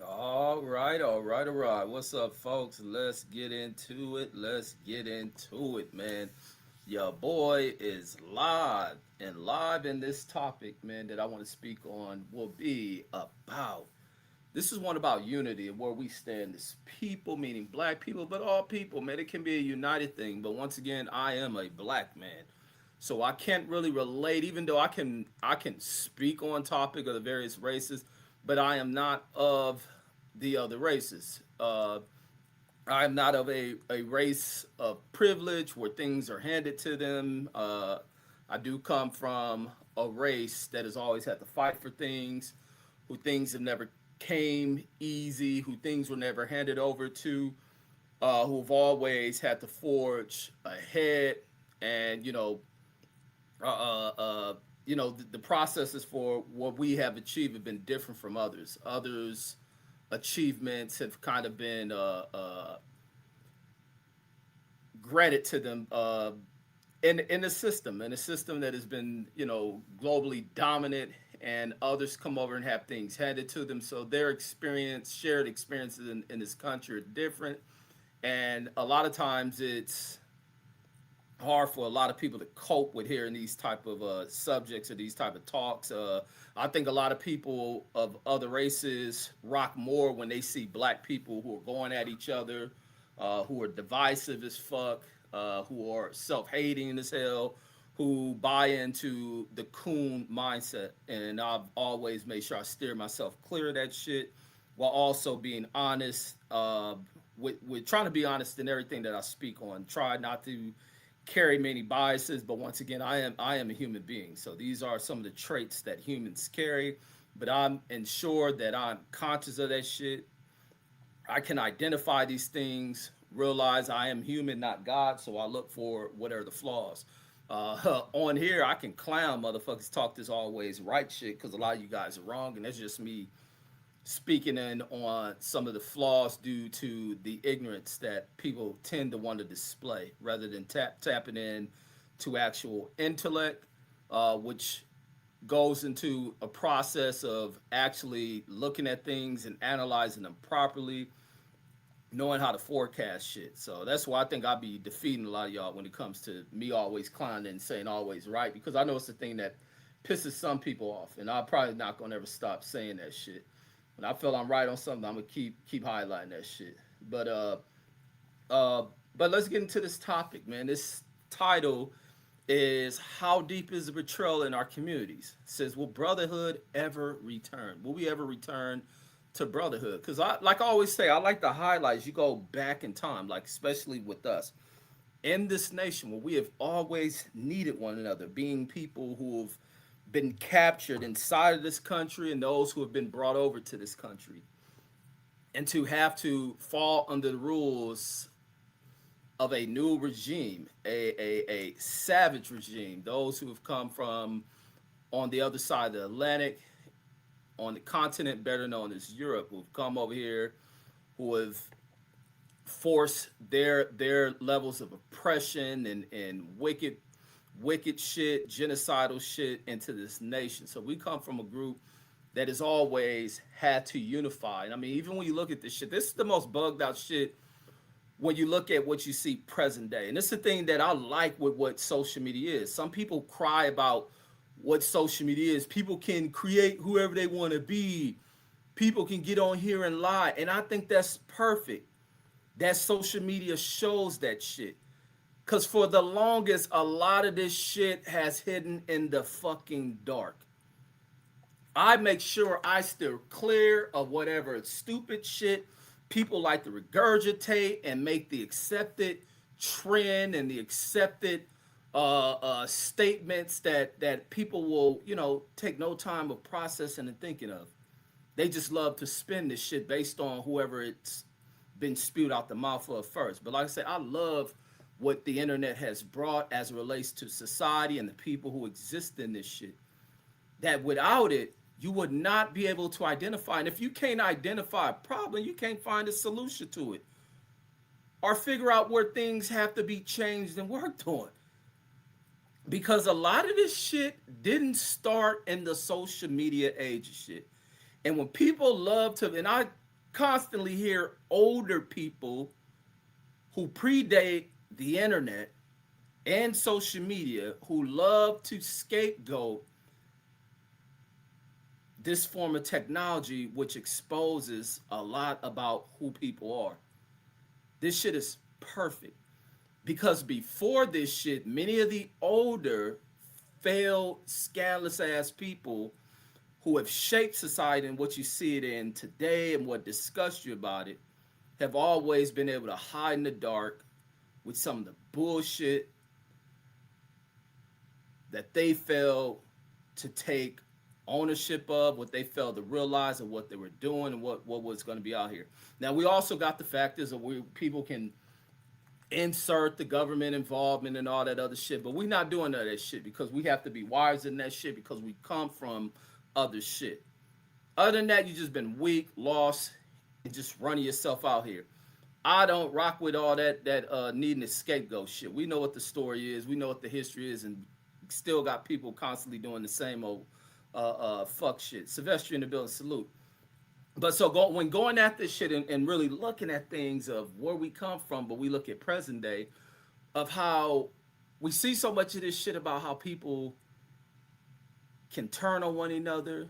All right. What's up, folks? Let's get into it. Man. Your boy is live, and live in this topic, man, that I want to speak on will be about. This is one about unity and where we stand as people, meaning black people, but all people, man. It can be a united thing, but once again, I am a black man. So I can't really relate, even though I can speak on topic of the various races, but I am not of the other races. I'm not of a race of privilege where things are handed to them. I do come from a race that has always had to fight for things, who things have never came easy, who things were never handed over to, who've always had to forge ahead, and uh, uh, uh, the processes for what we have achieved have been different from others. Others' achievements have kind of been granted to them in a system that has been globally dominant, and others come over and have things handed to them. So their shared experiences in this country are different, and a lot of times it's hard for a lot of people to cope with hearing these type of subjects or these type of talks. I think a lot of people of other races rock more when they see black people who are going at each other, who are divisive as fuck, who are self-hating as hell, who buy into the coon mindset. And I've always made sure I steer myself clear of that shit while also being honest. With trying to be honest in everything that I speak on. Try not to carry many biases, but once again, I am a human being. So these are some of the traits that humans carry. But I'm ensured that I'm conscious of that shit. I can identify these things, realize I am human, not God. So I look for what are the flaws. On here, I can clown motherfuckers talk this always right shit because a lot of you guys are wrong, and that's just me speaking in on some of the flaws due to the ignorance that people tend to want to display rather than tapping in to actual intellect, which goes into a process of actually looking at things and analyzing them properly, knowing how to forecast shit. So that's why I think I'll be defeating a lot of y'all when it comes to me always clowning and saying always right, because I know it's the thing that pisses some people off, and I'm probably not gonna ever stop saying that shit. When I feel I'm right on something, I'm gonna keep highlighting that shit. But uh, but let's get into this topic, man. This title is "How deep is the betrayal in our communities?" It says, "Will brotherhood ever return? Will we ever return to brotherhood?" Because like I always say, I like the highlights. You go back in time, like especially with us in this nation where we have always needed one another, being people who have been captured inside of this country and those who have been brought over to this country, and to have to fall under the rules of a new regime, a savage regime, those who have come from on the other side of the Atlantic, on the continent better known as Europe, who've come over here, who have forced their levels of oppression and wicked shit, genocidal shit into this nation. So we come from a group that has always had to unify. And I mean, even when you look at this shit, this is the most bugged out shit when you look at what you see present day. And this is the thing that I like with what social media is. Some people cry about what social media is. People can create whoever they want to be. People can get on here and lie. And I think that's perfect. That social media shows that shit. Because for the longest, a lot of this shit has hidden in the fucking dark. I make sure I steer clear of whatever stupid shit people like to regurgitate and make the accepted trend and the accepted statements that people will, take no time of processing and thinking of. They just love to spin this shit based on whoever it's been spewed out the mouth of first. But like I said, I love what the internet has brought as it relates to society and the people who exist in this shit. That without it, you would not be able to identify. And if you can't identify a problem, you can't find a solution to it or figure out where things have to be changed and worked on. Because a lot of this shit didn't start in the social media age of shit. And when people love to, and constantly hear older people who predate the internet and social media who love to scapegoat this form of technology, which exposes a lot about who people are. This shit is perfect because before this shit, many of the older, failed, scandalous ass people who have shaped society and what you see it in today and what disgusts you about it have always been able to hide in the dark with some of the bullshit that they failed to take ownership of, what they failed to realize of what they were doing and what was going to be out here. Now, we also got the factors of where people can insert the government involvement and all that other shit, but we're not doing none of that shit because we have to be wise in that shit because we come from other shit. Other than that, you just been weak, lost, and just running yourself out here. I don't rock with all that needing a scapegoat shit. We know what the story is, we know what the history is, and still got people constantly doing the same old fuck shit. Sylvester in the building, salute. But so when going at this shit and really looking at things of where we come from, but we look at present day of how we see so much of this shit about how people can turn on one another,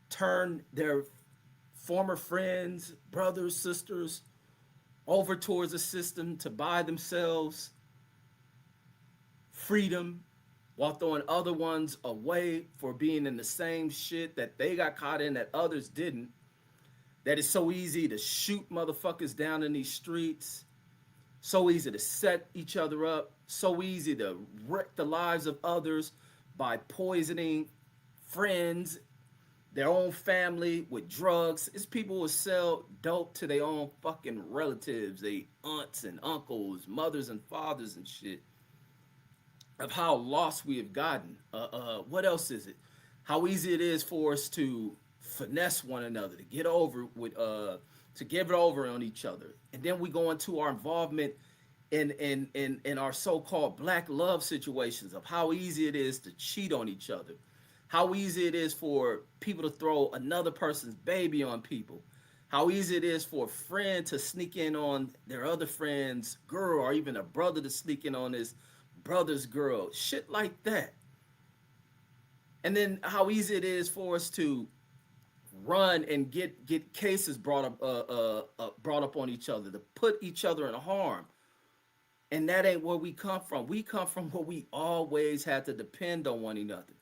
turn their former friends, brothers, sisters over towards a system to buy themselves freedom while throwing other ones away for being in the same shit that they got caught in that others didn't. That it's so easy to shoot motherfuckers down in these streets, so easy to set each other up, so easy to wreck the lives of others by poisoning friends, their own family with drugs. It's people who sell dope to their own fucking relatives, they aunts and uncles, mothers and fathers and shit. Of how lost we have gotten. What else is it? How easy it is for us to finesse one another, to get over with, to give it over on each other, and then we go into our involvement in our so-called black love situations of how easy it is to cheat on each other, how easy it is for people to throw another person's baby on people, how easy it is for a friend to sneak in on their other friend's girl, or even a brother to sneak in on his brother's girl, shit like that. And then how easy it is for us to run and get cases brought up on each other, to put each other in harm. And that ain't where we come from. We come from where we always had to depend on one another.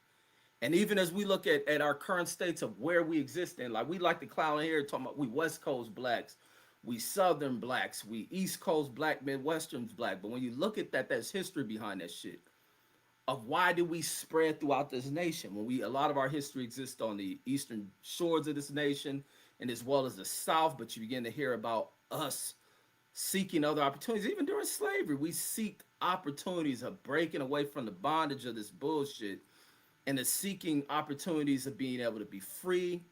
And even as we look at our current states of where we exist in, like we like to clown here talking about we West Coast blacks, we Southern blacks, we East Coast black, Midwesterns black. But when you look at that, there's history behind that shit. Of why do we spread throughout this nation? When a lot of our history exists on the eastern shores of this nation and as well as the South, but you begin to hear about us seeking other opportunities. Even during slavery, we seek opportunities of breaking away from the bondage of this bullshit and the seeking opportunities of being able to be free,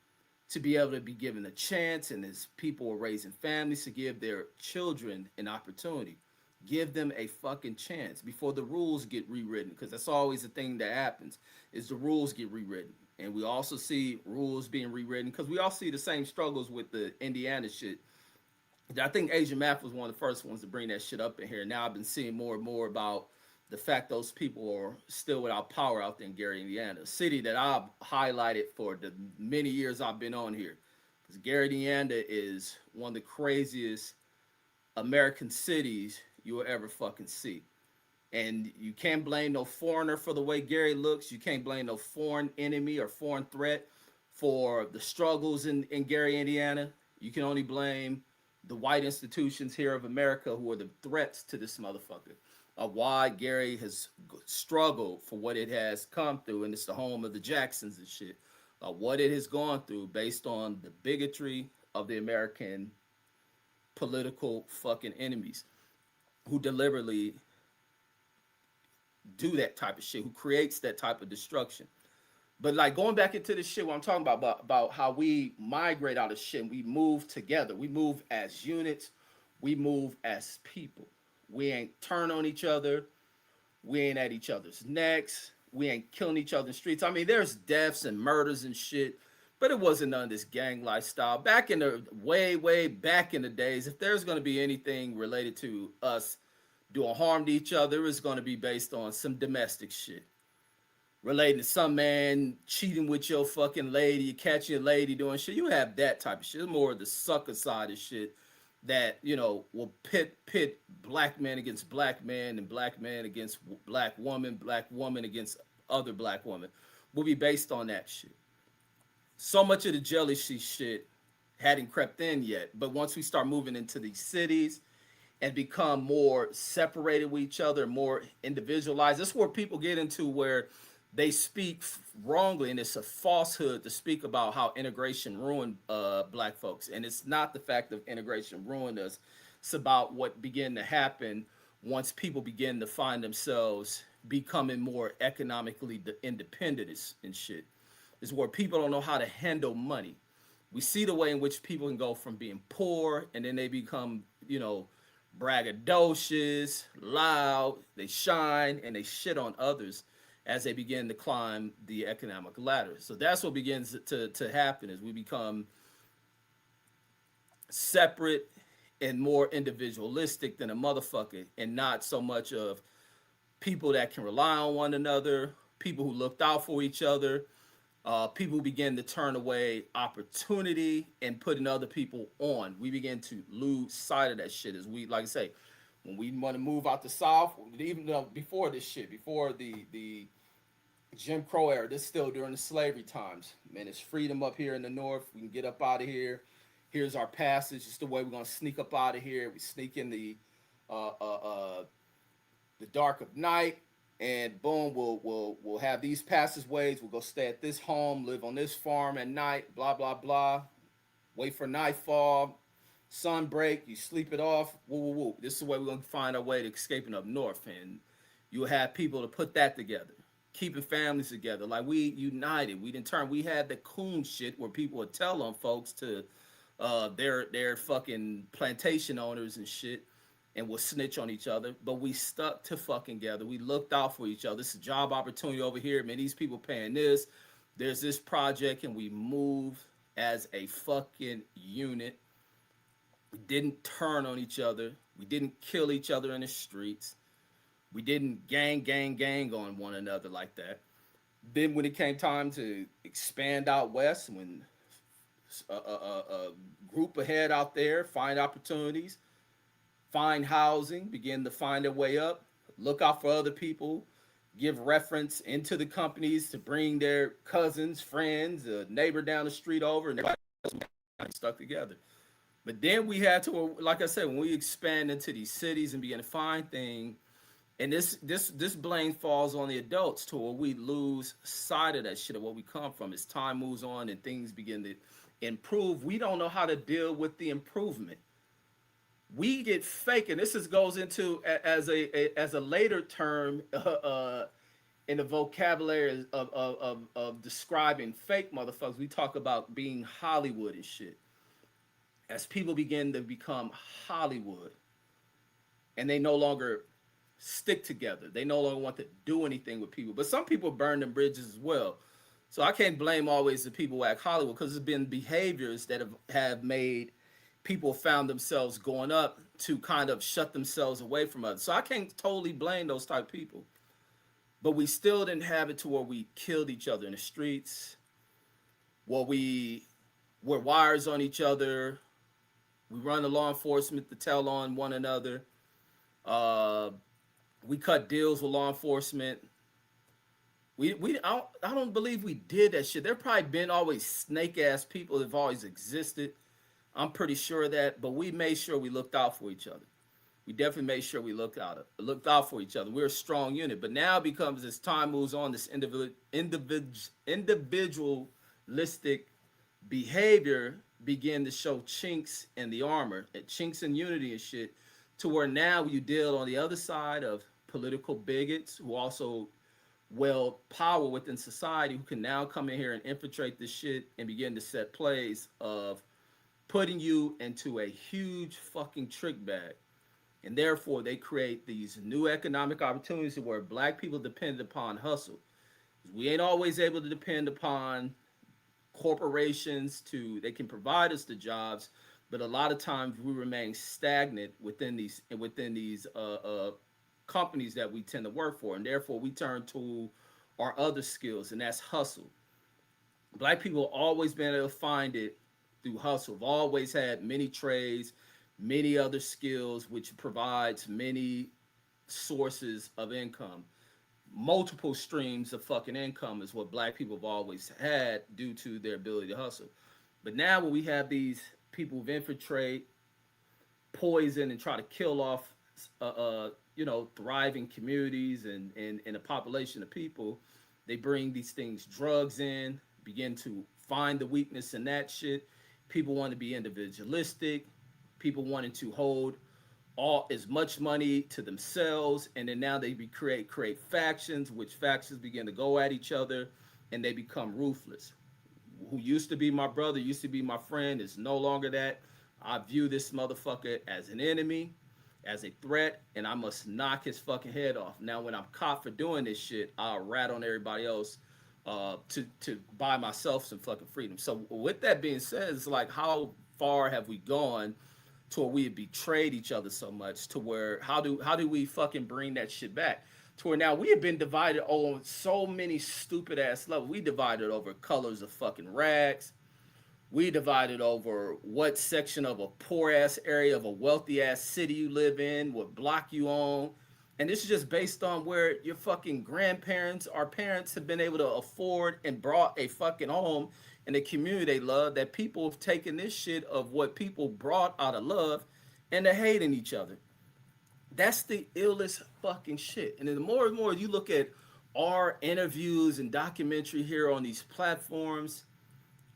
to be able to be given a chance, and as people are raising families, to give their children an opportunity. Give them a fucking chance before the rules get rewritten, because that's always the thing that happens, is the rules get rewritten. And we also see rules being rewritten because we all see the same struggles with the Indiana shit. I think Asian Math was one of the first ones to bring that shit up in here. Now I've been seeing more and more about the fact those people are still without power out there in Gary, Indiana, a city that I've highlighted for the many years I've been on here. Because Gary, Indiana is one of the craziest American cities you will ever fucking see. And you can't blame no foreigner for the way Gary looks. You can't blame no foreign enemy or foreign threat for the struggles in Gary, Indiana. You can only blame the white institutions here of America who are the threats to this motherfucker. Why Gary has struggled for what it has come through, and it's the home of the Jacksons and shit. What it has gone through based on the bigotry of the American political fucking enemies who deliberately do that type of shit, who creates that type of destruction. But like going back into this shit, what I'm talking about how we migrate out of shit, and we move together, we move as units, we move as people. We ain't turn on each other, we ain't at each other's necks, we ain't killing each other in the streets. I mean, there's deaths and murders and shit, But it wasn't none of this gang lifestyle. Back in the way back in the days, if there's going to be anything related to us doing harm to each other, it's going to be based on some domestic shit. Relating to some man cheating with your fucking lady, you catch your lady doing shit. You have that type of shit. It's more of the sucker side of shit that, will pit black men against black men and black men against black woman against other black women. Will be based on that shit. So much of the jealousy shit hadn't crept in yet. But once we start moving into these cities and become more separated with each other, more individualized, that's where people get into where they speak wrongly, and it's a falsehood to speak about how integration ruined black folks. And it's not the fact of integration ruined us. It's about what began to happen once people begin to find themselves becoming more economically independent and shit. Is where people don't know how to handle money. We see the way in which people can go from being poor and then they become, braggadocious, loud, they shine, and they shit on others as they begin to climb the economic ladder. So that's what begins to happen is we become separate and more individualistic than a motherfucker and not so much of people that can rely on one another, people who looked out for each other, people begin to turn away opportunity and putting other people on. We begin to lose sight of that shit. As we, like I say, when we want to move out the South, even though before this shit, before the Jim Crow era, this is still during the slavery times. Man, it's freedom up here in the North. We can get up out of here. Here's our passage. It's the way we're gonna sneak up out of here. We sneak in uh, uh, uh, the dark of night, and boom, we'll have these passageways. We'll go stay at this home, live on this farm at night. Blah blah blah. Wait for nightfall, sun break. You sleep it off. Woo woo woo. This is the way we're gonna find our way to escaping up north, and you'll have people to put that together, keeping families together. Like we united. We didn't turn. We had the coon shit where people would tell on folks to their fucking plantation owners and shit and will snitch on each other, but we stuck to fucking together. We looked out for each other. This is a job opportunity over here. Man, these people paying this. There's this project, and we move as a fucking unit. We didn't turn on each other. We didn't kill each other in the streets. We didn't gang on one another like that. Then when it came time to expand out west, when a group ahead out there find opportunities, find housing, begin to find their way up, look out for other people, give reference into the companies to bring their cousins, friends, a neighbor down the street over, and everybody stuck together. But then we had to, like I said, when we expand into these cities and begin to find things, and this blame falls on the adults to where we lose sight of that shit of where we come from. As time moves on and things begin to improve, we don't know how to deal with the improvement. We get fake, and goes into as a later term in the vocabulary of describing fake motherfuckers. We talk about being Hollywood and shit. As people begin to become Hollywood, and they no longer stick together, they no longer want to do anything with people. But some people burn them bridges as well. So I can't blame always the people who act Hollywood, because there's been behaviors that have made people found themselves going up to kind of shut themselves away from others. So I can't totally blame those type of people. But we still didn't have it to where we killed each other in the streets, where we were wires on each other. We run the law enforcement to tell on one another. We cut deals with law enforcement. I don't believe we did that shit. There probably been always snake ass people that have always existed. I'm pretty sure of that, but we made sure we looked out for each other. We definitely made sure we looked out for each other. We're a strong unit. But now it becomes, as time moves on, this individualistic behavior begin to show chinks in the armor, and chinks in unity and shit, to where now you deal on the other side of political bigots who also wield power within society, who can now come in here and infiltrate this shit and begin to set plays of putting you into a huge fucking trick bag. And therefore, they create these new economic opportunities where black people depend upon hustle. We ain't always able to depend upon corporations to they can provide us the jobs, but a lot of times we remain stagnant within these companies that we tend to work for, and therefore we turn to our other skills, and that's hustle. Black people always been able to find it through hustle. Have always had many trades, many other skills, which provides many sources of income. Multiple streams of fucking income is what black people have always had due to their ability to hustle. But now when we have these people who infiltrate, poison, and try to kill off, thriving communities and a population of people, they bring these things, drugs in, begin to find the weakness in that shit. People want to be individualistic. People wanting to hold all as much money to themselves, and then now they create factions, which factions begin to go at each other, and they become ruthless. Who used to be my brother, used to be my friend, is no longer that. I view this motherfucker as an enemy, as a threat, and I must knock his fucking head off. Now, when I'm caught for doing this shit, I'll rat on everybody else to buy myself some fucking freedom. So, with that being said, it's like, how far have we gone to where we have betrayed each other so much to where how do we fucking bring that shit back to where now we have been divided on so many stupid ass levels. We divided over colors of fucking rags. We divided over what section of a poor ass area of a wealthy ass city you live in, what block you on. And this is just based on where your fucking grandparents, our parents have been able to afford and brought a fucking home in a community they love. That people have taken this shit of what people brought out of love and they're hating each other. That's the illest fucking shit. And then the more and more you look at our interviews and documentary here on these platforms,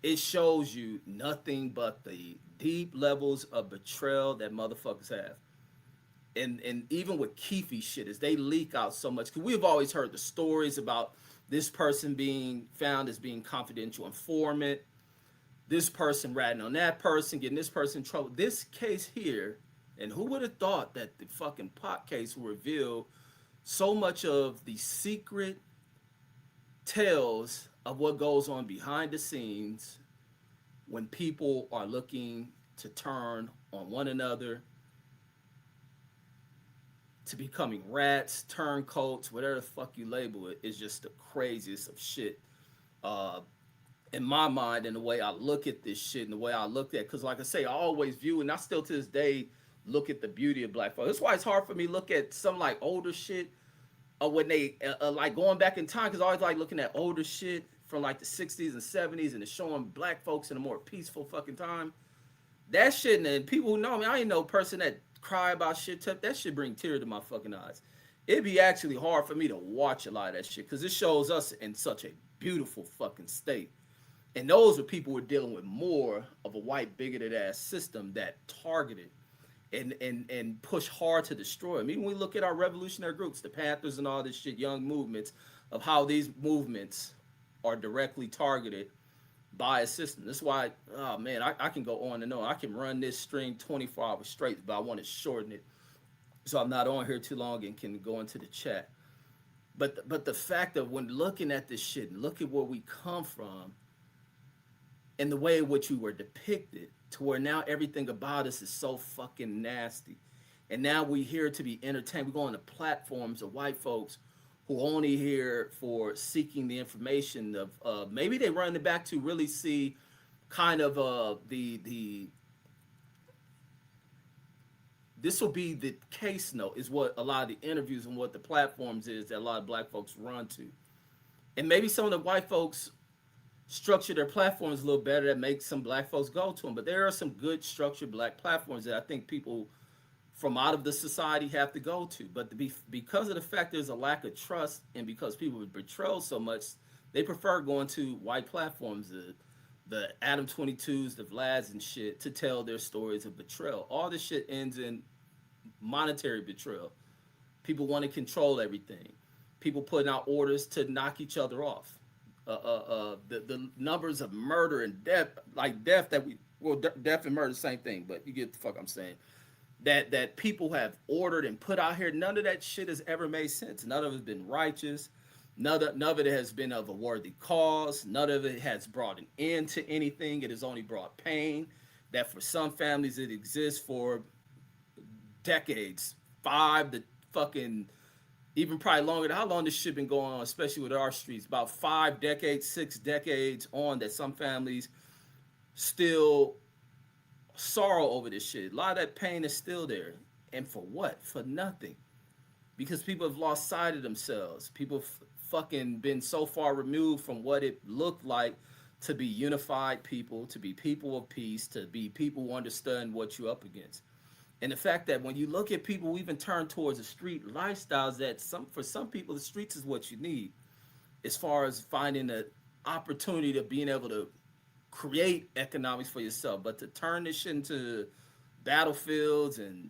it shows you nothing but the deep levels of betrayal that motherfuckers have. And even with Keefe shit, as they leak out so much, because we've always heard the stories about this person being found as being confidential informant, this person ratting on that person, getting this person in trouble. This case here, and who would have thought that the fucking pot case will reveal so much of the secret tales of what goes on behind the scenes when people are looking to turn on one another, to becoming rats, turncoats, whatever the fuck you label it, is just the craziest of shit. In my mind, and the way I look at this shit, and the way I look at, because like I say, I always view, and I still to this day look at the beauty of black folks. That's why it's hard for me to look at some like older shit, when they like going back in time, because I always like looking at older shit from like the 60s and 70s, and it's showing black folks in a more peaceful fucking time. That shit, and people who know me, I ain't no person that cry about shit. That shit bring tears to my fucking eyes. It'd be actually hard for me to watch a lot of that shit because it shows us in such a beautiful fucking state. And those are people who are dealing with more of a white bigoted ass system that targeted and push hard to destroy them. Even when we look at our revolutionary groups, the Panthers and all this shit, young movements, of how these movements are directly targeted by a system. That's why, oh man, I can go on and on. I can run this string 24 hours straight, but I want to shorten it so I'm not on here too long and can go into the chat. But the fact of when looking at this shit and look at where we come from and the way in which we were depicted to where now everything about us is so fucking nasty. And now we here to be entertained. We go on the platforms of white folks who only here for seeking the information of maybe they run it back to really see kind of the this will be the case note is what a lot of the interviews and what the platforms is that a lot of black folks run to. And maybe some of the white folks structure their platforms a little better that makes some black folks go to them. But there are some good structured black platforms that I think people from out of the society have to go to. But because of the fact there's a lack of trust and because people betray so much, they prefer going to white platforms, the Adam 22s, the Vlads and shit, to tell their stories of betrayal. All this shit ends in monetary betrayal. People want to control everything. People putting out orders to knock each other off. The numbers of murder and death, like death that death and murder, same thing, but you get the fuck I'm saying. That people have ordered and put out here, none of that shit has ever made sense. None of it's been righteous. None of it has been of a worthy cause. None of it has brought an end to anything. It has only brought pain. That for some families it exists for decades, five to fucking even probably longer. How long this shit been going on, especially with our streets? About 5 decades, 6 decades on that some families still sorrow over this shit. A lot of that pain is still there. And for what? For nothing. Because people have lost sight of themselves. People fucking been so far removed from what it looked like to be unified people, to be people of peace, to be people who understand what you're up against. And the fact that when you look at people who even turn towards the street lifestyles, that some for some people the streets is what you need as far as finding the opportunity to being able to create economics for yourself. But to turn this shit into battlefields and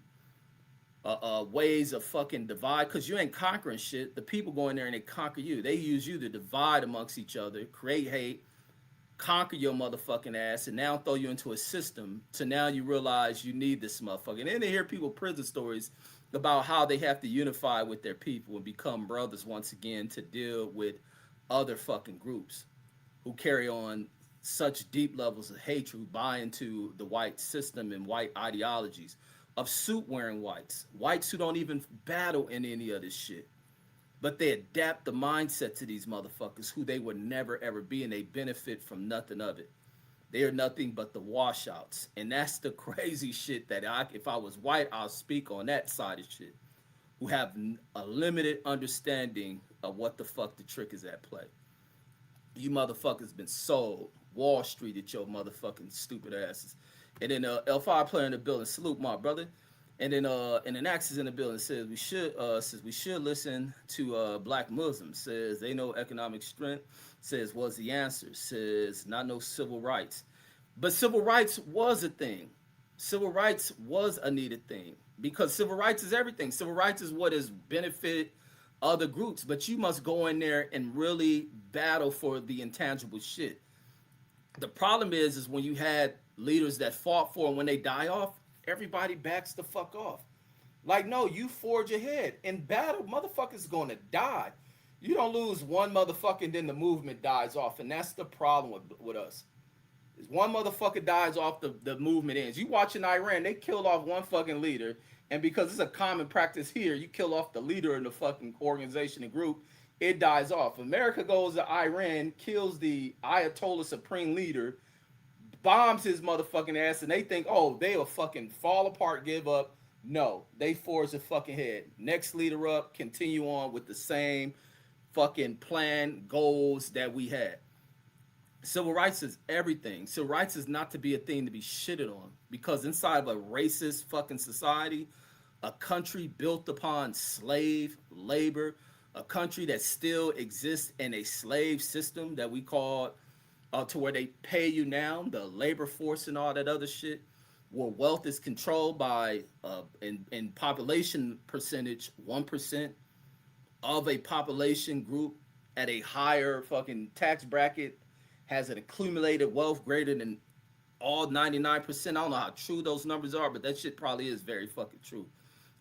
ways of fucking divide, because you ain't conquering shit. The people go in there and they conquer you. They use you to divide amongst each other, create hate, conquer your motherfucking ass, and now throw you into a system to now you realize you need this motherfucker. And then they hear people prison stories about how they have to unify with their people and become brothers once again to deal with other fucking groups who carry on such deep levels of hatred, who buy into the white system and white ideologies of suit wearing whites who don't even battle in any of this shit. But they adapt the mindset to these motherfuckers who they would never ever be, and they benefit from nothing of it. They are nothing but the washouts. And that's the crazy shit that if I was white, I'll speak on that side of shit. Who have a limited understanding of what the fuck the trick is at play. You motherfuckers been sold. Wall Street at your motherfucking stupid asses. And then L5 player in the building, salute my brother. And then Axis in the building says we should listen to black Muslims. Says they know economic strength. Says was the answer. Says not no civil rights. But civil rights was a thing. Civil rights was a needed thing because civil rights is everything. Civil rights is what has benefited other groups. But you must go in there and really battle for the intangible shit. The problem is when you had leaders that fought for, and when they die off, everybody backs the fuck off. Like, no, you forge ahead. In battle, motherfuckers gonna die. You don't lose one motherfucker and then the movement dies off. And that's the problem with us. Is one motherfucker dies off, the movement ends. You watching Iran, they killed off one fucking leader. And because it's a common practice here, you kill off the leader in the fucking organization and group, it dies off. America goes to Iran, kills the Ayatollah supreme leader, bombs his motherfucking ass, and they think, oh, they'll fucking fall apart, give up. No, they forge the fucking head. Next leader up, continue on with the same fucking plan, goals that we had. Civil rights is everything. Civil rights is not to be a thing to be shitted on because inside of a racist fucking society, a country built upon slave labor, a country that still exists in a slave system that we call to where they pay you now, the labor force and all that other shit, where wealth is controlled by, in population percentage, 1% of a population group at a higher fucking tax bracket has an accumulated wealth greater than all 99%. I don't know how true those numbers are, but that shit probably is very fucking true.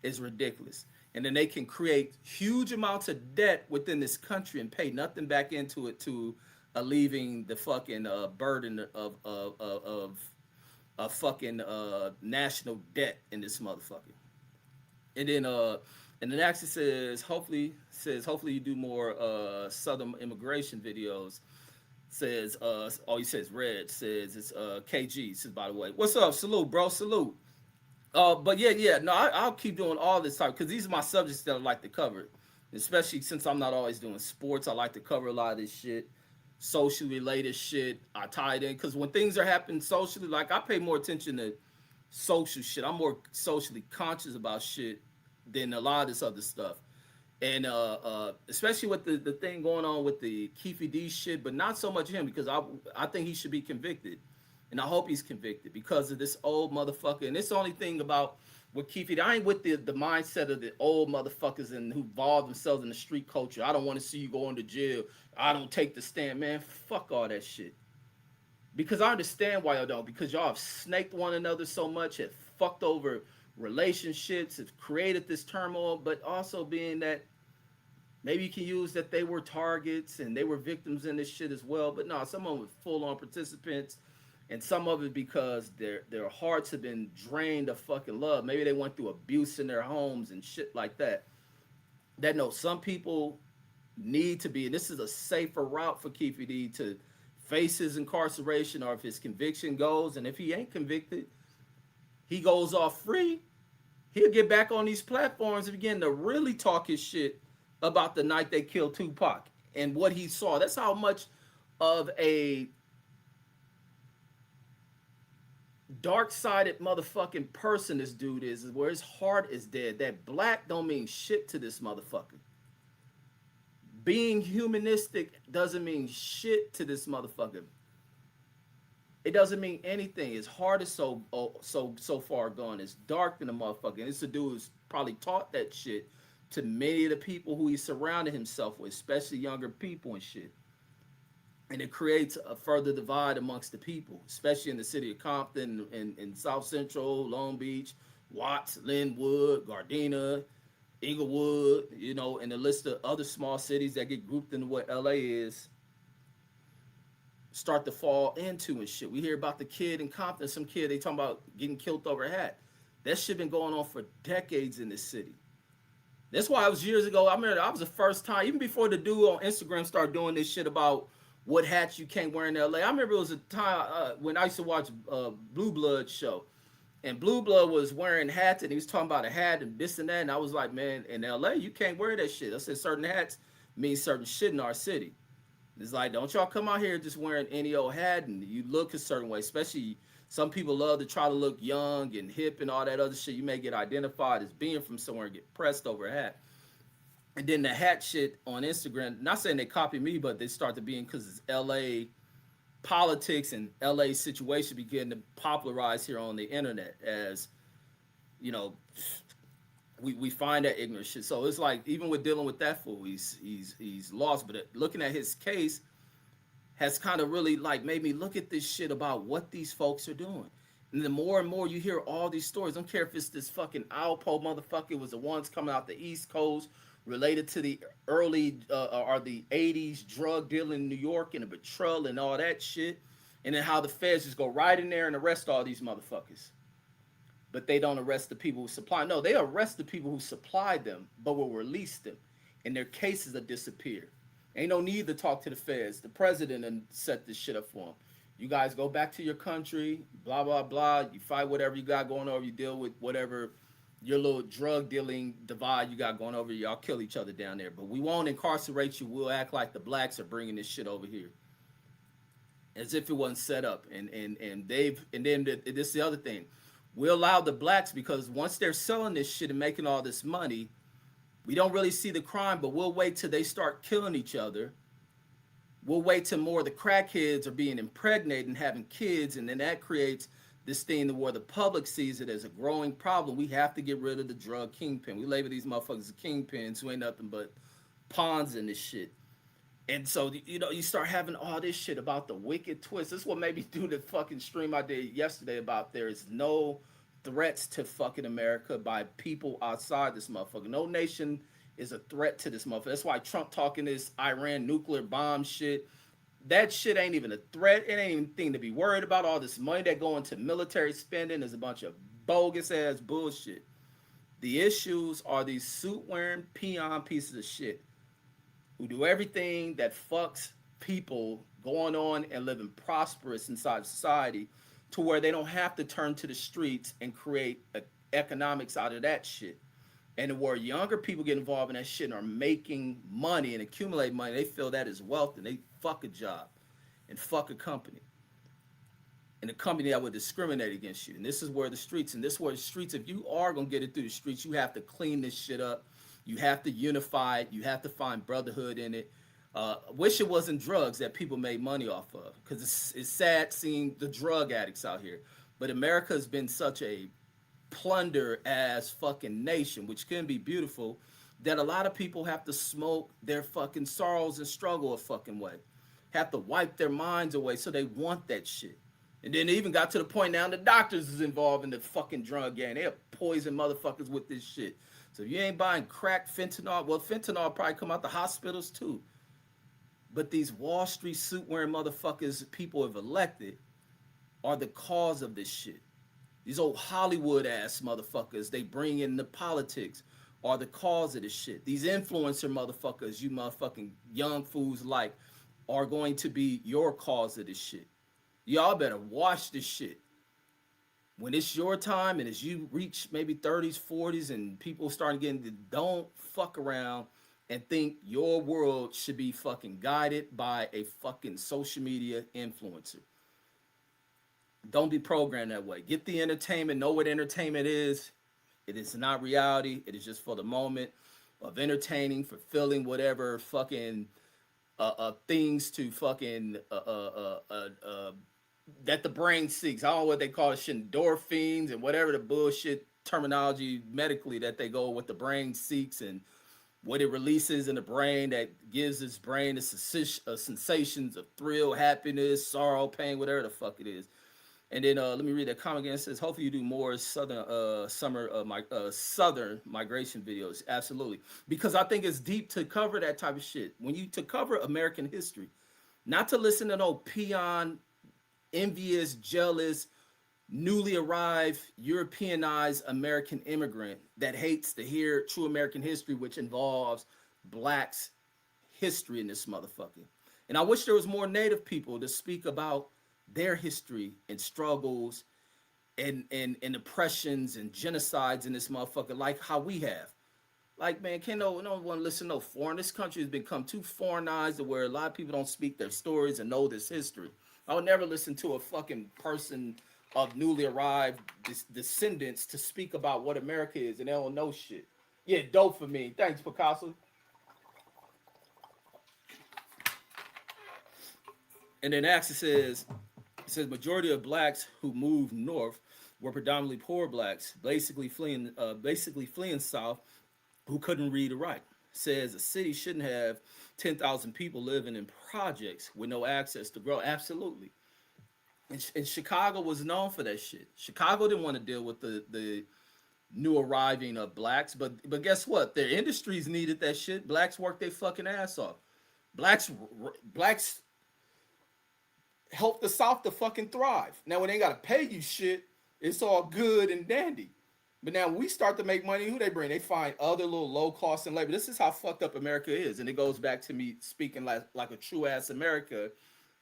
It's ridiculous. And then they can create huge amounts of debt within this country and pay nothing back into it to alleviating the fucking burden of fucking national debt in this motherfucker. And then actually hopefully you do more southern immigration videos. Says he says red, says it's KG, says by the way. What's up? Salute, bro, salute. But yeah, no, I'll keep doing all this time because these are my subjects that I like to cover. Especially since I'm not always doing sports, I like to cover a lot of this shit, social related shit. I tie it in because when things are happening socially, like I pay more attention to social shit. I'm more socially conscious about shit than a lot of this other stuff. And especially with the thing going on with the Keefe D shit, but not so much him because I think he should be convicted. And I hope he's convicted because of this old motherfucker. And it's the only thing about with Keefe. I ain't with the mindset of the old motherfuckers and who involve themselves in the street culture. I don't want to see you going to jail. I don't take the stand, man. Fuck all that shit. Because I understand why y'all don't. Because y'all have snaked one another so much, have fucked over relationships, have created this turmoil, but also being that Maybe you can use that they were targets and they were victims in this shit as well. But no, some of them were full on participants, and some of it because their hearts have been drained of fucking love. Maybe they went through abuse in their homes and shit like that. That no, some people need to be, and this is a safer route for Keefe D to face his incarceration, or if his conviction goes, and if he ain't convicted, he goes off free. He'll get back on these platforms and begin to really talk his shit about the night they killed Tupac and what he saw. That's how much of a dark-sided motherfucking person this dude is where his heart is dead. That black don't mean shit to this motherfucker. Being humanistic doesn't mean shit to this motherfucker. It doesn't mean anything. His heart is so far gone. It's dark than a motherfucker. And this dude who's probably taught that shit to many of the people who he surrounded himself with, especially younger people and shit. And it creates a further divide amongst the people, especially in the city of Compton and in South Central, Long Beach, Watts, Linwood, Gardena, Inglewood, you know, and a list of other small cities that get grouped into what LA is, start to fall into and shit. We hear about the kid in Compton, some kid they talking about getting killed over a hat. That shit been going on for decades in this city. That's why it was years ago. I remember I was the first time, even before the dude on Instagram started doing this shit about what hats you can't wear in LA. I remember it was a time when I used to watch Blue Blood show, and Blue Blood was wearing hats, and he was talking about a hat and this and that, and I was like, man, in LA you can't wear that shit. I said certain hats mean certain shit in our city. It's like, don't y'all come out here just wearing any old hat and you look a certain way, especially some people love to try to look young and hip and all that other shit. You may get identified as being from somewhere and get pressed over a hat. And then the hat shit on Instagram, not saying they copy me, but they start to being because it's LA politics and LA situation begin to popularize here on the internet as, you know, we find that ignorant shit. So it's like, even with dealing with that fool, he's lost. But looking at his case has kind of really like made me look at this shit about what these folks are doing. And the more and more you hear all these stories, I don't care if it's this fucking Alpo motherfucker was the ones coming out the East Coast related to the early or the 80s drug dealing in New York and the betrayal and all that shit. And then how the feds just go right in there and arrest all these motherfuckers. But they don't arrest the people who supply. No, they arrest the people who supplied them, but will release them. And their cases are disappeared. Ain't no need to talk to the feds. The president and set this shit up for them. You guys go back to your country, blah, blah, blah. You fight whatever you got going over. You deal with whatever your little drug dealing divide you got going over. Y'all kill each other down there. But we won't incarcerate you. We'll act like the blacks are bringing this shit over here. As if it wasn't set up. And then this is the other thing. We allow the blacks, because once they're selling this shit and making all this money, we don't really see the crime, but we'll wait till they start killing each other. We'll wait till more of the crackheads are being impregnated and having kids, and then that creates this thing where the public sees it as a growing problem. We have to get rid of the drug kingpin. We label these motherfuckers as kingpins who ain't nothing but pawns in this shit. And so, you know, you start having all this shit about the wicked twist. This is what made me do the fucking stream I did yesterday about there is no threats to fucking America by people outside this motherfucker. No nation is a threat to this motherfucker. That's why Trump talking this Iran nuclear bomb shit. That shit ain't even a threat. It ain't even a thing to be worried about. All this money that go into military spending is a bunch of bogus ass bullshit. The issues are these suit wearing peon pieces of shit who do everything that fucks people going on and living prosperous inside society to where they don't have to turn to the streets and create economics out of that shit. And where younger people get involved in that shit and are making money and accumulate money, they feel that is wealth and they fuck a job and fuck a company. And a company that would discriminate against you. And this is where the streets, if you are going to get it through the streets, you have to clean this shit up. You have to unify it. You have to find brotherhood in it. Wish it wasn't drugs that people made money off of, because it's sad seeing the drug addicts out here. But America has been such a plunder ass fucking nation, which can be beautiful, that a lot of people have to smoke their fucking sorrows and struggle a fucking way. Have to wipe their minds away so they want that shit. And then it even got to the point now the doctors is involved in the fucking drug game. They have poison motherfuckers with this shit. So if you ain't buying crack, fentanyl, well, fentanyl probably come out the hospitals too. But these Wall Street suit wearing motherfuckers people have elected are the cause of this shit. These old Hollywood ass motherfuckers they bring in the politics are the cause of this shit. These influencer motherfuckers, you motherfucking young fools like, are going to be your cause of this shit. Y'all better watch this shit. When it's your time and as you reach maybe 30s, 40s, and people starting getting to, don't fuck around and think your world should be fucking guided by a fucking social media influencer. Don't be programmed that way. Get the entertainment, know what entertainment is. It is not reality. It is just for the moment of entertaining, fulfilling whatever fucking things to fucking that the brain seeks. I don't know what they call it, shit, endorphins and whatever the bullshit terminology medically that they go what the brain seeks and what it releases in the brain that gives its brain the sensations of thrill, happiness, sorrow, pain, whatever the fuck it is. And then let me read that comment again. It says, hopefully you do more southern migration videos. Absolutely. Because I think it's deep to cover that type of shit. When you to cover American history, not to listen to no peon, envious, jealous, newly arrived, Europeanized American immigrant that hates to hear true American history, which involves blacks' history in this motherfucker. And I wish there was more Native people to speak about their history and struggles and oppressions and genocides in this motherfucker, like how we have. Like, man, can't no one listen to no foreign. This country has become too foreignized to where a lot of people don't speak their stories and know this history. I would never listen to a fucking person of newly arrived descendants to speak about what America is and they don't know shit. Yeah, dope for me. Thanks, Picasso. And then Axis says, it says majority of blacks who moved north were predominantly poor blacks, basically fleeing south, who couldn't read or write. Says a city shouldn't have 10,000 people living in projects with no access to grow. Absolutely. And Chicago was known for that shit. Chicago didn't want to deal with the new arriving of blacks, but guess what? Their industries needed that shit. Blacks worked their fucking ass off. Blacks help the South to fucking thrive. Now, when they got to pay you shit, it's all good and dandy. But now when we start to make money, who they bring? They find other little low cost and labor. This is how fucked up America is. And it goes back to me speaking like a true ass America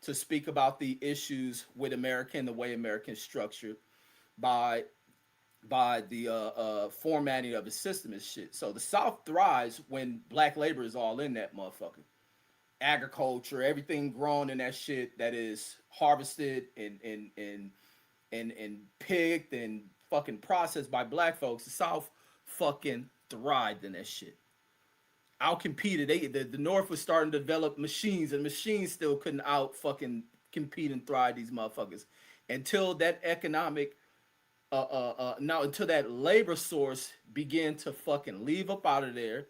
to speak about the issues with America and the way Americans structured by the formatting of the system and shit. So the South thrives when black labor is all in that motherfucker. Agriculture, everything grown in that shit that is harvested and picked and fucking processed by black folks. The South fucking thrived in that shit. Outcompeted. The North was starting to develop machines, and machines still couldn't out fucking compete and thrive these motherfuckers until that economic now until that labor source began to fucking leave up out of there,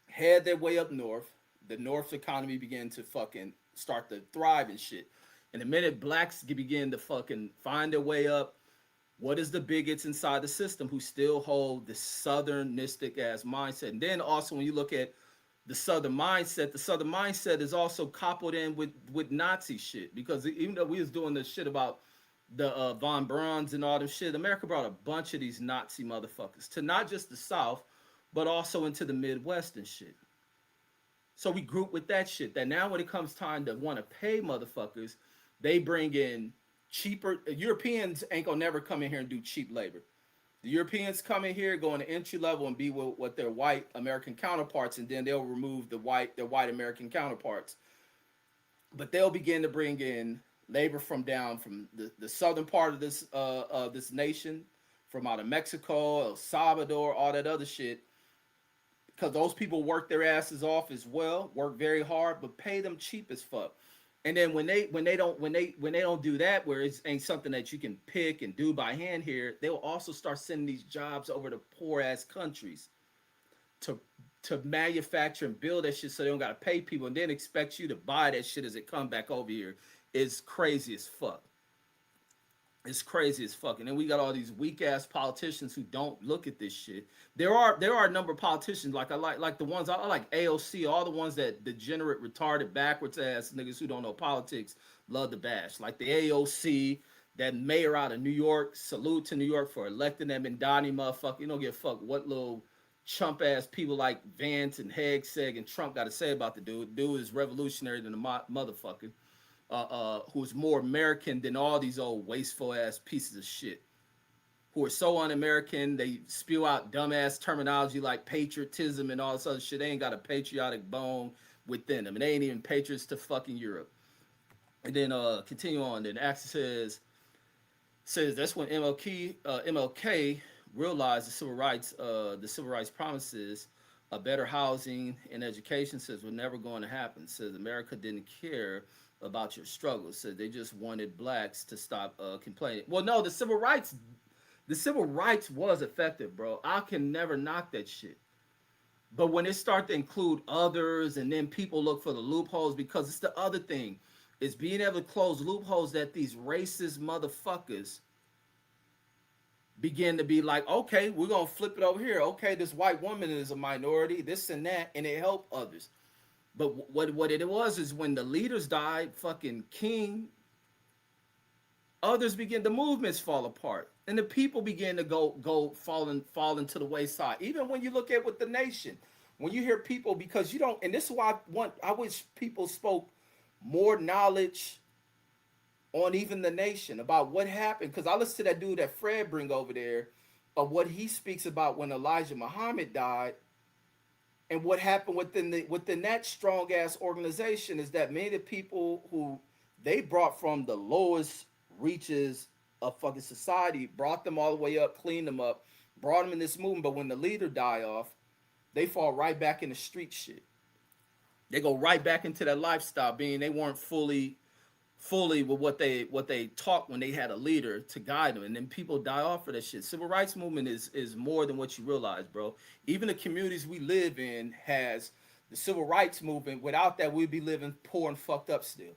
head their way up north. The North's economy began to fucking start to thrive and shit. And the minute blacks begin to fucking find their way up, what is the bigots inside the system who still hold the southernistic ass mindset? And then also when you look at the southern mindset is also coupled in with Nazi shit. Because even though we was doing this shit about the von Brauns and all them shit, America brought a bunch of these Nazi motherfuckers to not just the South, but also into the Midwest and shit. So we group with that shit. That now when it comes time to want to pay motherfuckers, they bring in cheaper. Europeans ain't gonna never come in here and do cheap labor. The Europeans come in here, go on the entry level and be with their white American counterparts, and then they'll remove their white American counterparts. But they'll begin to bring in labor from the southern part of this nation, from out of Mexico, El Salvador, all that other shit. Because those people work their asses off as well, work very hard, but pay them cheap as fuck. And then when they don't do that, where it ain't something that you can pick and do by hand here, they will also start sending these jobs over to poor ass countries to manufacture and build that shit, so they don't gotta pay people, and then expect you to buy that shit as it come back over here. Is crazy as fuck. It's crazy as fuck. And then we got all these weak ass politicians who don't look at this shit. There are a number of politicians like I like the ones I like AOC, all the ones that degenerate, retarded, backwards ass niggas who don't know politics love to bash. Like the AOC, that mayor out of New York, salute to New York for electing them and Donnie motherfucker. You don't give a fuck what little chump ass people like Vance and Hegseg and Trump got to say about the dude. Dude is revolutionary than a motherfucker. Who's more American than all these old wasteful ass pieces of shit who are so un-American. They spew out dumbass terminology like patriotism and all this other shit. They ain't got a patriotic bone within them, and they ain't even patriots to fucking Europe. And then continue on. Then Axel says that's when MLK realized the civil rights promises of better housing and education says were never going to happen. Says America didn't care about your struggles. Said they just wanted blacks to stop complaining. Well, no, the civil rights was effective, bro. I can never knock that shit. But when it start to include others and then people look for the loopholes, because it's the other thing, is being able to close loopholes that these racist motherfuckers begin to be like, okay, we're gonna flip it over here. Okay, this white woman is a minority, this and that, and it helped others. But what it was is when the leaders died, fucking King, others begin the movements fall apart, and the people begin to fall into the wayside. Even when you look at with the nation, when you hear people, because you don't, and this is why I wish people spoke more knowledge on even the nation about what happened. Because I listen to that dude that Fred bring over there of what he speaks about when Elijah Muhammad died, and what happened within that strong ass organization is that many of the people who they brought from the lowest reaches of fucking society, brought them all the way up, cleaned them up, brought them in this movement. But when the leader die off, they fall right back in the street shit. They go right back into that lifestyle, being they weren't fully with what they taught when they had a leader to guide them, and then people die off for that shit. Civil rights movement is more than what you realize, bro. Even the communities we live in has the civil rights movement. Without that, we'd be living poor and fucked up still.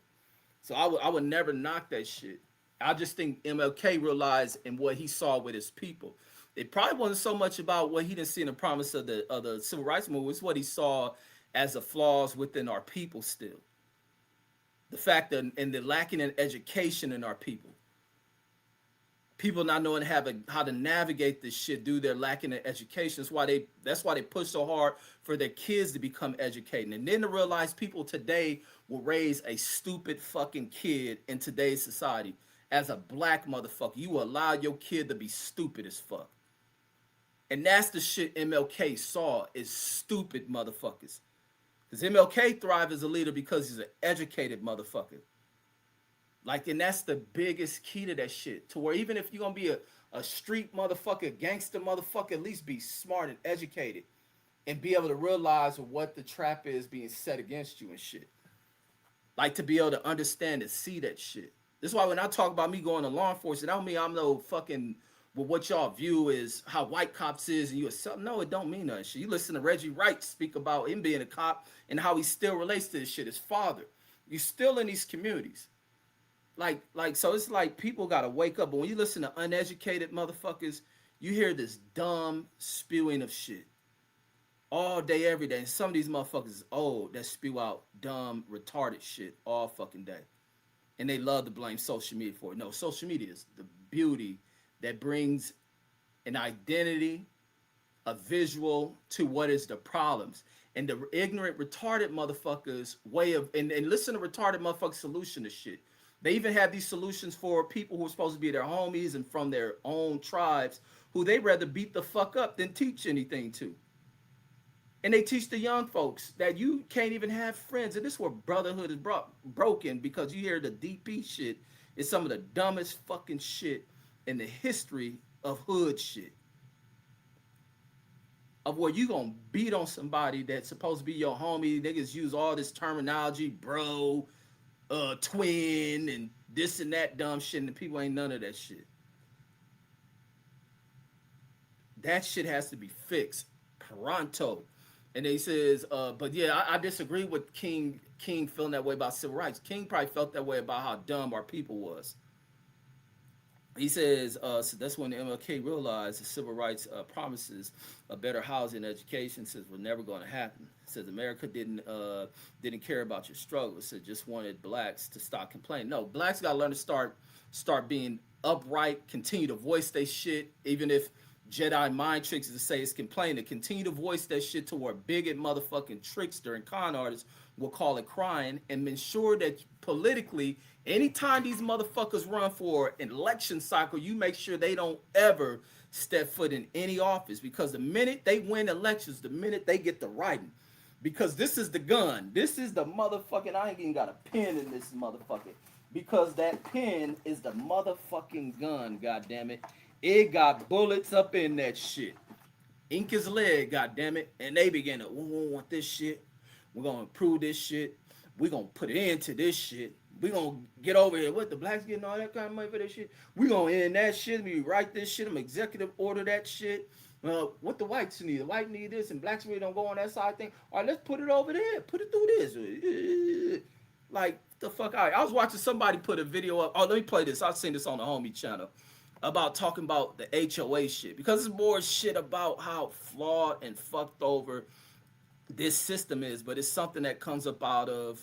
So I would never knock that shit. I just think MLK realized in what he saw with his people. It probably wasn't so much about what he didn't see in the promise of the civil rights movement. It's what he saw as the flaws within our people still. The fact that and the lacking in education in our people not knowing how to navigate this shit due to their lacking in education. That's why they push so hard for their kids to become educated, and then to realize people today will raise a stupid fucking kid in today's society. As a black motherfucker, you allow your kid to be stupid as fuck, and that's the shit MLK saw is stupid motherfuckers. Because MLK thrived as a leader because he's an educated motherfucker. Like, and that's the biggest key to that shit. To where even if you're gonna be a street motherfucker, gangster motherfucker, at least be smart and educated and be able to realize what the trap is being set against you and shit. Like to be able to understand and see that shit. This is why when I talk about me going to law enforcement, I don't mean I'm no fucking well, what y'all view is how white cops is and you something. No, it don't mean that shit. You listen to Reggie Wright speak about him being a cop and how he still relates to this shit. His father. You still in these communities. So it's like people gotta wake up. But when you listen to uneducated motherfuckers, you hear this dumb spewing of shit all day, every day. And some of these motherfuckers is old that spew out dumb, retarded shit all fucking day. And they love to blame social media for it. No, social media is the beauty that brings an identity, a visual to what is the problems. And the ignorant, retarded motherfuckers' way of, and listen to retarded motherfuckers' solution to shit. They even have these solutions for people who are supposed to be their homies and from their own tribes who they rather beat the fuck up than teach anything to. And they teach the young folks that you can't even have friends. And this is where brotherhood is broken because you hear the DP shit is some of the dumbest fucking shit in the history of hood shit. Of where you gonna beat on somebody that's supposed to be your homie. Niggas use all this terminology, bro, twin, and this and that dumb shit, and the people ain't none of that shit. That shit has to be fixed pronto. And he says, but yeah, I disagree with King feeling that way about civil rights. King probably felt that way about how dumb our people was. He says, so that's when the MLK realized the civil rights promises of better housing and education says were never going to happen. Says America didn't care about your struggles. It just wanted blacks to stop complaining. No, blacks got to learn to start being upright, continue to voice their shit, even if Jedi mind tricks to say it's complaining. To continue to voice that shit to where bigot motherfucking trickster and con artists will call it crying, and ensure that politically, anytime these motherfuckers run for an election cycle, you make sure they don't ever step foot in any office, because the minute they win elections, the minute they get the writing, because this is the gun. This is the motherfucking, I ain't even got a pen in this motherfucker. Because that pen is the motherfucking gun, goddammit. It got bullets up in that shit. Ink is lead, goddammit. And they begin to, we don't want this shit. We're gonna improve this shit. We're gonna put it into this shit. We're gonna get over here. What, the blacks getting all that kind of money for this shit? We're gonna end that shit. We write this shit. I'm executive order that shit. What the whites need? The white need this, and blacks really don't go on that side thing. All right, let's put it over there. Put it through this. Like, the fuck out. I was watching somebody put a video up. Oh, let me play this. I've seen this on the homie channel about talking about the HOA shit, because it's more shit about how flawed and fucked over this system is, but it's something that comes up out of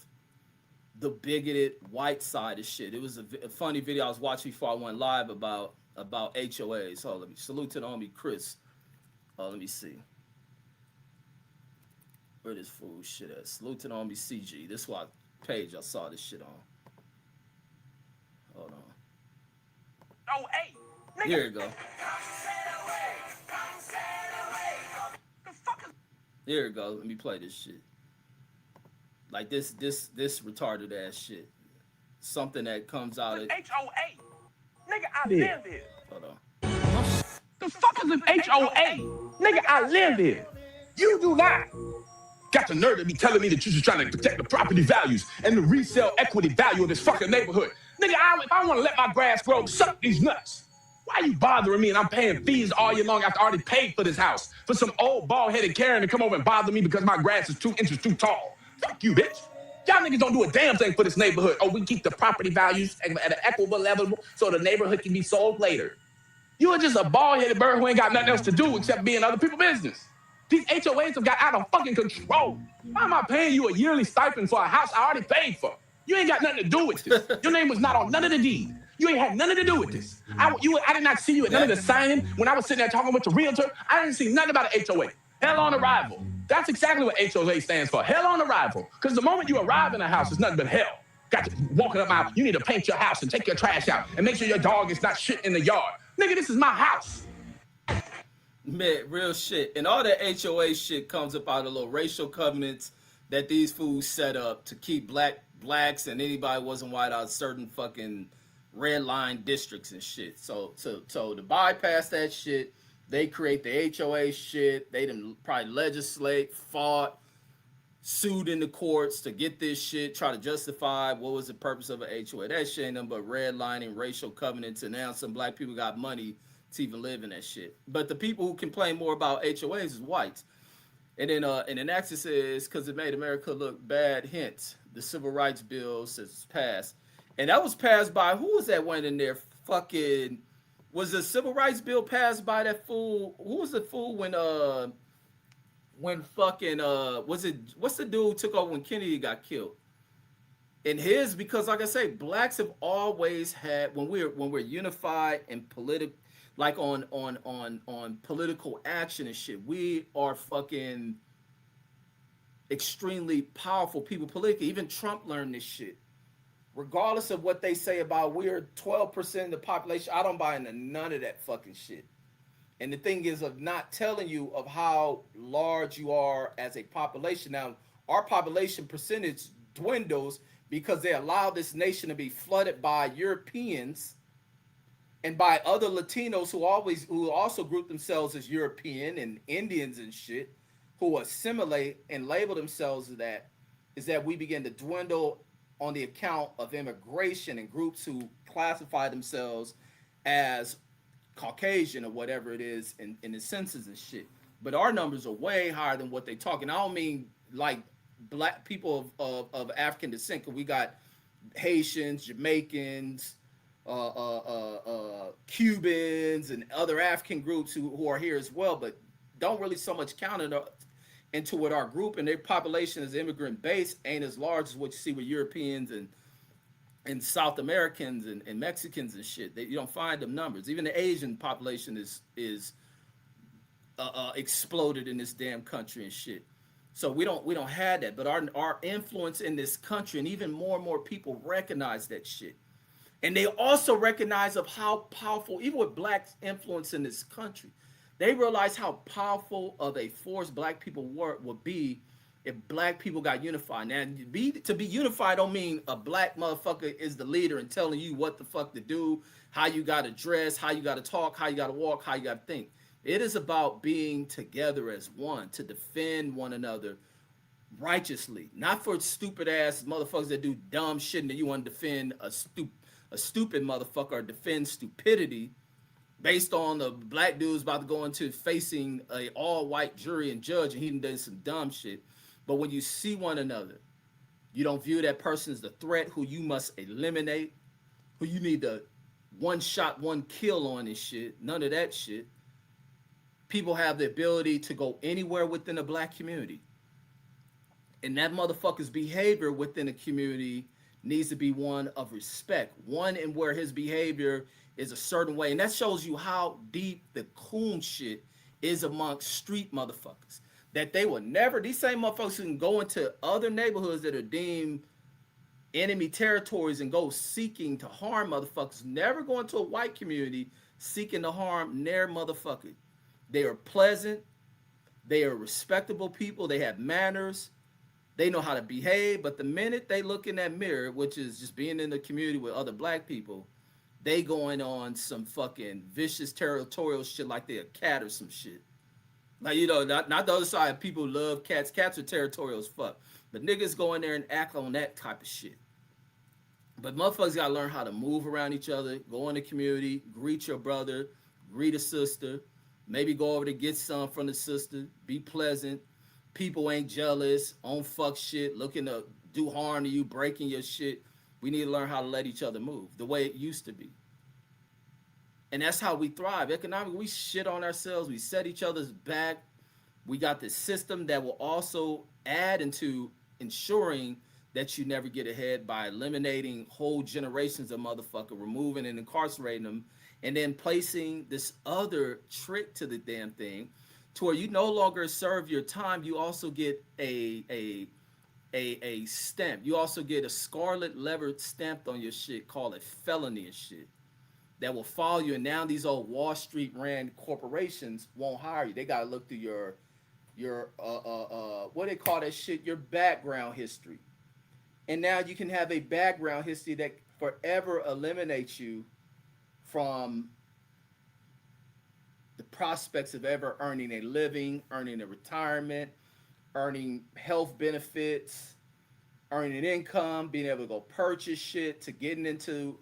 the bigoted white side of shit. It was a funny video I was watching before I went live about HOAs. Oh, let me salute to the homie Chris. Let me see. Where this fool shit at? Salute to the homie CG. This what page I saw this shit on. Hold on. Oh, hey, nigga. Here you go. Here you go. Let me play this shit. Like this retarded ass shit. Something that comes out of HOA. Nigga, I live here. Hold on. The fuck is an HOA? Nigga, I live here. You do not. Got the nerve to be telling me that you're just trying to protect the property values and the resale equity value of this fucking neighborhood. Nigga, if I want to let my grass grow, suck these nuts. Why are you bothering me and I'm paying fees all year long after I already paid for this house? For some old bald-headed Karen to come over and bother me because my grass is 2 inches too tall. Fuck you, bitch. Y'all niggas don't do a damn thing for this neighborhood. Oh, we keep the property values at an equitable level so the neighborhood can be sold later. You are just a bald-headed bird who ain't got nothing else to do except be in other people's business. These HOAs have got out of fucking control. Why am I paying you a yearly stipend for a house I already paid for? You ain't got nothing to do with this. Your name was not on none of the deed. You ain't had nothing to do with this. I did not see you at none of the signing. When I was sitting there talking with the realtor, I didn't see nothing about an HOA. Hell on arrival. That's exactly what HOA stands for. Hell on arrival. Because the moment you arrive in a house, it's nothing but hell. Got you walking up my, you need to paint your house and take your trash out and make sure your dog is not shit in the yard. Nigga, this is my house. Man, real shit. And all that HOA shit comes up out of little racial covenants that these fools set up to keep blacks and anybody wasn't white out of certain fucking red line districts and shit. So to bypass that shit, they create the HOA shit. They done probably legislate, fought, sued in the courts to get this shit, try to justify what was the purpose of an HOA. That shit ain't nothing but redlining, racial covenants, and now some black people got money to even live in that shit. But the people who complain more about HOAs is whites. And then Axis says, because it made America look bad, hence the civil rights bill says passed. And that was passed by, who was that one in there? Fucking, was the civil rights bill passed by that fool? Who was the fool when fucking, what's the dude who took over when Kennedy got killed? And his, because like I say, blacks have always had, when we're unified and political, like on political action and shit, we are fucking extremely powerful people politically. Even Trump learned this shit. Regardless of what they say about we're 12% of the population, I don't buy into none of that fucking shit. And the thing is of not telling you of how large you are as a population. Now, our population percentage dwindles because they allow this nation to be flooded by Europeans and by other Latinos who also group themselves as European and Indians and shit, who assimilate and label themselves as that, is that we begin to dwindle on the account of immigration and groups who classify themselves as Caucasian or whatever it is in the census and shit. But our numbers are way higher than what they talk. And I don't mean like black people of African descent, because we got Haitians, Jamaicans, Cubans and other African groups who are here as well, but don't really so much count into what our group and their population is immigrant based ain't as large as what you see with Europeans and South Americans and Mexicans and shit. You don't find them numbers. Even the Asian population is exploded in this damn country and shit. So we don't have that, but our influence in this country and even more people recognize that shit. And they also recognize of how powerful, even with black influence in this country, they realize how powerful of a force black people would be if black people got unified. Now, to be unified don't mean a black motherfucker is the leader and telling you what the fuck to do, how you got to dress, how you got to talk, how you got to walk, how you got to think. It is about being together as one to defend one another righteously, not for stupid ass motherfuckers that do dumb shit and that you want to defend a stupid motherfucker or defend stupidity based on the black dude's about to go into facing a all white jury and judge and he done some dumb shit. But when you see one another, you don't view that person as the threat who you must eliminate, who you need to one shot, one kill on and shit. None of that shit. People have the ability to go anywhere within the black community. And that motherfucker's behavior within the community needs to be one of respect. One in where his behavior is a certain way. And that shows you how deep the coon shit is amongst street motherfuckers. That they will never, these same motherfuckers who can go into other neighborhoods that are deemed enemy territories and go seeking to harm motherfuckers, never go into a white community seeking to harm their motherfucker. They are pleasant. They are respectable people. They have manners. They know how to behave. But the minute they look in that mirror, which is just being in the community with other black people, they going on some fucking vicious territorial shit like they're a cat or some shit. Like, you know, not the other side. People love cats. Cats are territorial as fuck. But niggas go in there and act on that type of shit. But motherfuckers got to learn how to move around each other, go in the community, greet your brother, greet a sister, maybe go over to get some from the sister, be pleasant. People ain't jealous, on fuck shit, looking to do harm to you, breaking your shit. We need to learn how to let each other move the way it used to be. And that's how we thrive. Economically, we shit on ourselves. We set each other's back. We got this system that will also add into ensuring that you never get ahead by eliminating whole generations of motherfucker, removing and incarcerating them, and then placing this other trick to the damn thing to where you no longer serve your time. You also get a stamp. You also get a scarlet letter stamped on your shit called a felony and shit that will follow you. And now these old Wall Street ran corporations won't hire you. They got to look through your what they call that shit, your background history. And now you can have a background history that forever eliminates you from the prospects of ever earning a living, earning a retirement, earning health benefits, earning an income, being able to go purchase shit, to getting into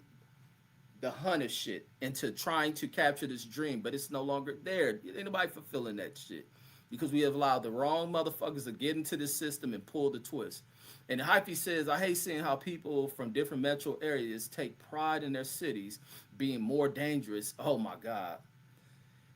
the hunt of shit, into trying to capture this dream. But it's no longer there. Ain't nobody fulfilling that shit because we have allowed the wrong motherfuckers to get into this system and pull the twist. And Hyphy says, I hate seeing how people from different metro areas take pride in their cities being more dangerous. Oh my God.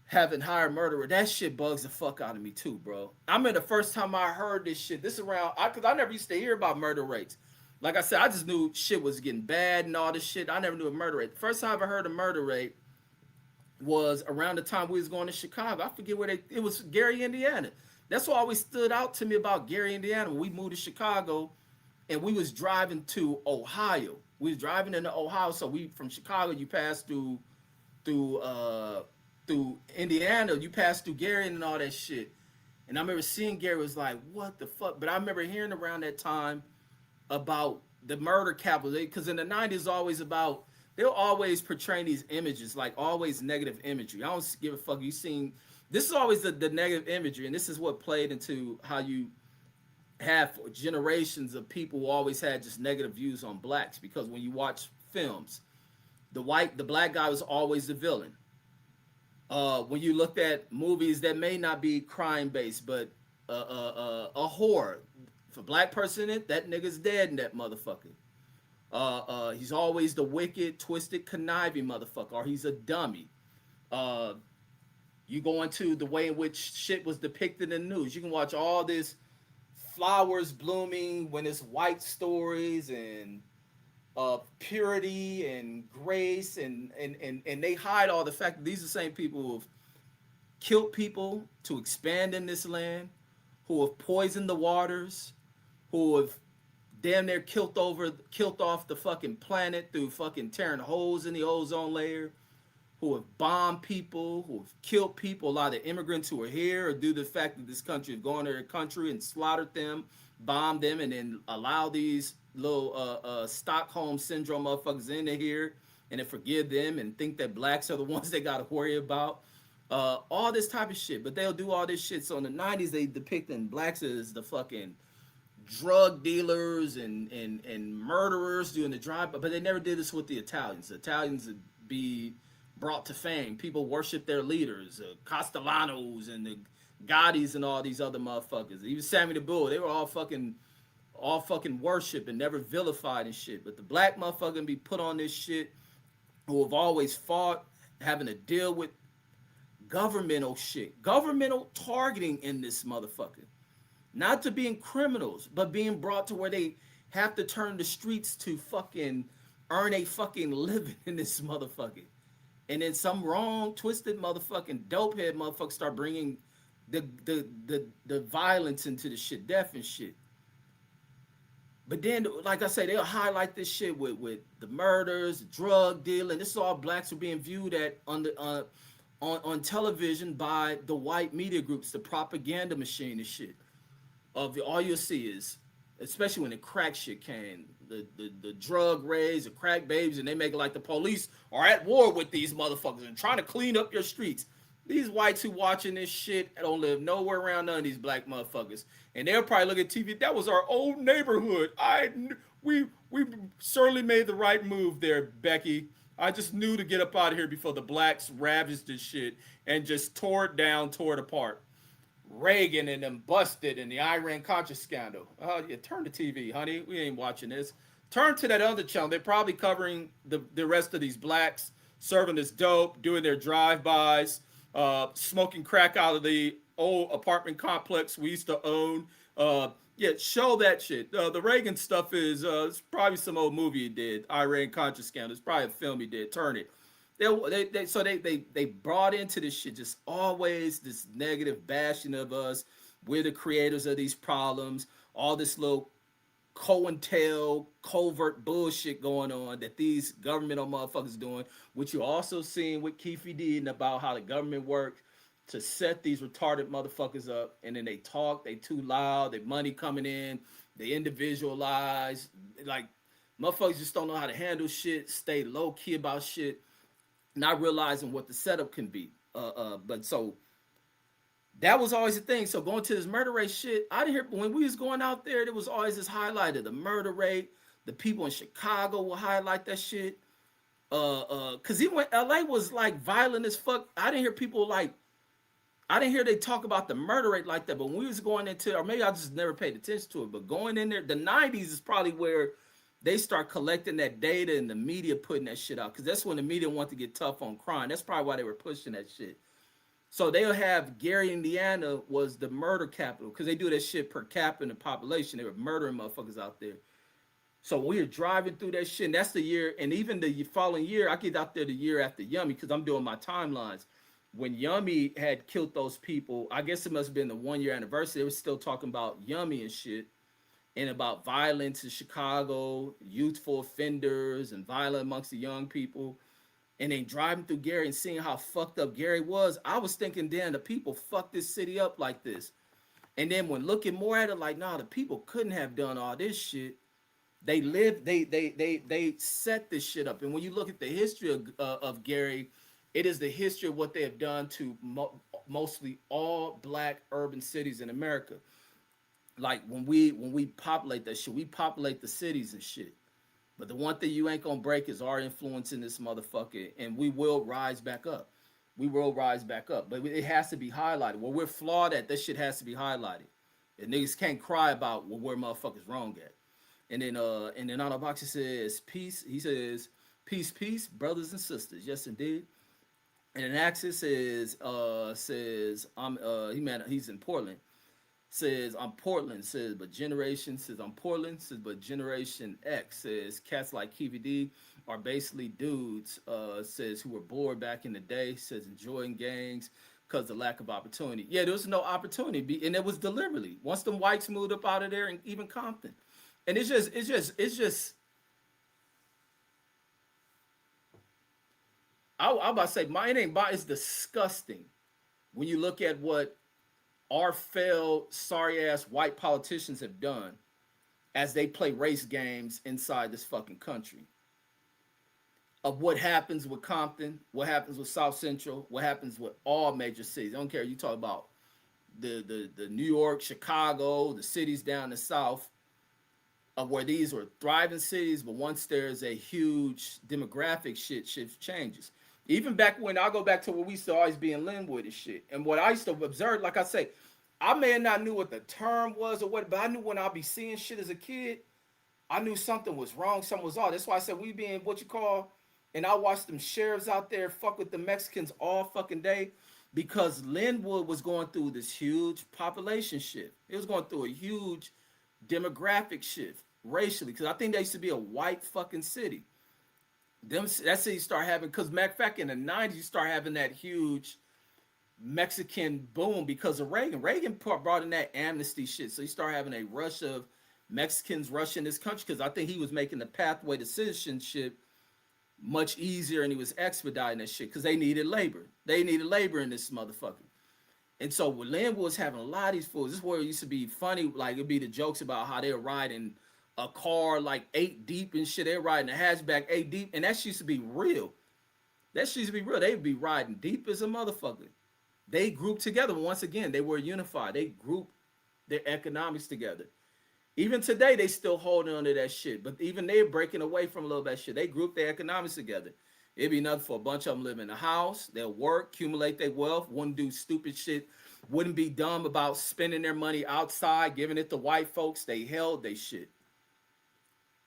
Having hired murderer, that shit bugs the fuck out of me too, bro. I remember the first time I heard this shit, this around, because I never used to hear about murder rates. Like I said, I just knew shit was getting bad and all this shit. I never knew a murder rate. The first time I ever heard a murder rate was around the time we was going to Chicago. I forget where it was Gary, Indiana. That's what always stood out to me about Gary, Indiana. When we moved to Chicago and we was driving to Ohio. We was driving into Ohio. So we, from Chicago, you pass through Indiana, you pass through Gary and all that shit. And I remember seeing Gary, was like, what the fuck? But I remember hearing around that time about the murder capital, because in the 90s, always about, they'll always portray these images, like always negative imagery. I don't give a fuck. You seen, this is always the negative imagery, and this is what played into how you have generations of people who always had just negative views on blacks, because when you watch films, the black guy was always the villain. When you looked at movies that may not be crime based, but a horror, if a black person in it, that nigga's dead in that motherfucker. He's always the wicked, twisted, conniving motherfucker, or he's a dummy. Uh, you go into the way in which shit was depicted in the news. You can watch all this flowers blooming when it's white stories and purity and grace and they hide all the fact that these are the same people who have killed people to expand in this land, who have poisoned the waters, who have damn near killed off the fucking planet through fucking tearing holes in the ozone layer, who have bombed people, who have killed people, a lot of immigrants who are here, or due to the fact that this country has gone to their country and slaughtered them, bombed them, and then allow these little Stockholm syndrome motherfuckers into here and then forgive them and think that blacks are the ones they got to worry about. All this type of shit, but they'll do all this shit. So in the 90s, they depicted blacks as the fucking drug dealers and murderers doing the drive, but they never did this with the Italians. The Italians would be brought to fame. People worship their leaders, Castellanos and the Gottis and all these other motherfuckers. Even Sammy the Bull, they were all fucking worship and never vilified and shit. But the black motherfucker be put on this shit, who have always fought having to deal with governmental shit, governmental targeting in this motherfucker. Not to being criminals, but being brought to where they have to turn the streets to fucking earn a fucking living in this motherfucker. And then some wrong, twisted motherfucking dopehead motherfuckers start bringing the violence into the shit, death and shit. But then, like I say, they'll highlight this shit with the murders, drug dealing. This is all blacks are being viewed at on television by the white media groups, the propaganda machine and shit. All you'll see is, especially when the crack shit came, the drug raids, the crack babies, and they make it like the police are at war with these motherfuckers and trying to clean up your streets. These whites who watching this shit don't live nowhere around none of these black motherfuckers, and they'll probably look at TV. That was our old neighborhood. We certainly made the right move there, Becky. I just knew to get up out of here before the blacks ravaged this shit and just tore it down, tore it apart. Reagan and them busted in the Iran-Contra scandal. Oh, yeah, turn the TV, honey. We ain't watching this. Turn to that other channel. They're probably covering the rest of these blacks serving this dope, doing their drive-bys, smoking crack out of the old apartment complex we used to own. Yeah, show that shit. The Reagan stuff is it's probably some old movie he did. Iran-Contra scandal. It's probably a film he did. Turn it. They brought into this shit just always this negative bashing of us. We're the creators of these problems. All this little COINTEL covert bullshit going on that these governmental motherfuckers doing, which you also seen with Keefe D and about how the government works to set these retarded motherfuckers up, and then they talk, they too loud, they money coming in, they individualize, like motherfuckers just don't know how to handle shit, stay low key about shit, not realizing what the setup can be. But so that was always the thing. So going to this murder rate shit, I didn't hear when we was going out there, there was always this highlight of the murder rate. The people in Chicago will highlight that shit. Cause even when LA was like violent as fuck, I didn't hear they talk about the murder rate like that. But when we was going into, or maybe I just never paid attention to it, but going in there, the 90s is probably where they start collecting that data and the media putting that shit out. Because that's when the media want to get tough on crime. That's probably why they were pushing that shit. So they'll have Gary, Indiana was the murder capital. Because they do that shit per capita in the population. They were murdering motherfuckers out there. So we were driving through that shit. And that's the year. And even the following year, I get out there the year after Yummy. Because I'm doing my timelines. When Yummy had killed those people, I guess it must have been the 1 year anniversary. They were still talking about Yummy and shit. And about violence in Chicago, youthful offenders and violence amongst the young people. And then driving through Gary and seeing how fucked up Gary was, I was thinking, damn, the people fucked this city up like this. And then when looking more at it, like, nah, the people couldn't have done all this shit. They lived, they set this shit up. And when you look at the history of Gary, it is the history of what they have done to mostly all black urban cities in America. Like when we populate that shit, we populate the cities and shit. But the one thing you ain't gonna break is our influence in this motherfucker, and we will rise back up. We will rise back up, but it has to be highlighted. Where we're flawed at, that shit has to be highlighted. And niggas can't cry about where motherfuckers wrong at. And then on the box it says peace. He says peace, peace, brothers and sisters. Yes, indeed. And an axis says I'm he's in Portland. Says I'm Portland. Says but generation says I'm Portland. Says but generation X says cats like KVD are basically dudes. Says who were bored back in the day. Says enjoying gangs because the lack of opportunity. Yeah, there was no opportunity, and it was deliberately. Once them whites moved up out of there, and even Compton, and it's just. I about to say, mine ain't by. It's disgusting when you look at what our failed, sorry ass white politicians have done as they play race games inside this fucking country. Of what happens with Compton, what happens with South Central, what happens with all major cities. I don't care. You talk about the New York, Chicago, the cities down the South, of where these were thriving cities, but once there's a huge demographic shift changes. Even back when I go back to where we used to always be in Linwood and shit, and what I used to observe, like I say, I may have not knew what the term was or what, but I knew when I'd be seeing shit as a kid, I knew something was wrong, something was off. That's why I said we being what you call, and I watched them sheriffs out there fuck with the Mexicans all fucking day because Linwood was going through this huge population shift. It was going through a huge demographic shift racially because I think they used to be a white fucking city. That city start having because matter of fact in the 90s you start having that huge Mexican boom because of Reagan. Reagan brought in that amnesty shit, so you start having a rush of Mexicans rushing this country because I think he was making the pathway to citizenship much easier and he was expediting that shit because they needed labor. They needed labor in this motherfucker. And so when Linwood was having a lot of these fools, this is where it used to be funny, like it'd be the jokes about how they're riding a car like 8 deep and shit. They're riding a hatchback 8 deep, and that shit used to be real. That shit used to be real. They'd be riding deep as a motherfucker. They grouped together. Once again, they were unified. They grouped their economics together. Even today, they still holding on to that shit. But even they're breaking away from a little bit of shit. They group their economics together. It'd be nothing for a bunch of them living in a house. They'll work, accumulate their wealth, wouldn't do stupid shit, wouldn't be dumb about spending their money outside, giving it to white folks. They held their shit.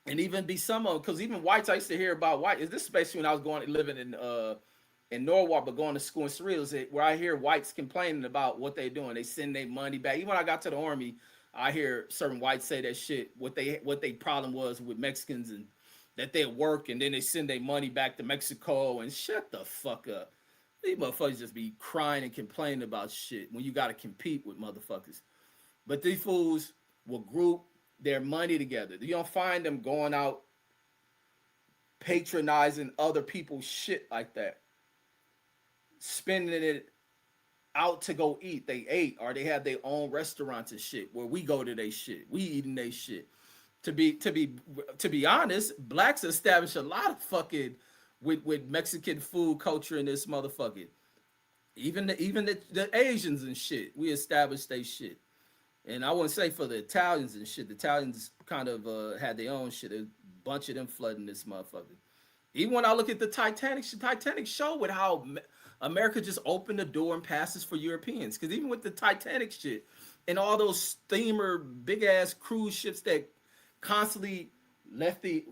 And even be some of them, because even whites, I used to hear about white. Is this especially when I was going living in Norwalk, but going to school in Surreal, where I hear whites complaining about what they're doing. They send their money back. Even when I got to the army, I hear certain whites say that shit. What they problem was with Mexicans and that they work and then they send their money back to Mexico and shut the fuck up. These motherfuckers just be crying and complaining about shit when you got to compete with motherfuckers. But these fools will group their money together. You don't find them going out patronizing other people's shit like that. Spending it out to go eat. They ate or they have their own restaurants and shit where we go to their shit. We eating their shit. To be honest, blacks established a lot of fucking with Mexican food culture in this motherfucker. Even the Asians and shit, we established they shit. And I wouldn't say for the Italians and shit. The Italians kind of had their own shit. A bunch of them flooding this motherfucker. Even when I look at the Titanic show with how America just opened the door and passes for Europeans. Because even with the Titanic shit and all those steamer big ass cruise ships that constantly left the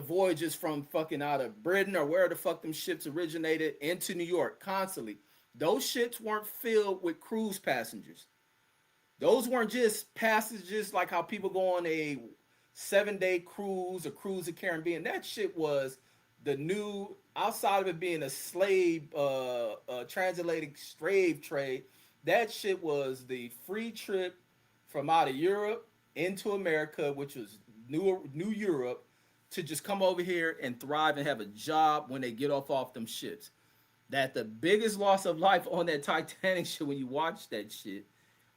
voyages from fucking out of Britain or where the fuck them ships originated into New York constantly. Those ships weren't filled with cruise passengers. Those weren't just passengers like how people go on a 7-day cruise or cruise the Caribbean. That shit was the new, outside of it being a slave, transatlantic slave trade, that shit was the free trip from out of Europe into America, which was new Europe, to just come over here and thrive and have a job when they get off them ships. That the biggest loss of life on that Titanic shit when you watch that shit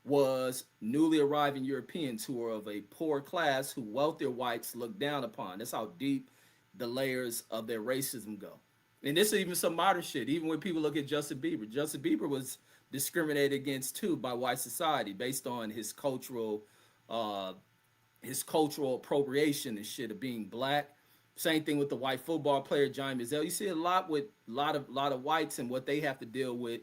was newly arriving Europeans who were of a poor class who wealthier whites look down upon. That's how deep the layers of their racism go. And this is even some modern shit. Even when people look at Justin Bieber was discriminated against too by white society based on his cultural appropriation and shit of being black. Same thing with the white football player Johnny Manziel. You see a lot with lot of whites and what they have to deal with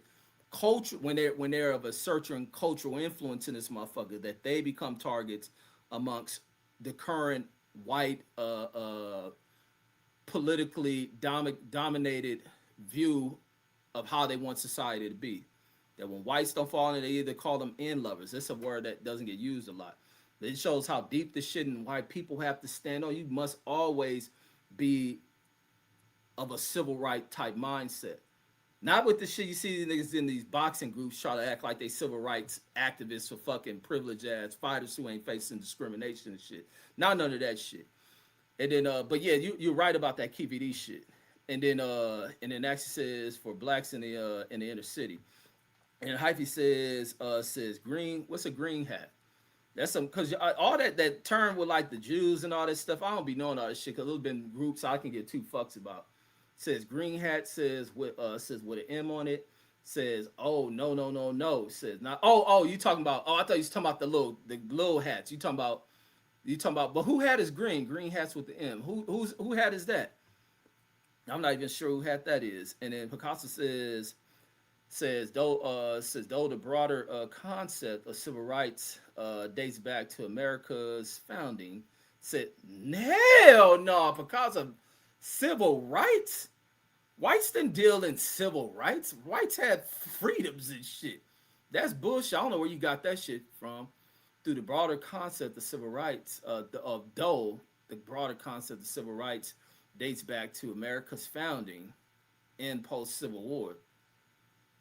culture when they're of a certain cultural influence in this motherfucker, that they become targets amongst the current white politically dominated view of how they want society to be. That when whites don't fall in, they either call them end lovers. That's a word that doesn't get used a lot. It shows how deep the shit and why people have to stand on. You must always be of a civil right type mindset. Not with the shit you see these niggas in these boxing groups try to act like they civil rights activists for fucking privileged ass fighters who ain't facing discrimination and shit. Not none of that shit. And then, but yeah, you're right about that KVD shit. And then actually says for blacks in the inner city. And Hyphy says green. What's a green hat? That's some because all that term with like the Jews and all that stuff. I don't be knowing all this shit because there's been groups I can get two fucks about. Says green hat says with an M on it. Says no. Says not you talking about I thought you was talking about the little hats. You talking about but who hat is green? Green hats with the M. Who hat is that? I'm not even sure who hat that is. And then Picasso says though the broader concept of civil rights dates back to America's founding. Said hell no, Picasso civil rights. Whites didn't deal in civil rights. Whites had freedoms and shit. That's bullshit. I don't know where you got that shit from. Through the broader concept of civil rights, the broader concept of civil rights dates back to America's founding and post-Civil War.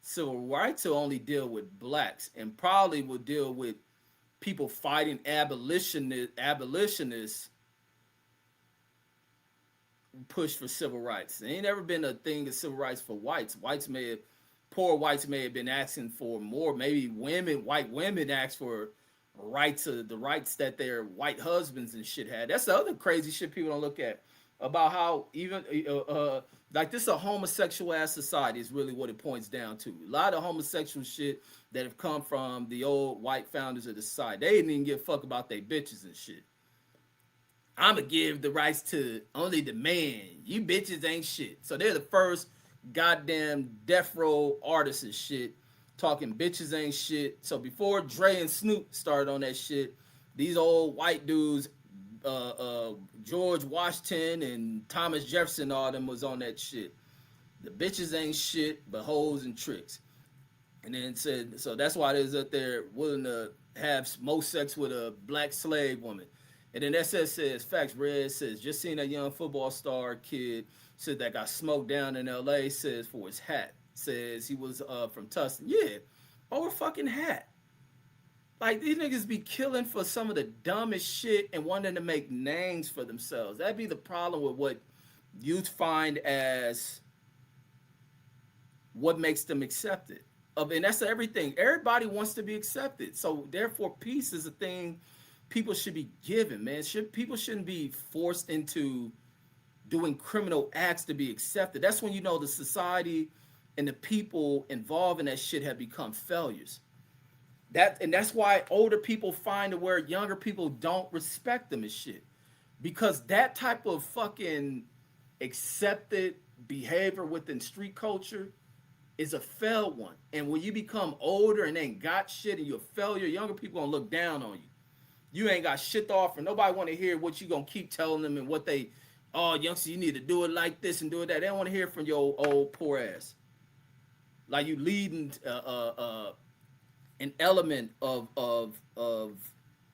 Civil rights will only deal with blacks and probably will deal with people fighting abolitionists push for civil rights. There ain't never been a thing of civil rights for whites. Poor whites may have been asking for more. Maybe white women asked for the rights that their white husbands and shit had. That's the other crazy shit people don't look at about how even like this is a homosexual ass society is really what it points down to. A lot of homosexual shit that have come from the old white founders of the society. They didn't even give a fuck about their bitches and shit. I'ma give the rights to only the man. You bitches ain't shit. So they're the first goddamn death row artists and shit talking bitches ain't shit. So before Dre and Snoop started on that shit, these old white dudes, George Washington and Thomas Jefferson, all them was on that shit. The bitches ain't shit but hoes and tricks. And then said, so that's why they's up there willing to have most sex with a black slave woman. And then SS says, facts, Red says, just seen a young football star kid said that got smoked down in LA, says for his hat. Says he was from Tustin. Yeah, over fucking hat. Like, these niggas be killing for some of the dumbest shit and wanting to make names for themselves. That'd be the problem with what youth find as what makes them accepted. And that's everything. Everybody wants to be accepted. So, therefore, peace is a thing people should be given, man. People shouldn't be forced into doing criminal acts to be accepted. That's when you know the society and the people involved in that shit have become failures. That's why older people find where younger people don't respect them and shit. Because that type of fucking accepted behavior within street culture is a failed one. And when you become older and ain't got shit and you're a failure, younger people gonna look down on you. You ain't got shit to offer. Nobody want to hear what you gonna keep telling them and what they, youngster, you need to do it like this and do it that. They don't want to hear from your old poor ass. Like you leading an element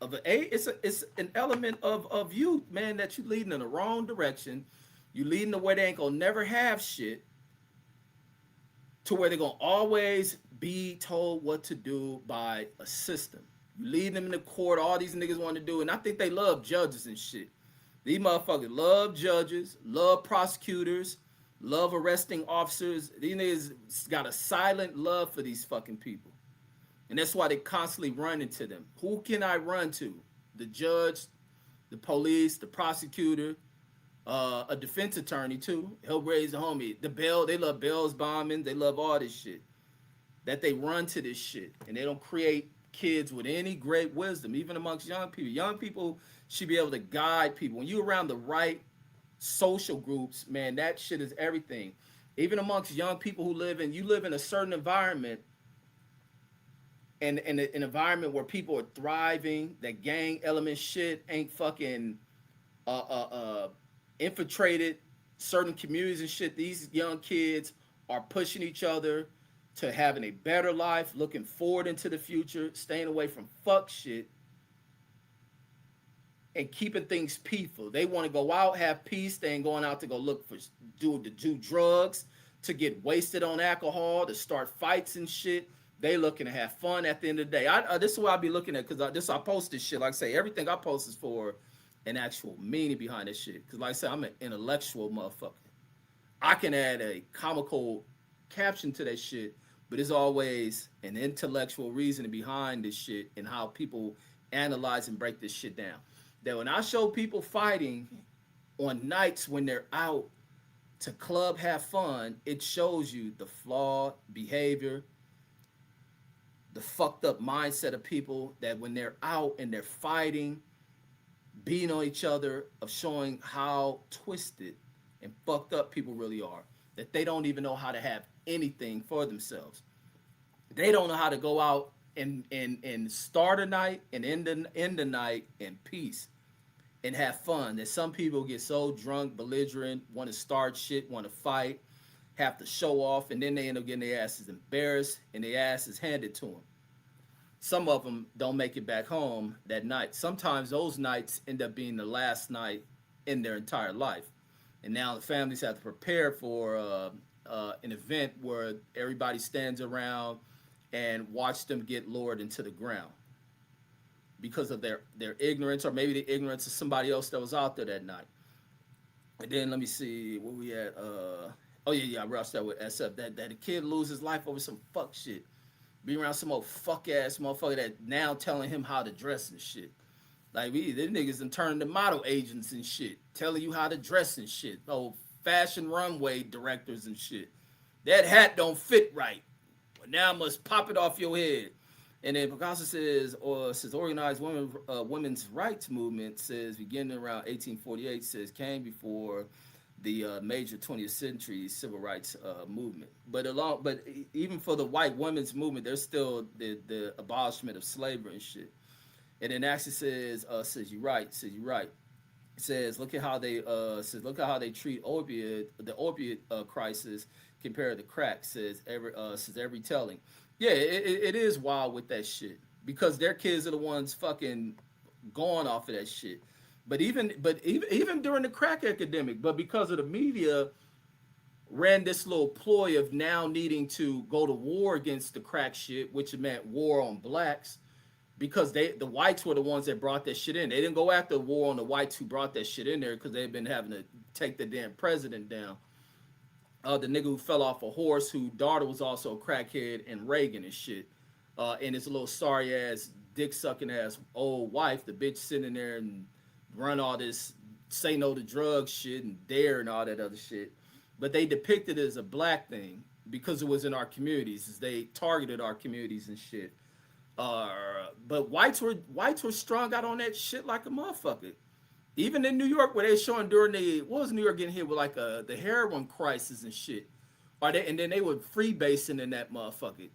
it's an element of youth, man, that you leading in the wrong direction. You leading the way they ain't gonna never have shit, to where they're gonna always be told what to do by a system. You leading them in the court, all these niggas want to do, and I think they love judges and shit. These motherfuckers love judges, love prosecutors, love arresting officers. These niggas got a silent love for these fucking people. And that's why they constantly run into them. Who can I run to? The judge, the police, the prosecutor, a defense attorney too. He'll raise a homie. The bail, they love bails bombing. They love all this shit. That they run to this shit. And they don't create kids with any great wisdom, even amongst young people. Young people should be able to guide people. When you're around the right social groups, man, that shit is everything. Even amongst young people who live in a certain environment, and in an environment where people are thriving, that gang element shit ain't fucking uh, uh, uh, infiltrated certain communities and shit. These young kids are pushing each other to having a better life, looking forward into the future, staying away from fuck shit, and keeping things peaceful. They want to go out, have peace. They ain't going out to go look for do drugs, to get wasted on alcohol, to start fights and shit. They looking to have fun at the end of the day. This is what I be looking at, because I post this shit. Like I say, everything I post is for an actual meaning behind this shit. Because like I said, I'm an intellectual motherfucker. I can add a comical caption to that shit, but it's always an intellectual reasoning behind this shit and how people analyze and break this shit down. That when I show people fighting on nights when they're out to club have fun, it shows you the flawed behavior, the fucked up mindset of people that when they're out and they're fighting, beating on each other, of showing how twisted and fucked up people really are. That they don't even know how to have anything for themselves. They don't know how to go out and start a night and end the night in peace and have fun. That some people get so drunk, belligerent, want to start shit, want to fight, have to show off, and then they end up getting their asses embarrassed and their asses handed to them. Some of them don't make it back home that night. Sometimes those nights end up being the last night in their entire life. And now the families have to prepare for an event where everybody stands around and watch them get lowered into the ground because of their ignorance, or maybe the ignorance of somebody else that was out there that night. And then let me see where we at. I rushed that with SF. That a kid loses his life over some fuck shit. Be around some old fuck ass motherfucker that now telling him how to dress and shit. Like these niggas done turned to model agents and shit, telling you how to dress and shit. Oh, fashion runway directors and shit. That hat don't fit right. But now I must pop it off your head. And then Picasso says organized women's rights movement says beginning around 1848 says came before the major 20th century civil rights movement. But even for the white women's movement, there's still the abolishment of slavery and shit. And then actually says you're right. It says look at how they treat the opiate crisis compared to crack. Says every telling. Yeah, it is wild with that shit, because their kids are the ones fucking going off of that shit. But even during the crack epidemic, but because of the media ran this little ploy of now needing to go to war against the crack shit, which meant war on blacks, because the whites were the ones that brought that shit in. They didn't go after the war on the whites who brought that shit in there, because they've been having to take the damn president down. The nigga who fell off a horse, whose daughter was also a crackhead, and Reagan and shit. And his little sorry ass, dick sucking ass old wife, the bitch sitting there and run all this say no to drugs shit and dare and all that other shit. But they depicted it as a black thing because it was in our communities, as they targeted our communities and shit. But whites were strung out on that shit like a motherfucker. Even in New York, where they showing during what was New York getting hit with, like the heroin crisis and shit, and then they were freebasing in that motherfucker.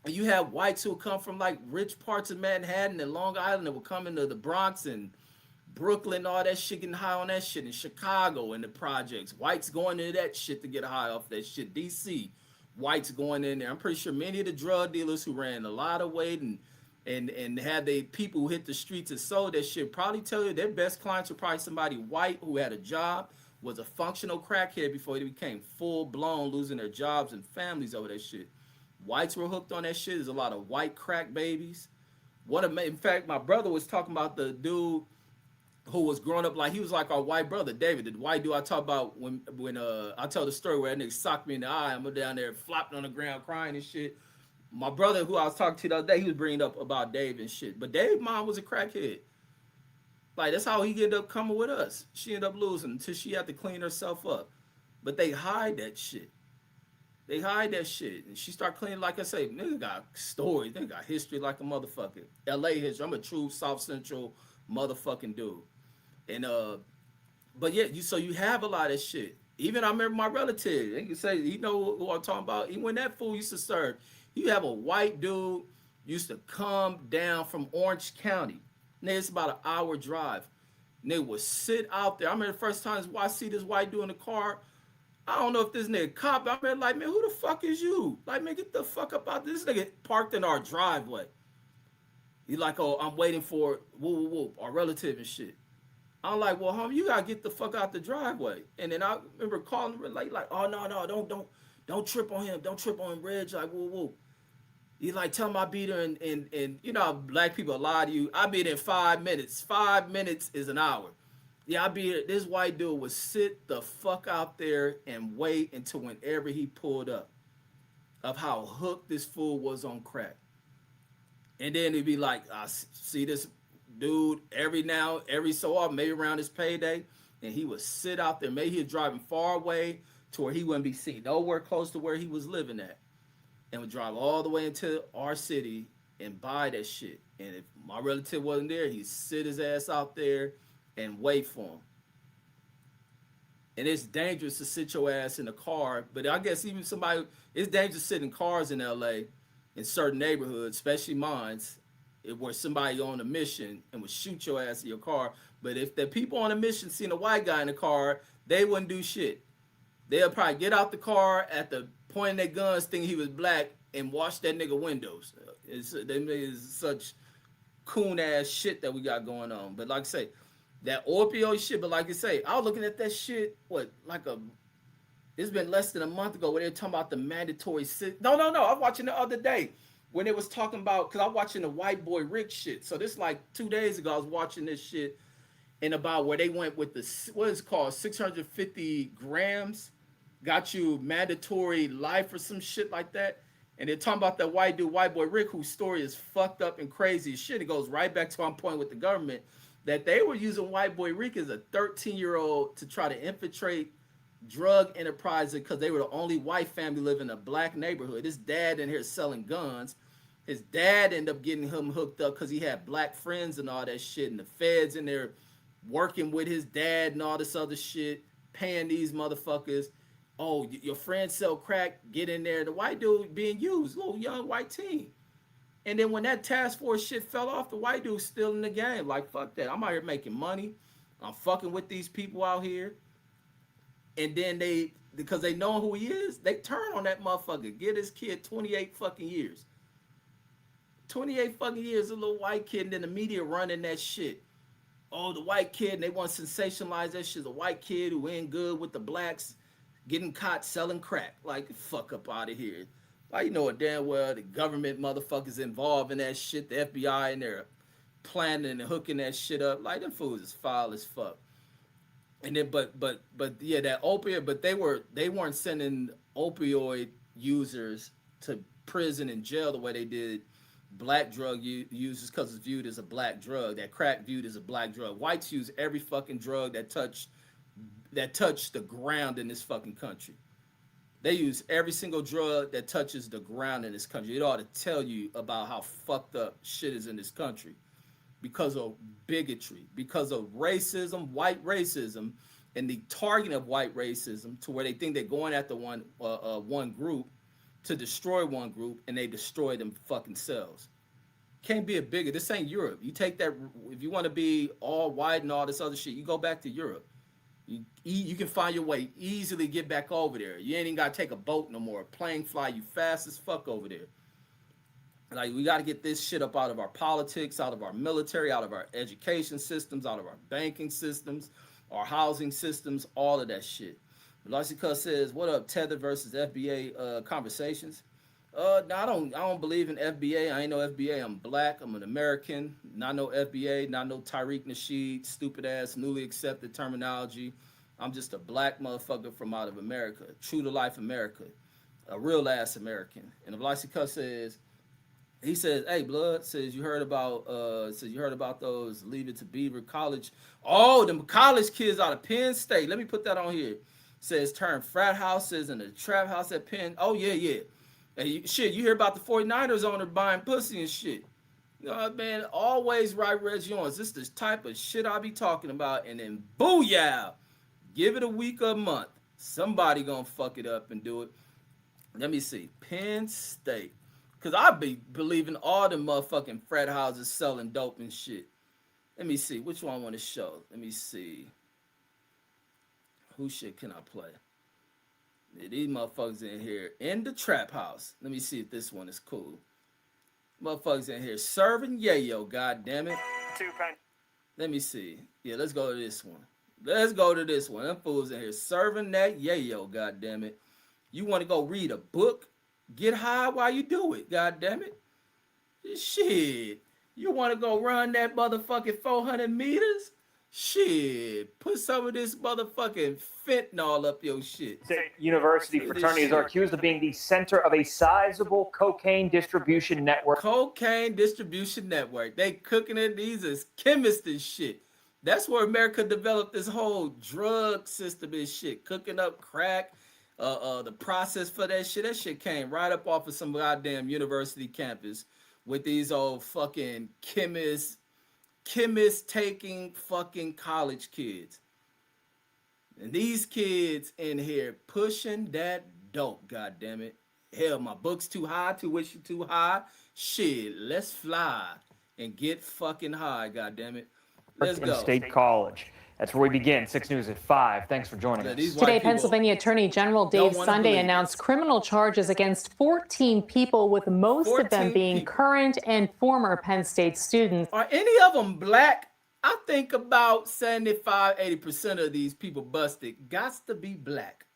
And you have whites who come from like rich parts of Manhattan and Long Island that would come into the Bronx and Brooklyn, all that shit, getting high on that shit. In Chicago, in the projects, whites going into that shit to get high off that shit. DC, whites going in there. I'm pretty sure many of the drug dealers who ran a lot of weight and had they people who hit the streets and sold that shit probably tell you their best clients were probably somebody white who had a job, was a functional crackhead before they became full blown, losing their jobs and families over that shit. Whites were hooked on that shit. There's a lot of white crack babies. In fact, my brother was talking about the dude who was growing up like he was like our white brother David, the white dude I talk about when I tell the story where that nigga socked me in the eye. I'm down there flopping on the ground crying and shit. My brother, who I was talking to the other day, he was bringing up about Dave and shit. But Dave's mom was a crackhead. Like, that's how he ended up coming with us. She ended up losing until she had to clean herself up. But they hide that shit. And she started cleaning, like I say, nigga got stories. Nigga got history like a motherfucker. LA history. I'm a true South Central motherfucking dude. And, but yeah, so you have a lot of shit. Even I remember my relative, they can say, you know who I'm talking about? Even when that fool used to serve, you have a white dude used to come down from Orange County. Nigga, it's about an hour drive. And they would sit out there. I remember the first time I see this white dude in the car. I don't know if this nigga cop. I mean, like, man, who the fuck is you? Like, man, get the fuck up out there. This nigga parked in our driveway. He like, oh, I'm waiting for whoop, whoop, whoop, our relative and shit. I'm like, well, homie, you gotta get the fuck out the driveway. And then I remember calling him like, oh no, don't trip on him, Reg. Like, whoop, whoop. He like, tell him I'll be there and you know how black people lie to you. I'll be there in 5 minutes. 5 minutes is an hour. Yeah, I'll be there. This white dude would sit the fuck out there and wait until whenever he pulled up of how hooked this fool was on crack. And then he'd be like, I see this dude every so often, maybe around his payday, and he would sit out there. Maybe he was driving far away to where he wouldn't be seen, nowhere close to where he was living at, and would drive all the way into our city and buy that shit. And if my relative wasn't there, he'd sit his ass out there and wait for him. And it's dangerous to sit your ass in a car, but I guess even it's dangerous to sit in cars in LA in certain neighborhoods, especially mine's, where somebody on a mission and would shoot your ass in your car. But if the people on a mission seen a white guy in the car, they wouldn't do shit. They'll probably get out the car at the pointing their guns, thinking he was black, and wash that nigga windows. It's such coon ass shit that we got going on. But like I say, that opioid shit. But like I say, I was looking at that shit. It's been less than a month ago where they were talking about the mandatory. No. I was watching the other day when it was talking about, because I was watching the white boy Rick shit. So this like 2 days ago, I was watching this shit and about where they went with the, what is it called, 650 grams, got you mandatory life or some shit like that. And they're talking about that white dude, white boy Rick, whose story is fucked up and crazy as shit. It goes right back to my point with the government, that they were using white boy Rick as a 13-year-old to try to infiltrate drug enterprises because they were the only white family living in a black neighborhood. His dad in here selling guns. His dad ended up getting him hooked up because he had black friends and all that shit. And the feds in there working with his dad and all this other shit, paying these motherfuckers. Oh, your friends sell crack, get in there. The white dude being used, little young white teen. And then when that task force shit fell off, the white dude's still in the game. Like, fuck that. I'm out here making money. I'm fucking with these people out here. And then because they know who he is, they turn on that motherfucker. Get his kid 28 fucking years. 28 fucking years, a little white kid, and then the media running that shit. Oh, the white kid, and they want to sensationalize that shit. The white kid who ain't good with the blacks getting caught selling crack. Like, fuck up out of here. Like, you know it damn well the government motherfuckers involved in that shit, the FBI, and they're planning and hooking that shit up. Like, them fools is foul as fuck. And then, but yeah, that opioid, but they weren't sending opioid users to prison and jail the way they did black drug users because it's viewed as a black drug. That crack viewed as a black drug. Whites use every fucking drug that touched the ground in this fucking country. They use every single drug that touches the ground in this country. It ought to tell you about how fucked up shit is in this country because of bigotry, because of racism, white racism, and the targeting of white racism to where they think they're going after one group to destroy one group, and they destroy them fucking selves. Can't be a bigot. This ain't Europe. You take that, if you want to be all white and all this other shit, you go back to Europe. You can find your way, easily get back over there. You ain't even got to take a boat no more. A plane fly you fast as fuck over there. Like, we got to get this shit up out of our politics, out of our military, out of our education systems, out of our banking systems, our housing systems, all of that shit. Larsica says, what up, Tether versus FBA conversations? No, I don't believe in FBA. I ain't no FBA. I'm black. I'm an American. Not no FBA. Not no Tariq Nasheed, stupid ass, newly accepted terminology. I'm just a black motherfucker from out of America. True to life America. A real ass American. And if Larsica says, he says, hey, blood, says you heard about those Leave It to Beaver College. Oh, them college kids out of Penn State. Let me put that on here. Says turn frat houses and the trap house at Penn. Oh, yeah. And you hear about the 49ers owner buying pussy and shit. You know, man, always right, Reg Jones. This is the type of shit I be talking about. And then booyah, give it a week or a month. Somebody gonna fuck it up and do it. Let me see. Penn State. Cause I be believing all the motherfucking frat houses selling dope and shit. Let me see. Which one I want to show? Let me see. Who shit can I play? Yeah, these motherfuckers in here in the trap house. Let me see if this one is cool. Motherfuckers in here serving yayo, god damn it. Let me see. Yeah, let's go to this one. Let's go to this one. Them fools in here serving that yayo, god damn it. You want to go read a book? Get high while you do it, god damn it. Shit. You want to go run that motherfucking 400 meters? Shit. Put some of this motherfucking fentanyl up your shit. State University fraternities are accused of being the center of a sizable cocaine distribution network. Cocaine distribution network. They cooking it. These is chemists and shit. That's where America developed this whole drug system and shit. Cooking up crack. The process for that shit came right up off of some goddamn university campus with these old fucking chemists taking fucking college kids. And these kids in here pushing that dope, goddammit. Hell, my book's too high, tuition too high. Shit, let's fly and get fucking high, goddammit. Let's go. State College. That's where we begin. 6 News at 5. Thanks for joining us. Today, Pennsylvania Attorney General Dave Sunday announced criminal charges against 14 people, with most of them being current and former Penn State students. Are any of them black? I think about 75-80% of these people busted gots to be black.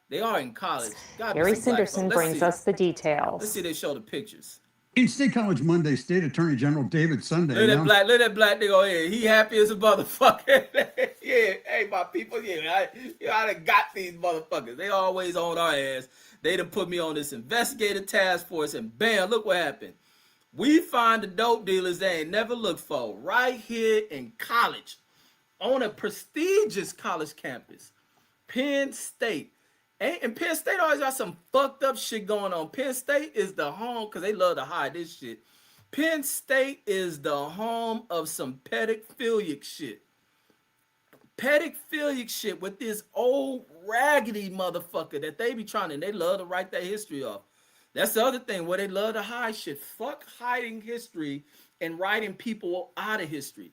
They are in college. Gary Sinderson brings us the details. Let's see, they show the pictures. In State College Monday, State Attorney General David Sunday. Look at that black nigga over here. He happy as a motherfucker. Yeah, hey, my people, I done got these motherfuckers. They always on our ass. They done put me on this investigative task force, and bam, look what happened. We find the dope dealers they ain't never looked for right here in college, on a prestigious college campus, Penn State. And Penn State always got some fucked up shit going on. Penn State is the home, because they love to hide this shit. Penn State is the home of some pedophilic shit. Pedophilic shit with this old raggedy motherfucker that they be trying, and they love to write their history off. That's the other thing, where they love to hide shit. Fuck hiding history and writing people out of history.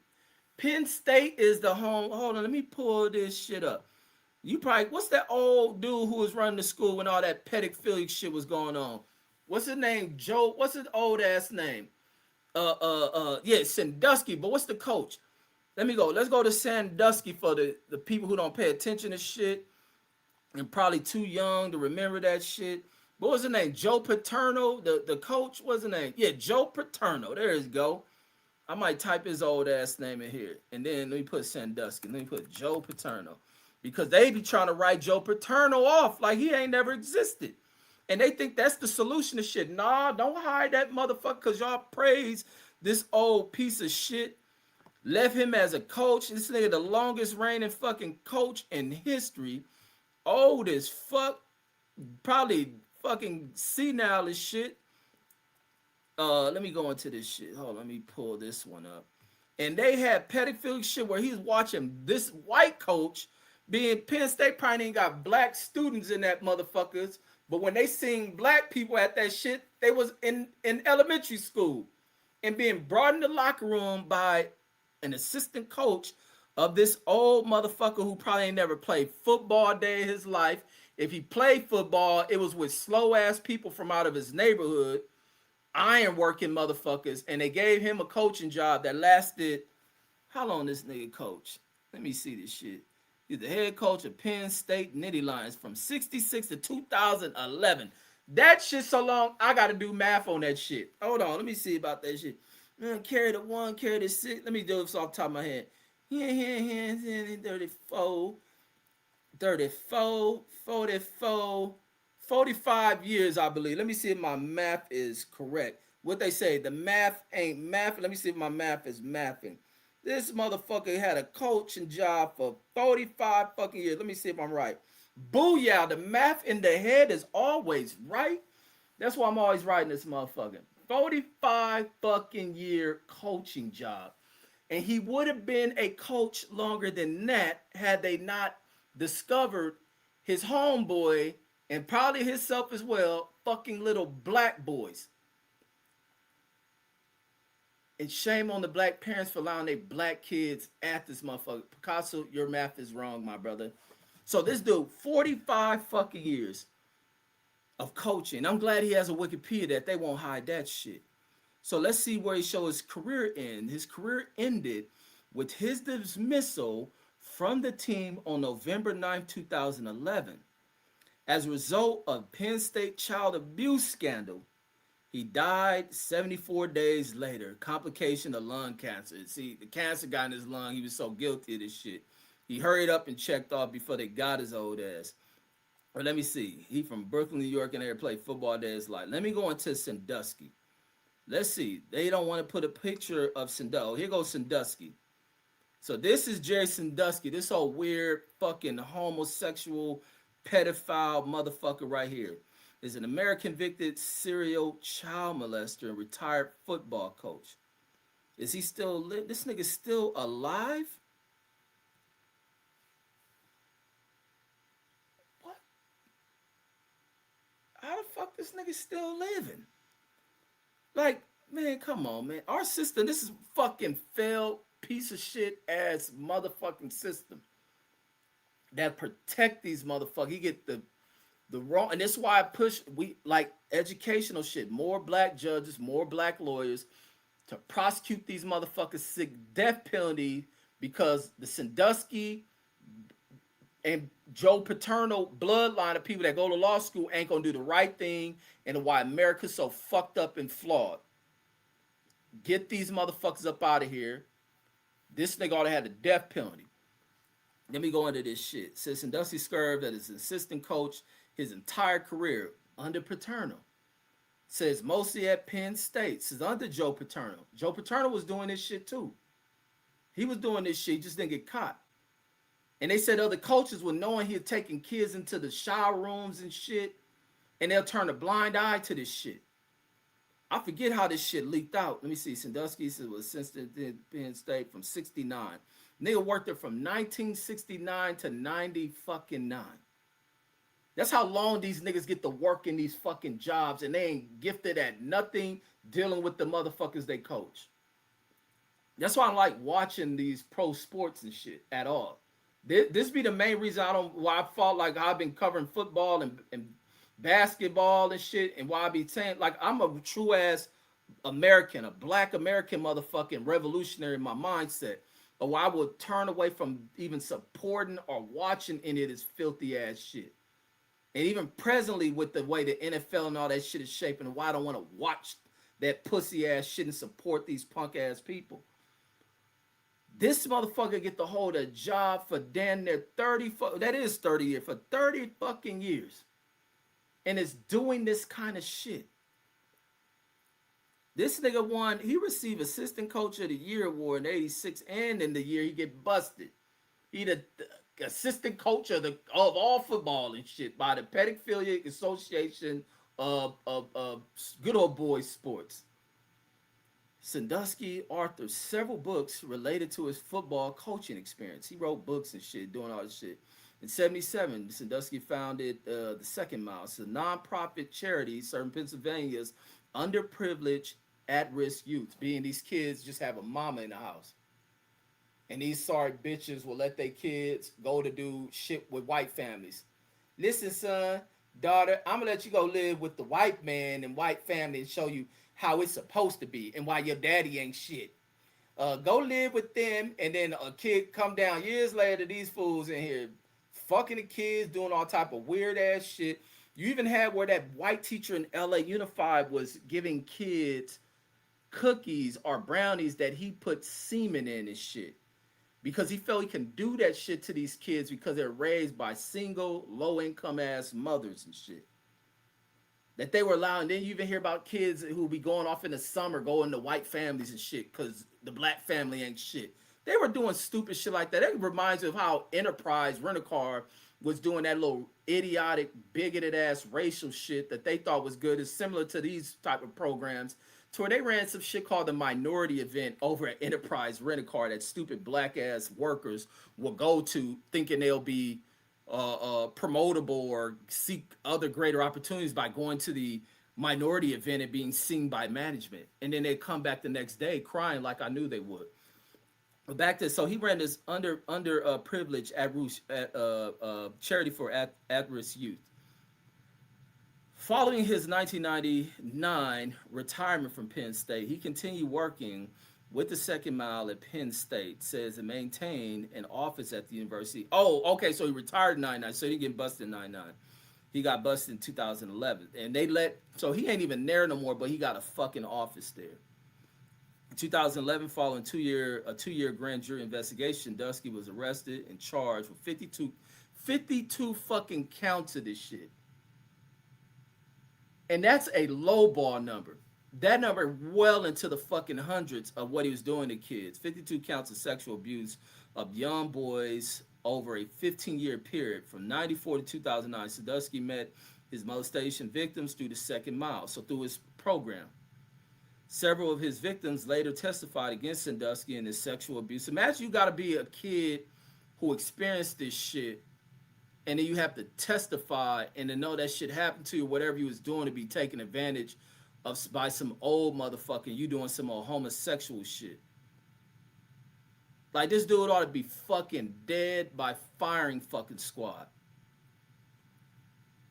Penn State is the home. Hold on, let me pull this shit up. You probably, what's that old dude who was running the school when all that pedophilic shit was going on? What's his name? Joe, what's his old ass name? Yeah, Sandusky, but what's the coach? Let me go. Let's go to Sandusky for the people who don't pay attention to shit and probably too young to remember that shit. What was his name? Joe Paterno, the coach, what's his name? Yeah, Joe Paterno. There you go. I might type his old ass name in here. And then let me put Sandusky. Let me put Joe Paterno. Because they be trying to write Joe Paterno off like he ain't never existed. And they think that's the solution to shit. Nah, don't hide that motherfucker, because y'all praise this old piece of shit. Left him as a coach. This nigga the longest reigning fucking coach in history. Old as fuck. Probably fucking senile as shit. Let me go into this shit. Hold on, let me pull this one up. And they had pedophilic shit where he's watching this white coach being Penn State probably ain't got black students in that motherfuckers, but when they seen black people at that shit, they was in elementary school and being brought in the locker room by an assistant coach of this old motherfucker who probably ain't never played football a day in his life. If he played football, it was with slow ass people from out of his neighborhood, iron working motherfuckers, and they gave him a coaching job that lasted, how long this nigga coach? Let me see this shit. He's the head coach of Penn State Nitty Lions from 66 to 2011. That shit so long, I got to do math on that shit. Hold on, let me see about that shit. Carry the 1, carry the 6. Let me do this off the top of my head. 34, 45 years, I believe. Let me see if my math is correct. What they say, the math ain't math. Let me see if my math is mathing. This motherfucker had a coaching job for 45 fucking years. Let me see if I'm right. Booyah, the math in the head is always right. That's why I'm always writing this motherfucker. 45 fucking year coaching job. And he would have been a coach longer than that had they not discovered his homeboy and probably himself as well, fucking little black boys. And shame on the black parents for allowing their black kids at this motherfucker. Picasso, your math is wrong, my brother. So this dude, 45 fucking years of coaching. I'm glad he has a Wikipedia that they won't hide that shit. So let's see where he shows his career end. His career ended with his dismissal from the team on November 9th, 2011. As a result of Penn State child abuse scandal, he died 74 days later, complication of lung cancer. See, the cancer got in his lung. He was so guilty of this shit. He hurried up and checked off before they got his old ass. Or let me see. He from Brooklyn, New York, and there played football day his life. Let me go into Sandusky. Let's see. They don't want to put a picture of Sandusky. Here goes Sandusky. So this is Jerry Sandusky. This whole weird fucking homosexual pedophile motherfucker right here is an American convicted serial child molester and retired football coach. Is he still live? This nigga's still alive? What? How the fuck this nigga still living? Like, man, come on, man. Our system, this is fucking failed piece of shit ass motherfucking system that protect these motherfuckers. You get the wrong, and that's why I push we like educational shit, more black judges, more black lawyers to prosecute these motherfuckers, sick death penalty, because the Sandusky and Joe Paterno bloodline of people that go to law school ain't gonna do the right thing, and why America's so fucked up and flawed. Get these motherfuckers up out of here. This nigga ought to have the death penalty. Let me go into this shit. Says Sandusky served as an assistant coach his entire career under Paterno. Says mostly at Penn State. Says under Joe Paterno. Joe Paterno was doing this shit too. He was doing this shit, he just didn't get caught. And they said other coaches were knowing he had taken kids into the shower rooms and shit, and they'll turn a blind eye to this shit. I forget how this shit leaked out. Let me see. Sandusky was assistant at Penn State from 69. Nigga worked there from 1969 to 90 fucking 9. That's how long these niggas get to work in these fucking jobs, and they ain't gifted at nothing dealing with the motherfuckers they coach. That's why I like watching these pro sports and shit at all. This be the main reason why I felt like I've been covering football and basketball and shit, and why I be saying like I'm a true ass American, a black American motherfucking revolutionary in my mindset. But why I would turn away from even supporting or watching any of this filthy ass shit. And even presently with the way the NFL and all that shit is shaping, why I don't want to watch that pussy ass shit and support these punk ass people. This motherfucker get to hold a job for damn near 30 years, for 30 fucking years. And is doing this kind of shit. This nigga won, he received Assistant Coach of the Year award in 86, and in the year he get busted. He the assistant coach of all football and shit by the Pedophilia Association of Good Old Boys Sports. Sandusky authored several books related to his football coaching experience. He wrote books and shit, doing all this shit. In 77, Sandusky founded the Second Mile. It's a nonprofit charity serving Pennsylvania's underprivileged, at-risk youth, being these kids just have a mama in the house. And these sorry bitches will let their kids go to do shit with white families. Listen, son, daughter, I'm going to let you go live with the white man and white family and show you how it's supposed to be and why your daddy ain't shit. Go live with them, and then a kid come down years later, these fools in here fucking the kids, doing all type of weird ass shit. You even had where that white teacher in LA Unified was giving kids cookies or brownies that he put semen in and shit, because he felt he can do that shit to these kids because they're raised by single, low-income ass mothers and shit. That they were allowing. Then you even hear about kids who be going off in the summer, going to white families and shit because the black family ain't shit. They were doing stupid shit like that. It reminds me of how Enterprise Rent-A-Car was doing that little idiotic, bigoted ass racial shit that they thought was good. It's similar to these type of programs, to where they ran some shit called the minority event over at Enterprise Rent-A-Car that stupid black ass workers will go to thinking they'll be promotable or seek other greater opportunities by going to the minority event and being seen by management. And then they come back the next day crying like I knew they would. But back to, so he ran this under privileged charity for at-risk youth. Following his 1999 retirement from Penn State, he continued working with the Second Mile at Penn State, says, and maintained an office at the university. Oh, okay, so he retired in 99, so he didn't get busted in 99. He got busted in 2011. And so he ain't even there no more, but he got a fucking office there. In 2011, following a two-year grand jury investigation, Dusky was arrested and charged with 52 fucking counts of this shit. And that's a low ball number. That number well into the fucking hundreds of what he was doing to kids. 52 counts of sexual abuse of young boys over a 15-year period from 94 to 2009. Sadusky met his molestation victims through the Second Mile, so through his program. Several of his victims later testified against Sandusky and his sexual abuse. Imagine you got to be a kid who experienced this shit, and then you have to testify and to know that shit happened to you, whatever you was doing, to be taken advantage of by some old motherfucker, you doing some old homosexual shit. Like, this dude ought to be fucking dead by firing fucking squad.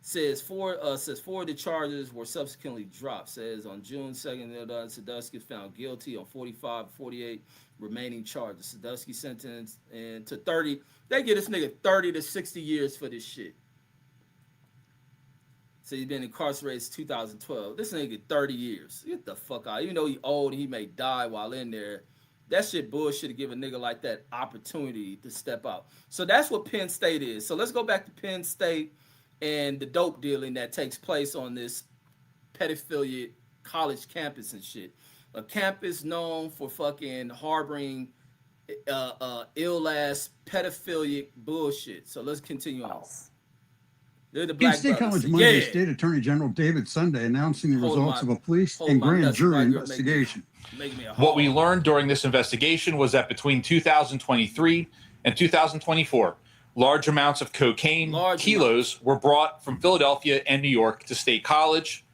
Says four of the charges were subsequently dropped. Says on June 2nd, Sadusky was found guilty on 48 remaining charges. Sadusky sentenced to 30. They give this nigga 30 to 60 years for this shit. So he's been incarcerated since 2012. This nigga get 30 years. Get the fuck out. Even though he old and he may die while in there, that shit bullshit to give a nigga like that opportunity to step out. So that's what Penn State is. So let's go back to Penn State and the dope dealing that takes place on this pedophilia college campus and shit. A campus known for fucking harboring ill-ass pedophilic bullshit. So let's continue on. They're the Black State Brothers. College Monday, State Attorney General David Sunday announcing the results of a police and grand jury investigation. What we learned during this investigation was that between 2023 and 2024, large amounts of cocaine, kilos, were brought from Philadelphia and New York to State College,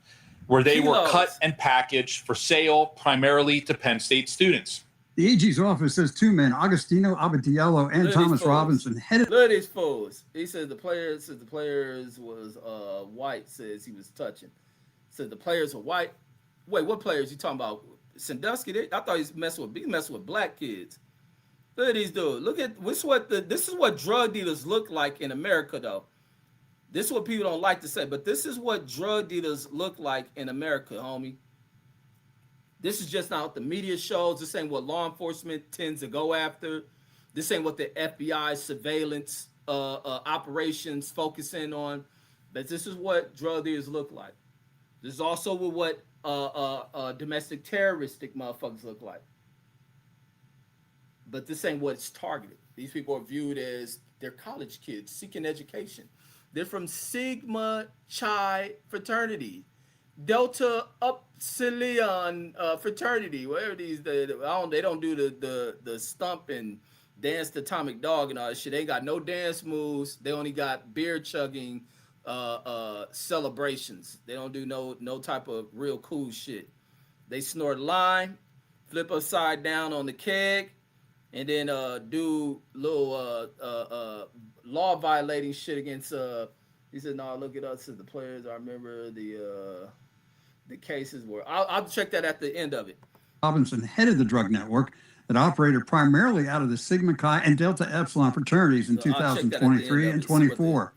where they were cut and packaged for sale primarily to Penn State students. The AG's office says two men, Agostino Abadiello and Thomas Robinson, headed. Look at these fools. He said the players was white. Says he was touching. Said the players were white. Wait, what players you talking about? Sandusky? I thought he was messing with black kids. Look at these dudes. Look at this is what drug dealers look like in America, though. This is what people don't like to say, but this is what drug dealers look like in America, homie. This is just not what the media shows. This ain't what law enforcement tends to go after. This ain't what the FBI surveillance operations focus in on. But this is what drug dealers look like. This is also what domestic terroristic motherfuckers look like. But this ain't what it's targeted. These people are viewed as they're college kids seeking education. They're from Sigma Chi fraternity. Delta Upsilon fraternity, whatever these they don't do the stump and dance the atomic dog and all that shit. They got no dance moves. They only got beer chugging celebrations. They don't do no type of real cool shit. They snort lime, flip upside down on the keg, and then do little law violating shit against he said, no, look at us as the players. I remember the cases were. I'll check that at the end of it. Robinson headed the drug network that operated primarily out of the Sigma Chi and Delta Epsilon fraternities in 2023 and 24.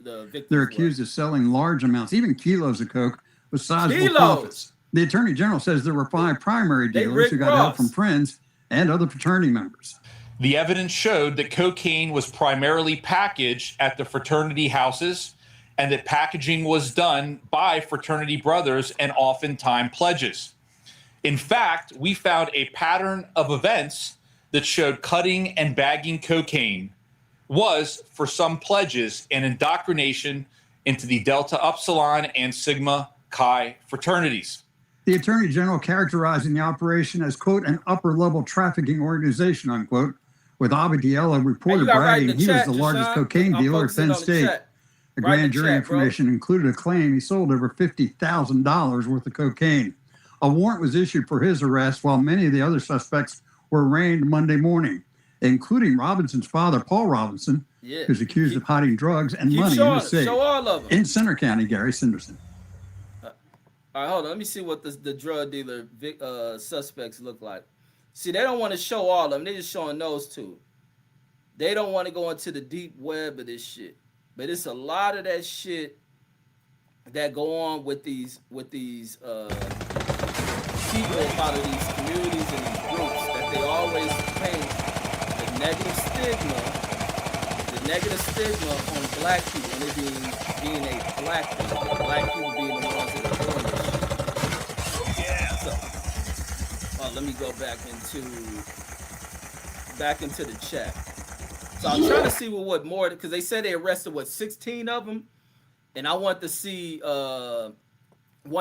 They're accused of selling large amounts, even kilos of coke, with sizable profits. The Attorney General says there were 5 primary dealers who got help from friends and other fraternity members. The evidence showed that cocaine was primarily packaged at the fraternity houses, and that packaging was done by fraternity brothers and oftentimes pledges. In fact, we found a pattern of events that showed cutting and bagging cocaine was, for some pledges, an indoctrination into the Delta Upsilon and Sigma Chi fraternities. The Attorney General characterizing the operation as, quote, an upper-level trafficking organization, unquote, with Abadiello reported bragging he was the largest cocaine dealer at Penn State. The grand jury information included a claim he sold over $50,000 worth of cocaine. A warrant was issued for his arrest, while many of the other suspects were arraigned Monday morning, including Robinson's father, Paul Robinson, who's accused of hiding drugs and money in the safe. Show all of them. In Center County, Gary Cinderson. All right, hold on. Let me see what the drug dealer suspects look like. See, they don't want to show all of them. They're just showing those two. They don't want to go into the deep web of this shit. But it's a lot of that shit that go on with these people out of these communities and these groups, that they always paint the negative stigma on black people, and it being a black people, being the ones that are doing this shit. Yeah. So, let me go back into the chat. So I'm trying to see what more, because they said they arrested 16 of them, and I want to see what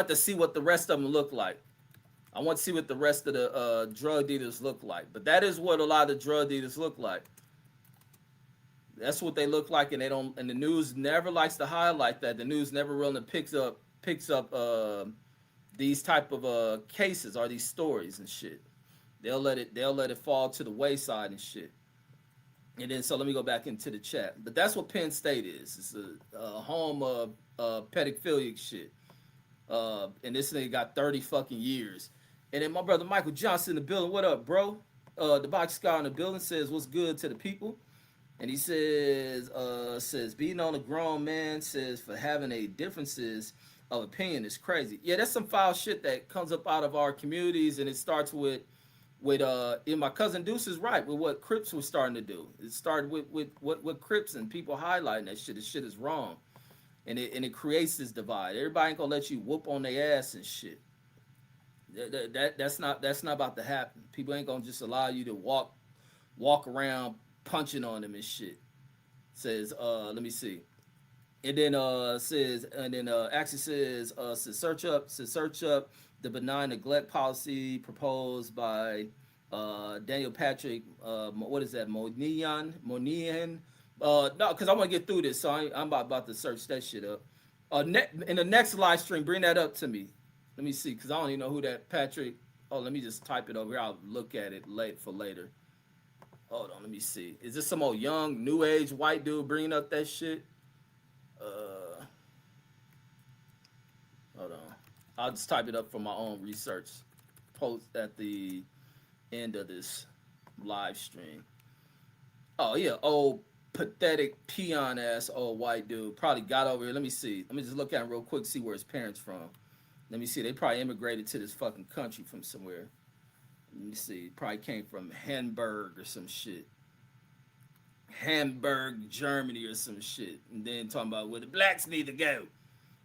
the rest of them look like. I want to see what the rest of the drug dealers look like. But that is what a lot of drug dealers look like. That's what they look like, and they don't. And the news never likes to highlight that. The news never really picks up these type of cases or these stories and shit. They'll let it fall to the wayside and shit. And then, so let me go back into the chat. But that's what Penn State is. It's a home of pedophilic shit. And this nigga got 30 fucking years. And then my brother Michael Johnson in the building. What up, bro? The box guy in the building says, what's good to the people? And he says being on a grown man, says, for having a differences of opinion is crazy. Yeah, that's some foul shit that comes up out of our communities, and it starts with my cousin Deuce is right with what Crips was starting to do. It started with what Crips and people highlighting that shit. This shit is wrong, and it creates this divide. Everybody ain't gonna let you whoop on their ass and shit. That's not about to happen. People ain't gonna just allow you to walk around punching on them and shit. Says let me see, and then actually says search up the benign neglect policy proposed by Daniel Patrick, what is that, Monian? No, because I want to get through this, so I'm about to search that shit up. In the next live stream, bring that up to me. Let me see, because I don't even know who that Patrick. Oh, let me just type it over here. I'll look at it for later. Hold on, let me see. Is this some old young, new age white dude bringing up that shit? Hold on. I'll just type it up for my own research. Post at the end of this live stream. Oh, yeah. Old, pathetic, peon-ass old white dude. Probably got over here. Let me see. Let me just look at him real quick, see where his parents from. Let me see. They probably immigrated to this fucking country from somewhere. Let me see. Probably came from Hamburg or some shit. Hamburg, Germany or some shit. And then talking about where the blacks need to go.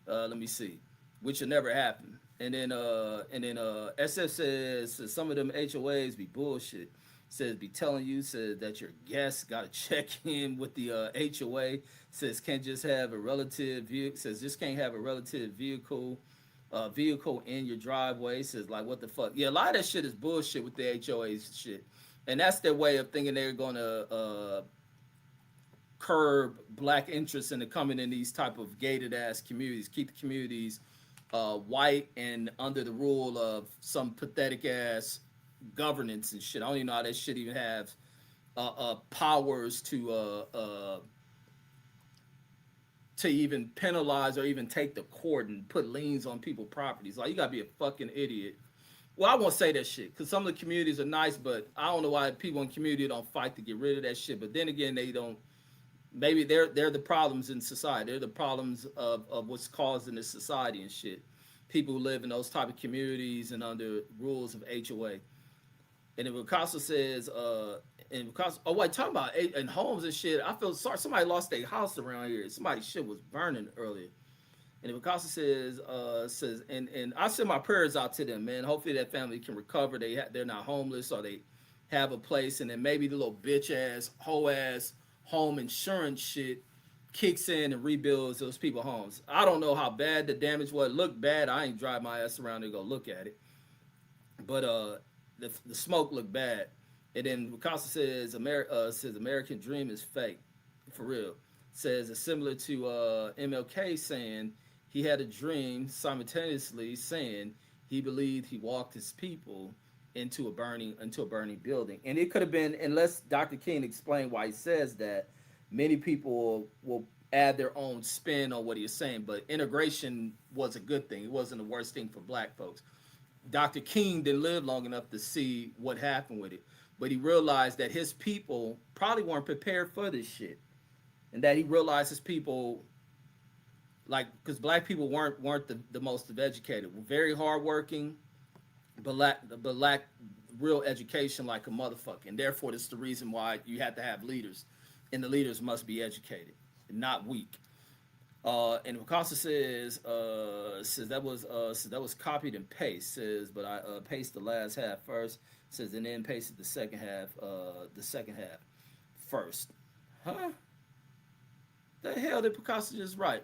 Let me see. Which will never happen. And then SF says some of them HOAs be bullshit. Says be telling you, says that your guests got to check in with the HOA. Says can't just have a relative vehicle. Says just can't have a relative vehicle in your driveway. Says like what the fuck. Yeah, a lot of that shit is bullshit with the HOAs shit. And that's their way of thinking they're gonna curb black interest in coming in these type of gated ass communities, keep the communities white and under the rule of some pathetic ass governance and shit. I don't even know how that shit even have powers to even penalize or even take the court and put liens on people's properties. Like, you gotta be a fucking idiot. Well, I won't say that shit because some of the communities are nice, but I don't know why people in community don't fight to get rid of that shit. But then again, they don't. Maybe they're the problems in society. They're the problems of what's causing this society and shit. People who live in those type of communities and under rules of HOA. And then Picasso says, talking about and homes and shit. I feel sorry. Somebody lost their house around here. Somebody's shit was burning earlier. And then Picasso says, and I send my prayers out to them, man. Hopefully that family can recover. They're not homeless, or they have a place. And then maybe the little bitch ass, hoe ass home insurance shit kicks in and rebuilds those people's homes. I don't know how bad the damage was. It looked bad. I ain't drive my ass around to go look at it. But the smoke looked bad. And then Picasso says American dream is fake. For real. Says it's similar to MLK saying he had a dream simultaneously saying he believed he walked his people into a burning building. And it could have been, unless Dr. King explained why he says that, many people will add their own spin on what he was saying, but integration was a good thing. It wasn't the worst thing for black folks. Dr. King didn't live long enough to see what happened with it, but he realized that his people probably weren't prepared for this shit, and that he realized his people, like, because black people weren't the most educated, were very hardworking, but lack real education like a motherfucker, and therefore that's the reason why you have to have leaders, and the leaders must be educated, not weak. And Picasso says that was copied and paste. Says, but I pasted the last half first. Says, and then pasted the second half first. Huh? The hell did Picasso just write?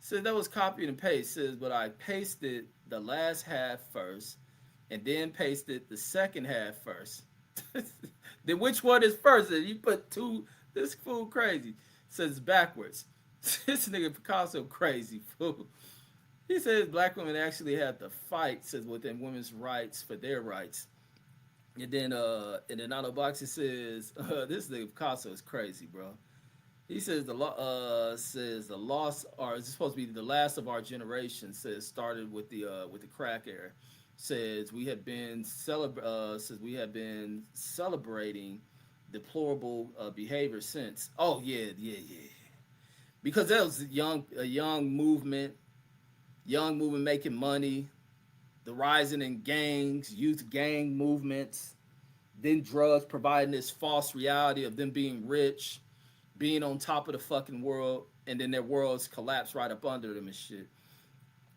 Says that was copied and paste. Says, but I pasted the last half first, and then pasted the second half first. Then which one is first? You put two. This fool crazy. Says backwards. This nigga Picasso crazy fool. He says black women actually had to fight, says, within women's rights for their rights. And then in the Nano box it says this nigga Picasso is crazy, bro. He says the loss are supposed to be the last of our generation. Says started with the crack era. Says we have been celebrating deplorable behavior since. Oh yeah. Because that was a young movement making money, the rising in gangs, youth gang movements, then drugs providing this false reality of them being rich, being on top of the fucking world, and then their worlds collapse right up under them and shit.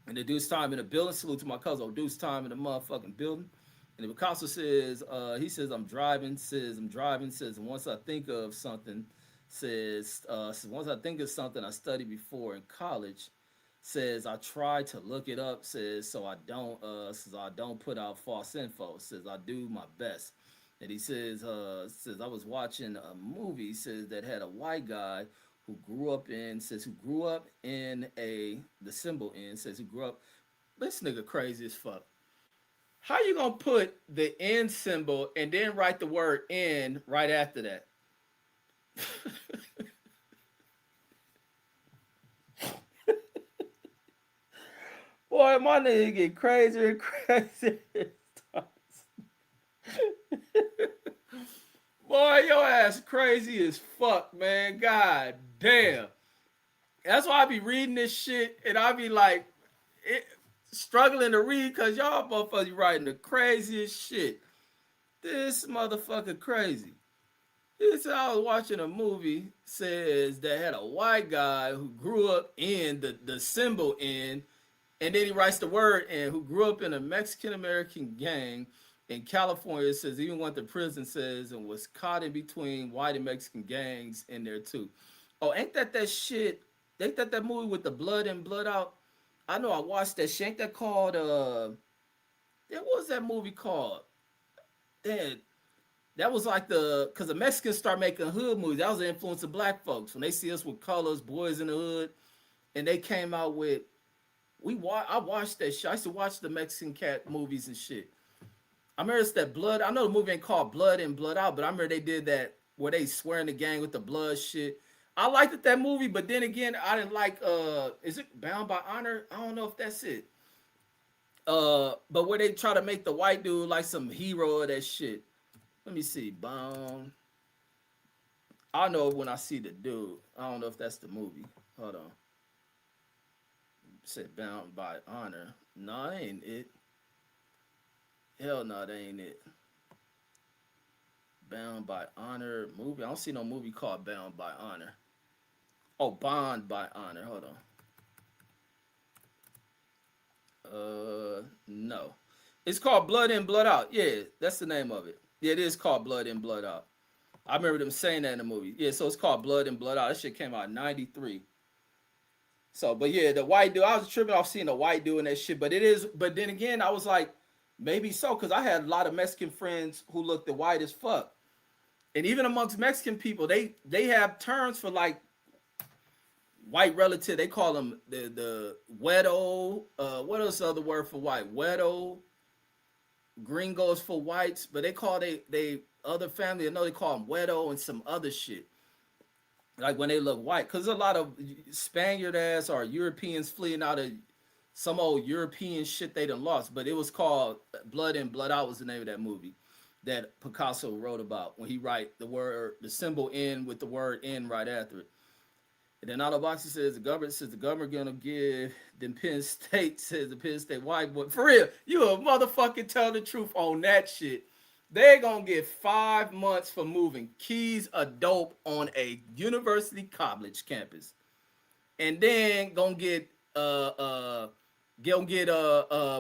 And the Deuce Time in the building, salute to my cousin, Deuce Time in the motherfucking building. And the Picasso says, I'm driving, and once I think of something, once I think of something I studied before in college, says I try to look it up, so I don't put out false info, says I do my best. And he says I was watching a movie, that had a white guy who grew up in the symbol in, who grew up, this nigga crazy as fuck. How you gonna put the N symbol and then write the word N right after that? Boy, my nigga get crazier and crazier. Boy, your ass crazy as fuck, man. God damn. That's why I be reading this shit and I be like struggling to read because y'all motherfuckers writing the craziest shit. This motherfucker crazy. He said I was watching a movie, that had a white guy who grew up in the symbol in, and then he writes the word in, who grew up in a Mexican-American gang in California, even went to prison, and was caught in between white and Mexican gangs in there too. Oh, ain't that shit? Ain't that movie with the blood in, blood out? I know I watched that shit. Ain't that called, what was that movie called? That was like because the Mexicans start making hood movies. That was the influence of black folks. When they see us with colors, boys in the hood, and they came out with, I watched that shit. I used to watch the Mexican cat movies and shit. I remember it's that blood. I know the movie ain't called Blood In, Blood Out, but I remember they did that where they swear in the gang with the blood shit. I liked that movie, but then again, I didn't like, is it Bound by Honor? I don't know if that's it. But where they try to make the white dude like some hero of that shit. Let me see, Bound. I know when I see the dude. I don't know if that's the movie. Hold on. Said Bound by Honor. No, that ain't it. Hell no, that ain't it. Bound by Honor movie. I don't see no movie called Bound by Honor. Oh, Bond by Honor. Hold on. No. It's called Blood In, Blood Out. Yeah, that's the name of it. Yeah, it is called Blood In, Blood Out. I remember them saying that in the movie. Yeah, so it's called Blood In, Blood Out. That shit came out in 93. So, but yeah, the white dude, I was tripping off seeing the white dude and that shit. But then again, I was like, maybe so, because I had a lot of Mexican friends who looked the white as fuck. And even amongst Mexican people, they have terms for like white relative. They call them the Wedo. What else other word for white? Wedo. Gringos for whites, but they call they other family. I know they call them Wedo and some other shit. Like when they look white, because a lot of Spaniard ass or Europeans fleeing out of some old European shit they done lost. But it was called Blood In, Blood Out was the name of that movie that Picasso wrote about when he write the symbol N with the word N right after it. And then Otto Boxer says the government gonna give them Penn State, says the Penn State white boy. For real, you a motherfucking tell the truth on that shit. They're gonna get 5 months for moving keys of dope on a university college campus. And then gonna get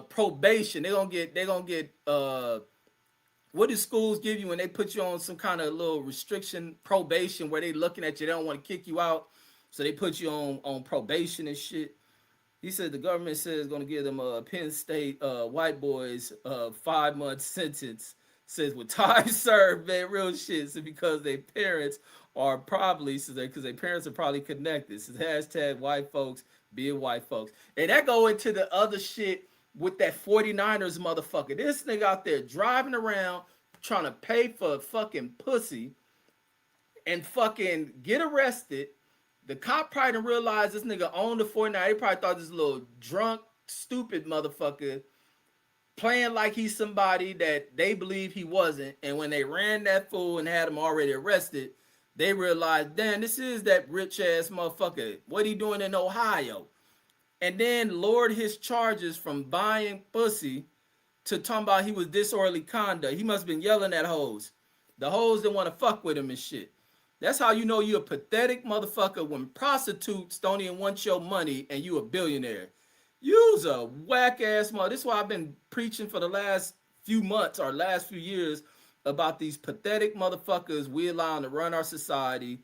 probation. They're gonna get what do schools give you when they put you on some kind of little restriction probation where they looking at you, they don't want to kick you out. So they put you on probation and shit. He said the government says going to give them Penn State white boys 5 month sentence. Says with time served, man, real shit. So because their parents are probably, because their parents are probably connected. Says hashtag white folks being white folks. And that go into the other shit with that 49ers motherfucker. This nigga out there driving around trying to pay for fucking pussy and fucking get arrested. The cop probably didn't realize this nigga owned the 49. He probably thought this little drunk, stupid motherfucker playing like he's somebody that they believe he wasn't. And when they ran that fool and had him already arrested, they realized, damn, this is that rich ass motherfucker. What he doing in Ohio? And then lowered his charges from buying pussy to talking about he was disorderly conduct. He must have been yelling at hoes. The hoes didn't want to fuck with him and shit. That's how you know you a pathetic motherfucker when prostitutes don't even want your money and you a billionaire. You's a whack ass mother. This is why I've been preaching for the last few months or last few years about these pathetic motherfuckers we allow to run our society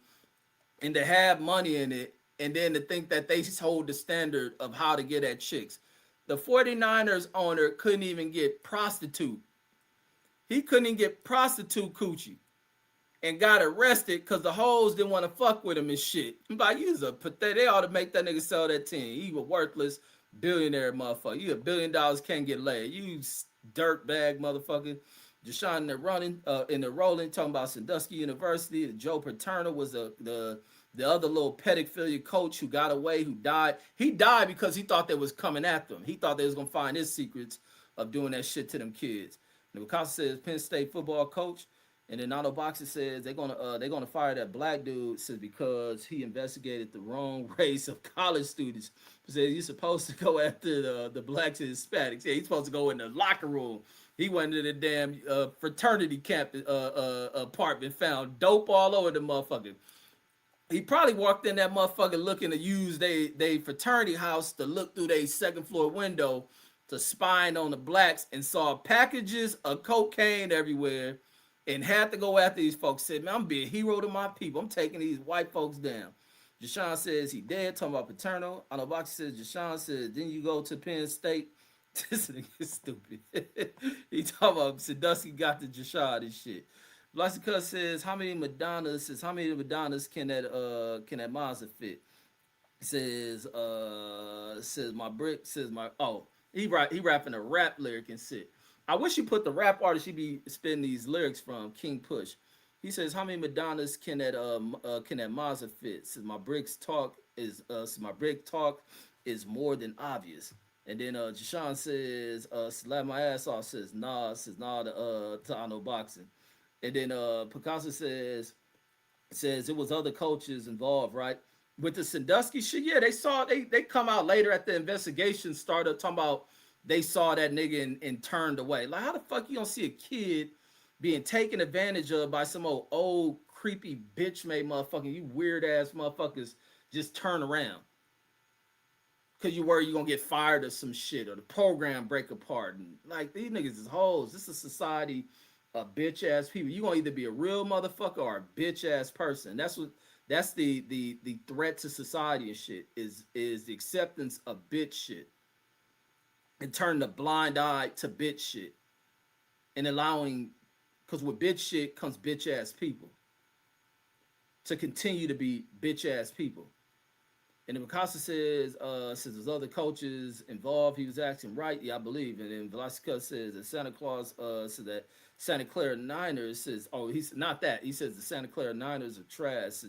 and to have money in it and then to think that they hold the standard of how to get at chicks. The 49ers owner couldn't even get prostitute. He couldn't even get prostitute coochie. And got arrested because the hoes didn't want to fuck with him and shit. Like, you was a pathetic. They ought to make that nigga sell that team. He a worthless billionaire motherfucker. You $1 billion can't get laid. You dirtbag motherfucker. Deshaun in the rolling talking about Sandusky University. Joe Paterno was the other little pedophilia coach who got away, who died. He died because he thought they was coming after him. He thought they was gonna find his secrets of doing that shit to them kids. And Picasso says Penn State football coach. And then Otto Boxer says they're gonna fire that black dude says because he investigated the wrong race of college students. He says you're supposed to go after the blacks and Hispanics. Yeah, he's supposed to go in the locker room. He went to the damn fraternity camp apartment, found dope all over the motherfucker. He probably walked in that motherfucker looking to use they fraternity house to look through their second floor window to spying on the blacks and saw packages of cocaine everywhere. And had to go after these folks. Said, man, I'm being a hero to my people. I'm taking these white folks down. Deshaun says he dead. Talking about Paterno. Otto Boxer says, Deshaun says, didn't you go to Penn State? This nigga is stupid. He talking about Sandusky got the Deshaun and shit. Blassica says, how many Madonnas can that Mazda fit? Says my brick, he rapping a rap lyric and shit. I wish you put the rap artist he be spitting these lyrics from, King Push. He says, how many Madonnas can that Mazda fit? Says my brick talk is more than obvious. And then Jashawn says, slap my ass off, says nah to Otto Boxing. And then Picasso says it was other coaches involved, right? With the Sandusky shit, yeah, they come out later at the investigation started talking about they saw that nigga and turned away. Like, how the fuck you gonna see a kid being taken advantage of by some old creepy bitch made motherfucking you weird ass motherfuckers just turn around? Cause you worry you gonna get fired or some shit or the program break apart. And like these niggas is hoes. This is a society of bitch ass people. You gonna either be a real motherfucker or a bitch ass person. That's the threat to society and shit is the acceptance of bitch shit. And turn the blind eye to bitch shit. And allowing, because with bitch shit comes bitch ass people. To continue to be bitch ass people. And then Picasso says there's other coaches involved. He was asking, right? Yeah, I believe. And then Velasquez says that Santa Claus said that Santa Clara Niners says, oh, he's not that. He says the Santa Clara Niners are trash. So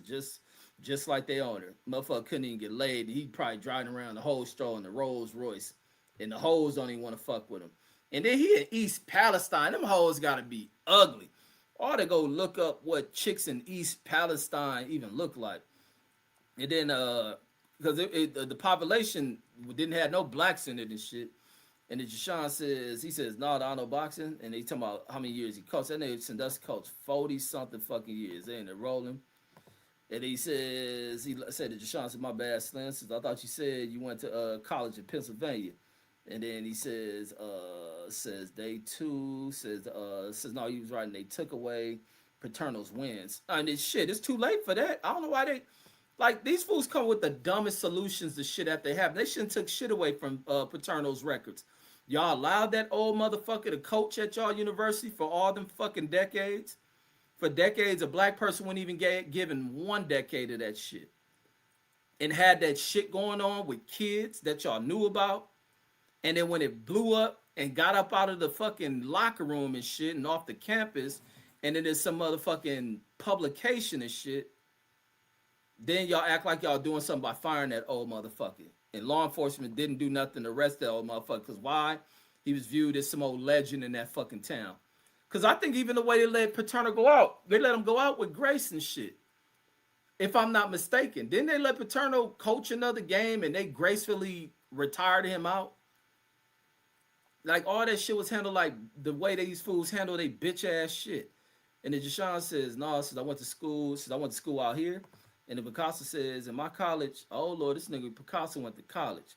just like they owner. Motherfucker couldn't even get laid. He probably driving around the whole stroll in the Rolls Royce. And the hoes don't even want to fuck with him. And then he in East Palestine. Them hoes gotta be ugly. Or to go look up what chicks in East Palestine even look like. And then because the population didn't have no blacks in it and shit. And then Jashawn says, he says, no, I know boxing. And they talking about how many years he coached. That nigga Sandusky coached 40-something fucking years. They in there rolling. And he says, he said to Jashawn, said, my bad, Slim. Says, I thought you said you went to college in Pennsylvania. And then he says day two, says no, he was right. And they took away Paternal's wins. And it's shit, it's too late for that. I don't know why they... Like, these fools come with the dumbest solutions to shit that they have. They shouldn't took shit away from Paterno's records. Y'all allowed that old motherfucker to coach at y'all university for all them fucking decades. For decades, a black person wouldn't even get given 1 decade of that shit. And had that shit going on with kids that y'all knew about. And then when it blew up and got up out of the fucking locker room and shit and off the campus, and then there's some motherfucking publication and shit, then y'all act like y'all doing something by firing that old motherfucker. And law enforcement didn't do nothing to arrest that old motherfucker. Because why? He was viewed as some old legend in that fucking town. Because I think even the way they let Paterno go out, they let him go out with grace and shit. If I'm not mistaken. Didn't they let Paterno coach another game and they gracefully retired him out? Like, all that shit was handled like the way these fools handle they bitch ass shit. And then Jashawn says, no, I went to school out here. And then Picasso says, in my college, oh Lord, this nigga Picasso went to college.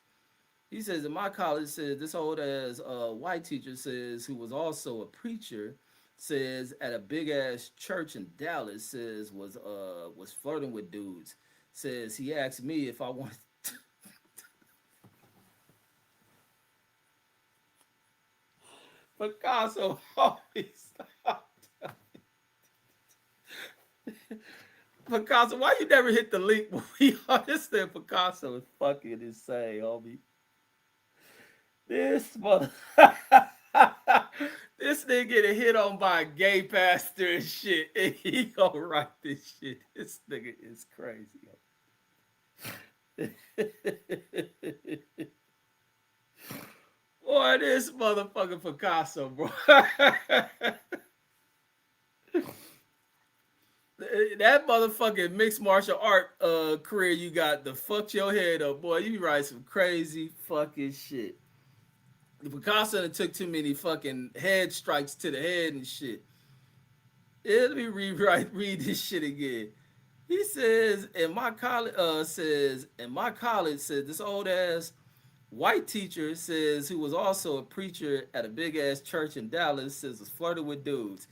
He says, in my college, says this old ass white teacher says, who was also a preacher, says at a big ass church in Dallas, says was flirting with dudes. Says he asked me if I wanted Picasso always stopped. Picasso, why you never hit the link? This thing Picasso is fucking insane, homie. This mother, this nigga getting hit on by a gay pastor and shit, and he gonna write this shit. This nigga is crazy. Boy, this motherfucking Picasso, bro. That motherfucking mixed martial art career you got to fuck your head up, boy. You write some crazy fucking shit. The Picasso took too many fucking head strikes to the head and shit. Let me read this shit again. He says, in my college, says this old ass white teacher says, who was also a preacher at a big ass church in Dallas, says was flirting with dudes.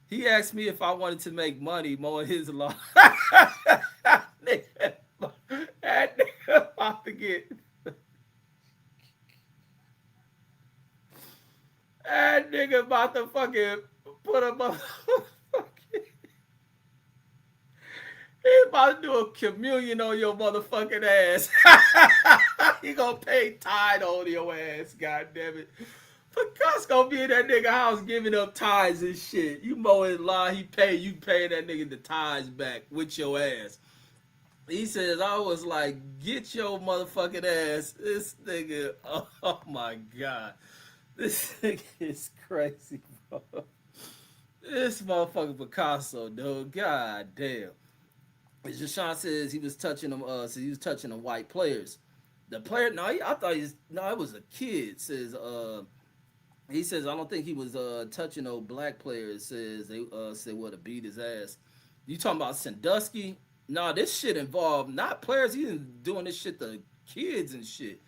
He asked me if I wanted to make money mowing his lawn. That nigga about to get. That nigga about to fucking put a motherfucking. He about to do a communion on your motherfucking ass. He gonna pay tithe on your ass, goddammit. Picasso gonna be in that nigga house giving up tithes and shit. You mowing lawn, you pay that nigga the tithes back with your ass. He says, I was like, get your motherfucking ass. This nigga, oh my God. This nigga is crazy, bro. This motherfucking Picasso, dude. God damn. Jashawn says he was touching them, the white players. The player, it was a kid. He says, I don't think he was touching no black players. Says they would have beat his ass. You talking about Sandusky? No, this shit involved not players. He's doing this shit to kids and shit.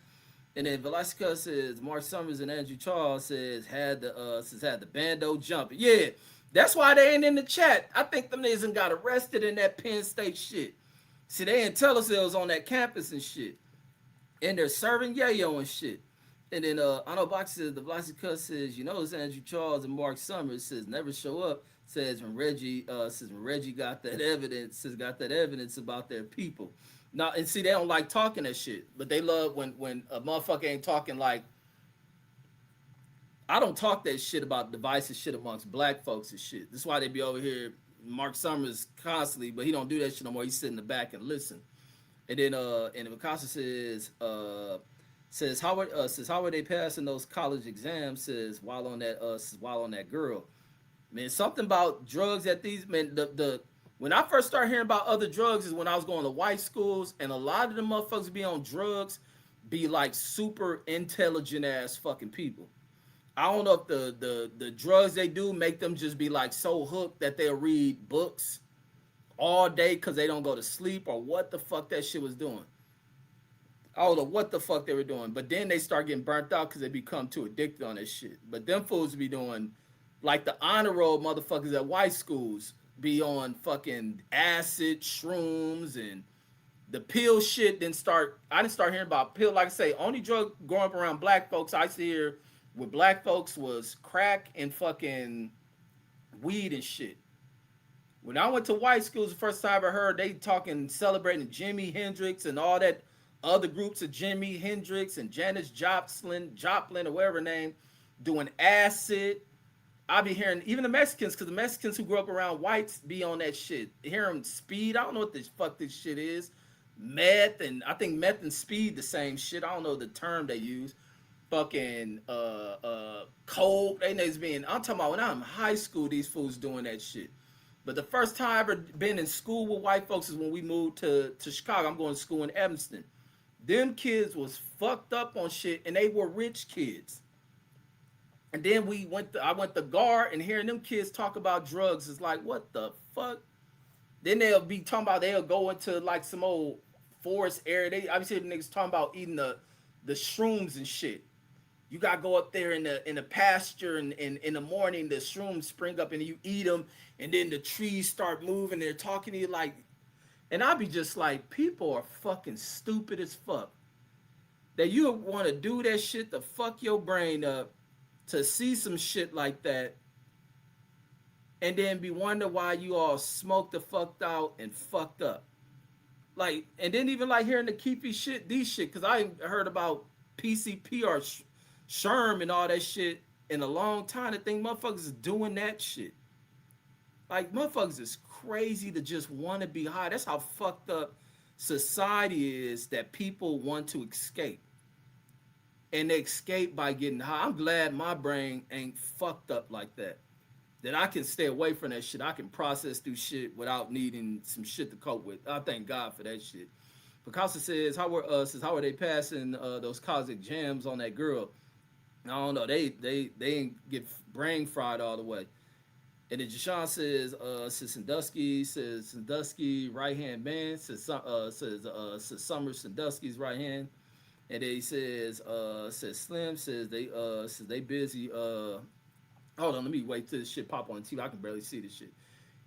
And then Velasquez says Mark Summers and Andrew Charles says had the bando jumping. Yeah, that's why they ain't in the chat. I think them niggas got arrested in that Penn State shit. See, they didn't tell us they was on that campus and shit. And they're serving yayo and shit. And then I know Box says the Velasquez says, you know, it's Andrew Charles and Mark Summers says never show up. Says when Reggie got that evidence about their people. Now, and see, they don't like talking that shit, but they love when a motherfucker ain't talking like. I don't talk that shit about divisive shit amongst black folks and shit. That's why they be over here, Mark Summers constantly, but he don't do that shit no more. He sit in the back and listen. And then and Mikasa says how are they passing those college exams? Says while on that girl. Man, something about drugs at these men. The when I first started hearing about other drugs is when I was going to white schools, and a lot of the motherfuckers be on drugs, be like super intelligent ass fucking people. I don't know if the drugs they do make them just be like so hooked that they'll read books all day because they don't go to sleep, or what the fuck that shit was doing. I don't know what the fuck they were doing, but then they start getting burnt out because they become too addicted on this shit. But them fools be doing like the honor roll motherfuckers at white schools be on fucking acid, shrooms, and the pill shit. I didn't start hearing about pill. Like I say, only drug growing up around black folks I see here with black folks was crack and fucking weed and shit. When I went to white schools, the first time I heard they talking, celebrating Jimi Hendrix and all that other groups of Jimi Hendrix and Janis Joplin, or whatever her name, doing acid. I be hearing even the Mexicans, because the Mexicans who grew up around whites be on that shit. Hearing speed, I don't know what the fuck this shit is. Meth, and I think meth and speed the same shit. I don't know the term they use. Fucking coke. They niggas being. I'm talking about when I'm in high school, these fools doing that shit. But the first time I ever been in school with white folks is when we moved to Chicago. I'm going to school in Evanston. Them kids was fucked up on shit, and they were rich kids. And then I went to Guard, and hearing them kids talk about drugs is like, what the fuck? Then they'll be talking about, they'll go into like some old forest area. I be seeing niggas talking about eating the shrooms and shit. You gotta go up there in the pasture, and in the morning the shrooms spring up and you eat them, and then the trees start moving. They're talking to you like, and I be just like, people are fucking stupid as fuck. That you want to do that shit to fuck your brain up, to see some shit like that, and then be wonder why you all smoked the fucked out and fucked up. Like, and then even like hearing the Keefy shit, these shit, because I heard about PCP or Sherm and all that shit in a long time. I think motherfuckers is doing that shit. Like, motherfuckers is crazy to just want to be high. That's how fucked up society is, that people want to escape. And they escape by getting high. I'm glad my brain ain't fucked up like that. That I can stay away from that shit. I can process through shit without needing some shit to cope with. I thank God for that shit. Picasso says, how are they passing those cosmic jams on that girl? I don't know. They ain't get brain fried all the way. And then Jashawn says Sandusky right hand man says Summer Sandusky's right hand. And then he says Slim says they busy. Hold on, let me wait till this shit pop on TV. I can barely see this shit.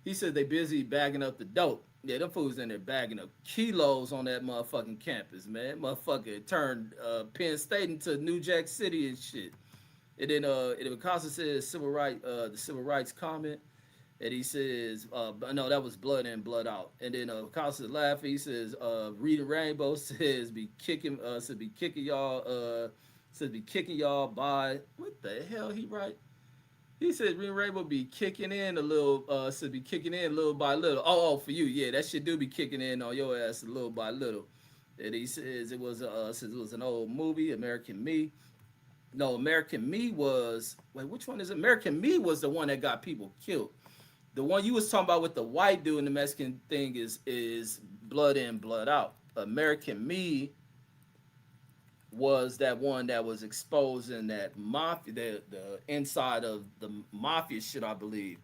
He said they busy bagging up the dope. Yeah, them fools in there bagging up kilos on that motherfucking campus, man. Motherfucker turned Penn State into New Jack City and shit. And then Picasso says the civil rights comment. And he says, no, that was blood in, blood out. And then Picasso laughing. He says, Reading Rainbow says be kicking y'all by, what the hell he write? He said Reading Rainbow be kicking in a little, be kicking in little by little. Oh, for you, yeah, that shit do be kicking in on your ass little by little. And he says it was an old movie, American Me. No, American Me was, wait, which one is it? American Me was the one that got people killed. The one you was talking about with the white dude and the Mexican thing is blood in, blood out. American Me was that one that was exposing that mafia, the inside of the mafia shit, I believe.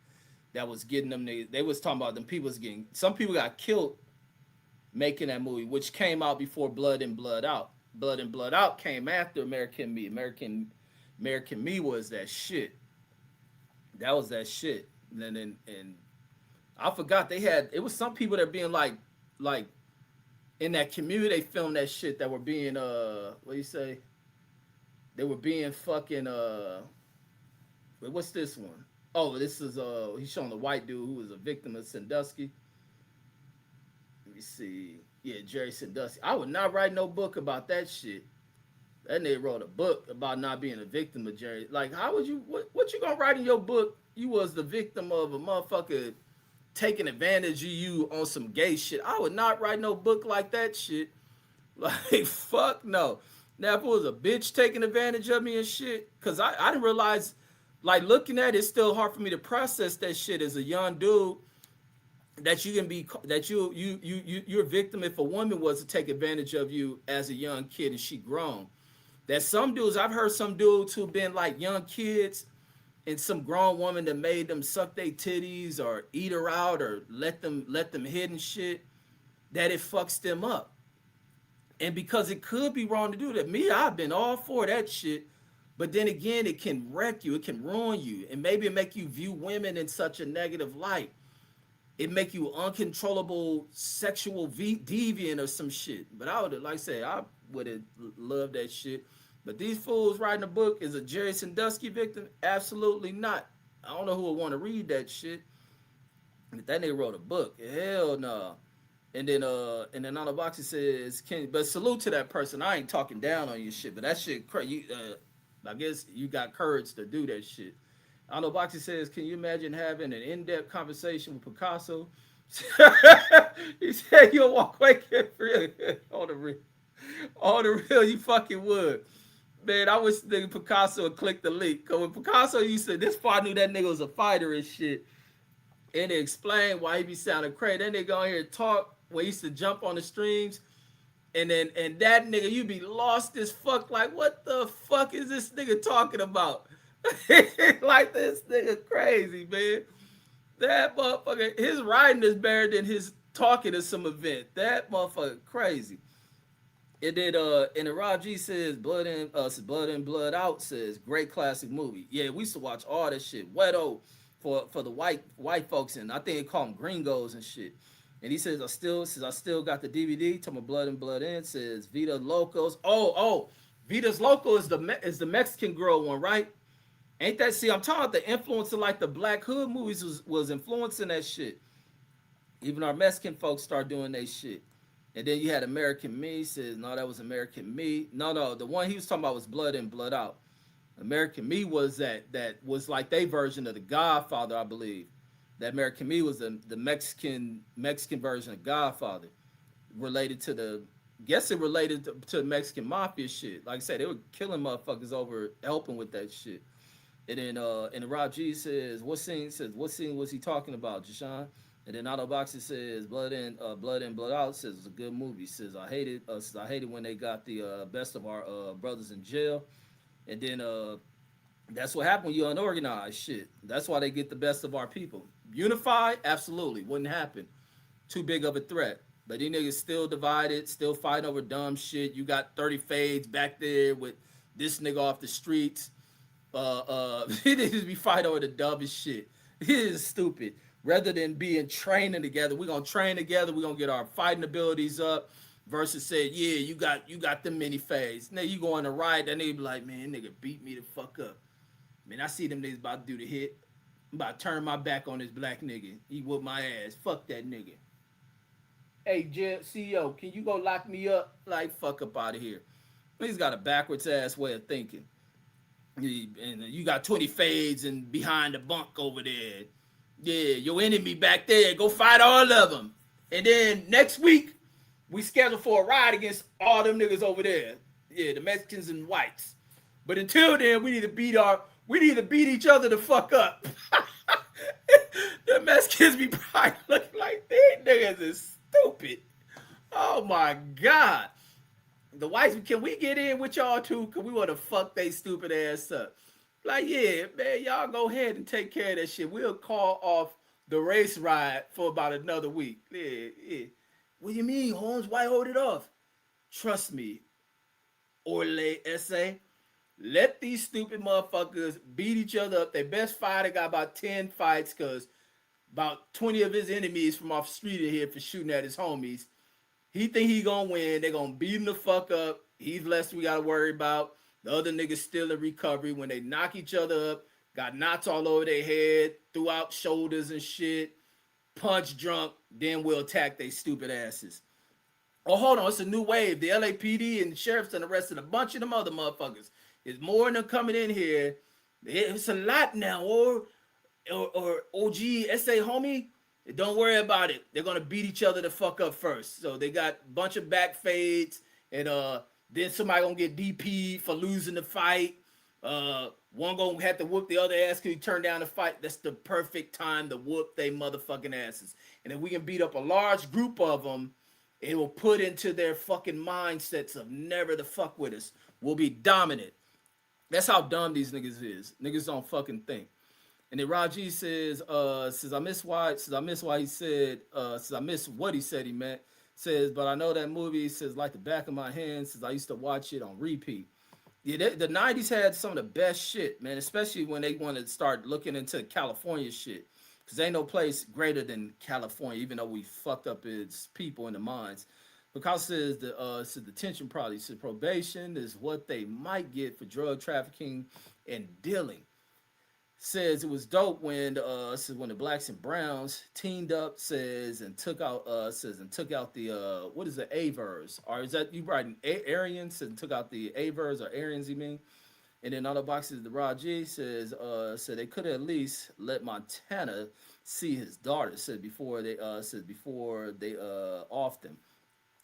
That was getting them. They was talking about them people getting. Some people got killed making that movie, which came out before Blood in, Blood Out. Blood in, Blood Out came after American Me. American Me was that shit. That was that shit. And I forgot it was some people that being like in that community, they filmed that shit that were being what do you say? They were being fucking wait, what's this one? Oh, this is he's showing the white dude who was a victim of Sandusky. Let me see. Yeah, Jerry Sandusky. I would not write no book about that shit. That nigga wrote a book about not being a victim of Jerry. Like, how would you? What you gonna write in your book? You was the victim of a motherfucker taking advantage of you on some gay shit. I would not write no book like that shit. Like, fuck no. Now, if it was a bitch taking advantage of me and shit, because I didn't realize, like, looking at it, it's still hard for me to process that shit as a young dude. That you can be, that you're a victim if a woman was to take advantage of you as a young kid and she grown. That some dudes, I've heard some dudes who've been like young kids and some grown woman that made them suck their titties or eat her out or let them hit and shit, that it fucks them up. And because it could be wrong to do that. Me, I've been all for that shit. But then again, it can wreck you. It can ruin you. And maybe it make you view women in such a negative light. It make you uncontrollable sexual deviant or some shit. But I would, like I say, I would have loved that shit. But these fools writing a book is a Jerry Sandusky victim? Absolutely not. I don't know who would want to read that shit. But that nigga wrote a book. Hell no. And then on the box it says, but salute to that person. I ain't talking down on your shit, but that shit crazy. I guess you got courage to do that shit. On the box it says, can you imagine having an in-depth conversation with Picasso? He said you'll walk away on the real. On the real, you fucking would. Man, I wish nigga Picasso would click the link. Cause when Picasso used to, this part knew that nigga was a fighter and shit. And they explained why he be sounding crazy. Then they go in here and talk when he used to jump on the streams. And that nigga, you be lost as fuck. Like, what the fuck is this nigga talking about? Like, this nigga crazy, man. That motherfucker, his writing is better than his talking at some event. That motherfucker crazy. And then and the Rob G says Blood In, Blood Out says great classic movie. Yeah, we used to watch all that shit. Wedo for the white folks, and I think they call them gringos and shit. And he says I still got the DVD. Talking about Blood In says Vida Locos. Oh, Vita's Loco is the Mexican girl one, right? Ain't that? See, I'm talking about the influence of like the Black Hood movies was influencing that shit. Even our Mexican folks start doing that shit. And then you had American Me. Says no, that was American Me. No, the one he was talking about was Blood In, Blood Out. American Me was that was like their version of The Godfather, I believe. That American Me was the Mexican version of Godfather, related to to Mexican mafia shit. Like I said, they were killing motherfuckers over helping with that shit. And then Rob G says, what scene was he talking about, Jashawn? And then Otto Boxer says, Blood In, Blood Out says it's a good movie. Says I hated when they got the best of our brothers in jail. And then that's what happened when you unorganized shit. That's why they get the best of our people. Unified, absolutely, wouldn't happen. Too big of a threat. But these niggas still divided, still fighting over dumb shit. You got 30 Fades back there with this nigga off the streets. They just be fighting over the dumbest shit. It is stupid. Rather than being training together, we're gonna train together, we're gonna get our fighting abilities up, versus say, yeah, you got the many Fades. Now you go on the ride, that nigga be like, man, nigga beat me the fuck up. Man, I see them niggas about to do the hit. I'm about to turn my back on this black nigga. He whooped my ass. Fuck that nigga. Hey, CEO, can you go lock me up? Like, fuck up out of here. He's got a backwards ass way of thinking. And you got 20 Fades and behind the bunk over there. Yeah, your enemy back there. Go fight all of them. And then next week, we scheduled for a ride against all them niggas over there. Yeah, the Mexicans and whites. But until then, we need to beat each other the fuck up. The Mexicans be probably looking like these niggas is stupid. Oh my God. The whites, can we get in with y'all too? Cause we want to fuck they stupid ass up. Like, yeah, man, y'all go ahead and take care of that shit. We'll call off the race ride for about another week. Yeah. What do you mean, Holmes? Why hold it off? Trust me, Orle SA. Let these stupid motherfuckers beat each other up. Their best fighter got about 10 fights because about 20 of his enemies from off the street in here for shooting at his homies. He think he gonna win. They gonna beat him the fuck up. He's less we gotta worry about. The other niggas still in recovery. When they knock each other up, got knots all over their head, throughout shoulders and shit, punch drunk, then we'll attack they stupid asses. Oh, hold on, it's a new wave. The LAPD and sheriffs and arresting a bunch of them other motherfuckers. There's more of them coming in here. It's a lot now. Or OG, SA homie, don't worry about it. They're gonna beat each other the fuck up first. So they got a bunch of back fades, and then somebody gonna get DP for losing the fight. One gonna have to whoop the other ass because he turned down the fight. That's the perfect time to whoop they motherfucking asses. And if we can beat up a large group of them, it will put into their fucking mindsets of never to fuck with us. We'll be dominant. That's how dumb these niggas is. Niggas don't fucking think. And then Raji says I miss what he said he meant. Says, but I know that movie, says, like the back of my hand, says I used to watch it on repeat. Yeah, the 90s had some of the best shit, man, especially when they want to start looking into California shit. Because ain't no place greater than California, even though we fucked up its people in the minds. Because says the detention probably says probation is what they might get for drug trafficking and dealing. Says it was dope when the blacks and browns teamed up, and took out the what is the Avers? Or is that you writing Aryans and took out the Avers or Aryans, you mean? And then other boxes, the Raji says they could at least let Montana see his daughter, before they off them.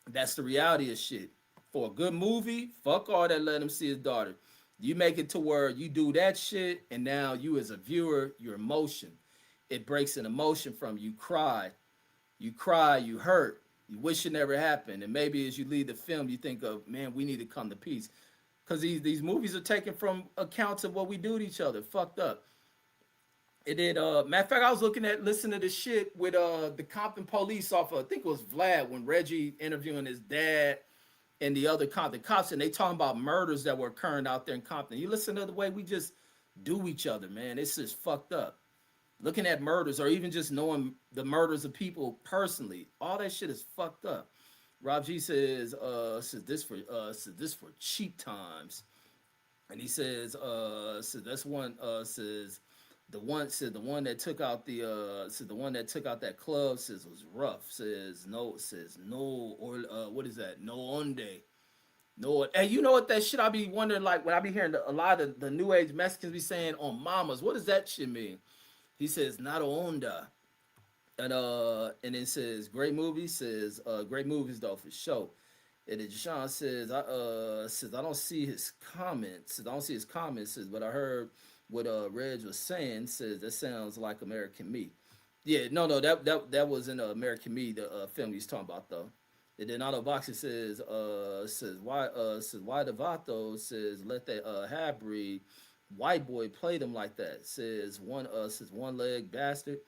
That's the reality of shit. For a good movie, fuck all that, let him see his daughter. You make it to where you do that shit, and now you as a viewer, your emotion, it breaks an emotion from you. You cry, you hurt, you wish it never happened. And maybe as you leave the film, you think of, man, we need to come to peace. Because these movies are taken from accounts of what we do to each other. Fucked up. It did. Matter of fact, I was listening to this shit with the Compton police off of, I think it was Vlad, when Reggie interviewing his dad and the other Compton cops, and they talking about murders that were occurring out there in Compton. You listen to the way we just do each other, man. It's just fucked up. Looking at murders, or even just knowing the murders of people personally, all that shit is fucked up. Rob G says this for cheap times, and he says that's one the one that took out that club was rough. No, or what is that? No onde. No, hey, you know what that shit I be wondering, like when I be hearing a lot of the new age Mexicans be saying on mamas, what does that shit mean? He says not onda. And then says great movie, great movies though for sure. And then Sean says I don't see his comments. But I heard what Reg was saying. Says that sounds like American Me. Yeah, no, that was in American Me, the film he's talking about though. And then Otto Boxer says why the Vato says let that half breed white boy play them like that. Says one leg bastard.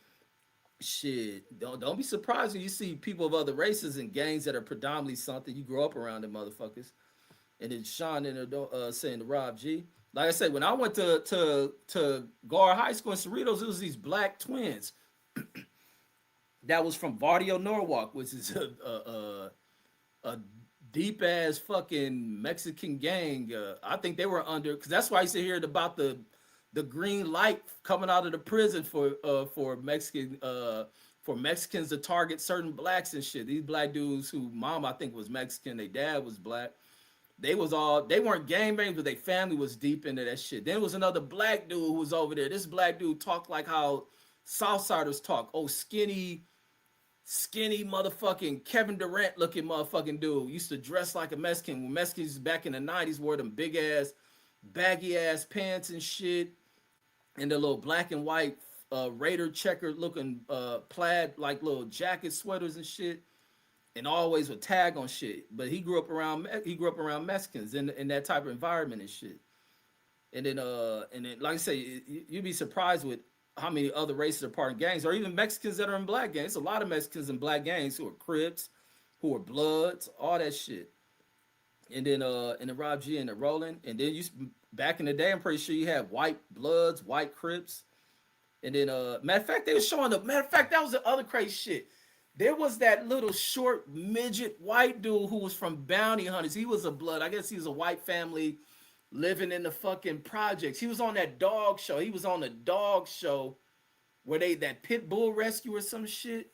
Shit, don't be surprised when you see people of other races in gangs that are predominantly something. You grow up around them motherfuckers. And then Sean in there saying to Rob G, like I said, when I went to Gar High School in Cerritos, it was these black twins that was from Barrio Norwalk, which is a deep ass fucking Mexican gang. I think they were under, because that's why I used to hear about the green light coming out of the prison for Mexicans to target certain blacks and shit. These black dudes who mom I think was Mexican, their dad was black. They weren't gangbangers, but their family was deep into that shit. Then was another black dude who was over there. This black dude talked like how Southsiders talk. Oh, skinny motherfucking Kevin Durant looking motherfucking dude. Used to dress like a Mexican. When Mexicans back in the 90s wore them big ass, baggy ass pants and shit. And the little black and white Raider checker looking plaid like little jacket sweaters and shit. And always would tag on shit. But he grew up around Mexicans in that type of environment and shit. And then like I say, you'd be surprised with how many other races are part of gangs, or even Mexicans that are in black gangs. A lot of Mexicans in black gangs who are Crips, who are Bloods, all that shit. And then in the Rob G and the Roland, and then back in the day, I'm pretty sure you had white Bloods, white Crips, and then matter of fact, they were showing up. Matter of fact, that was the other crazy shit. There was that little short midget white dude who was from Bounty Hunters. He was a Blood. I guess he was a white family living in the fucking projects. He was on that dog show. He was on the dog show where that pit bull rescue or some shit.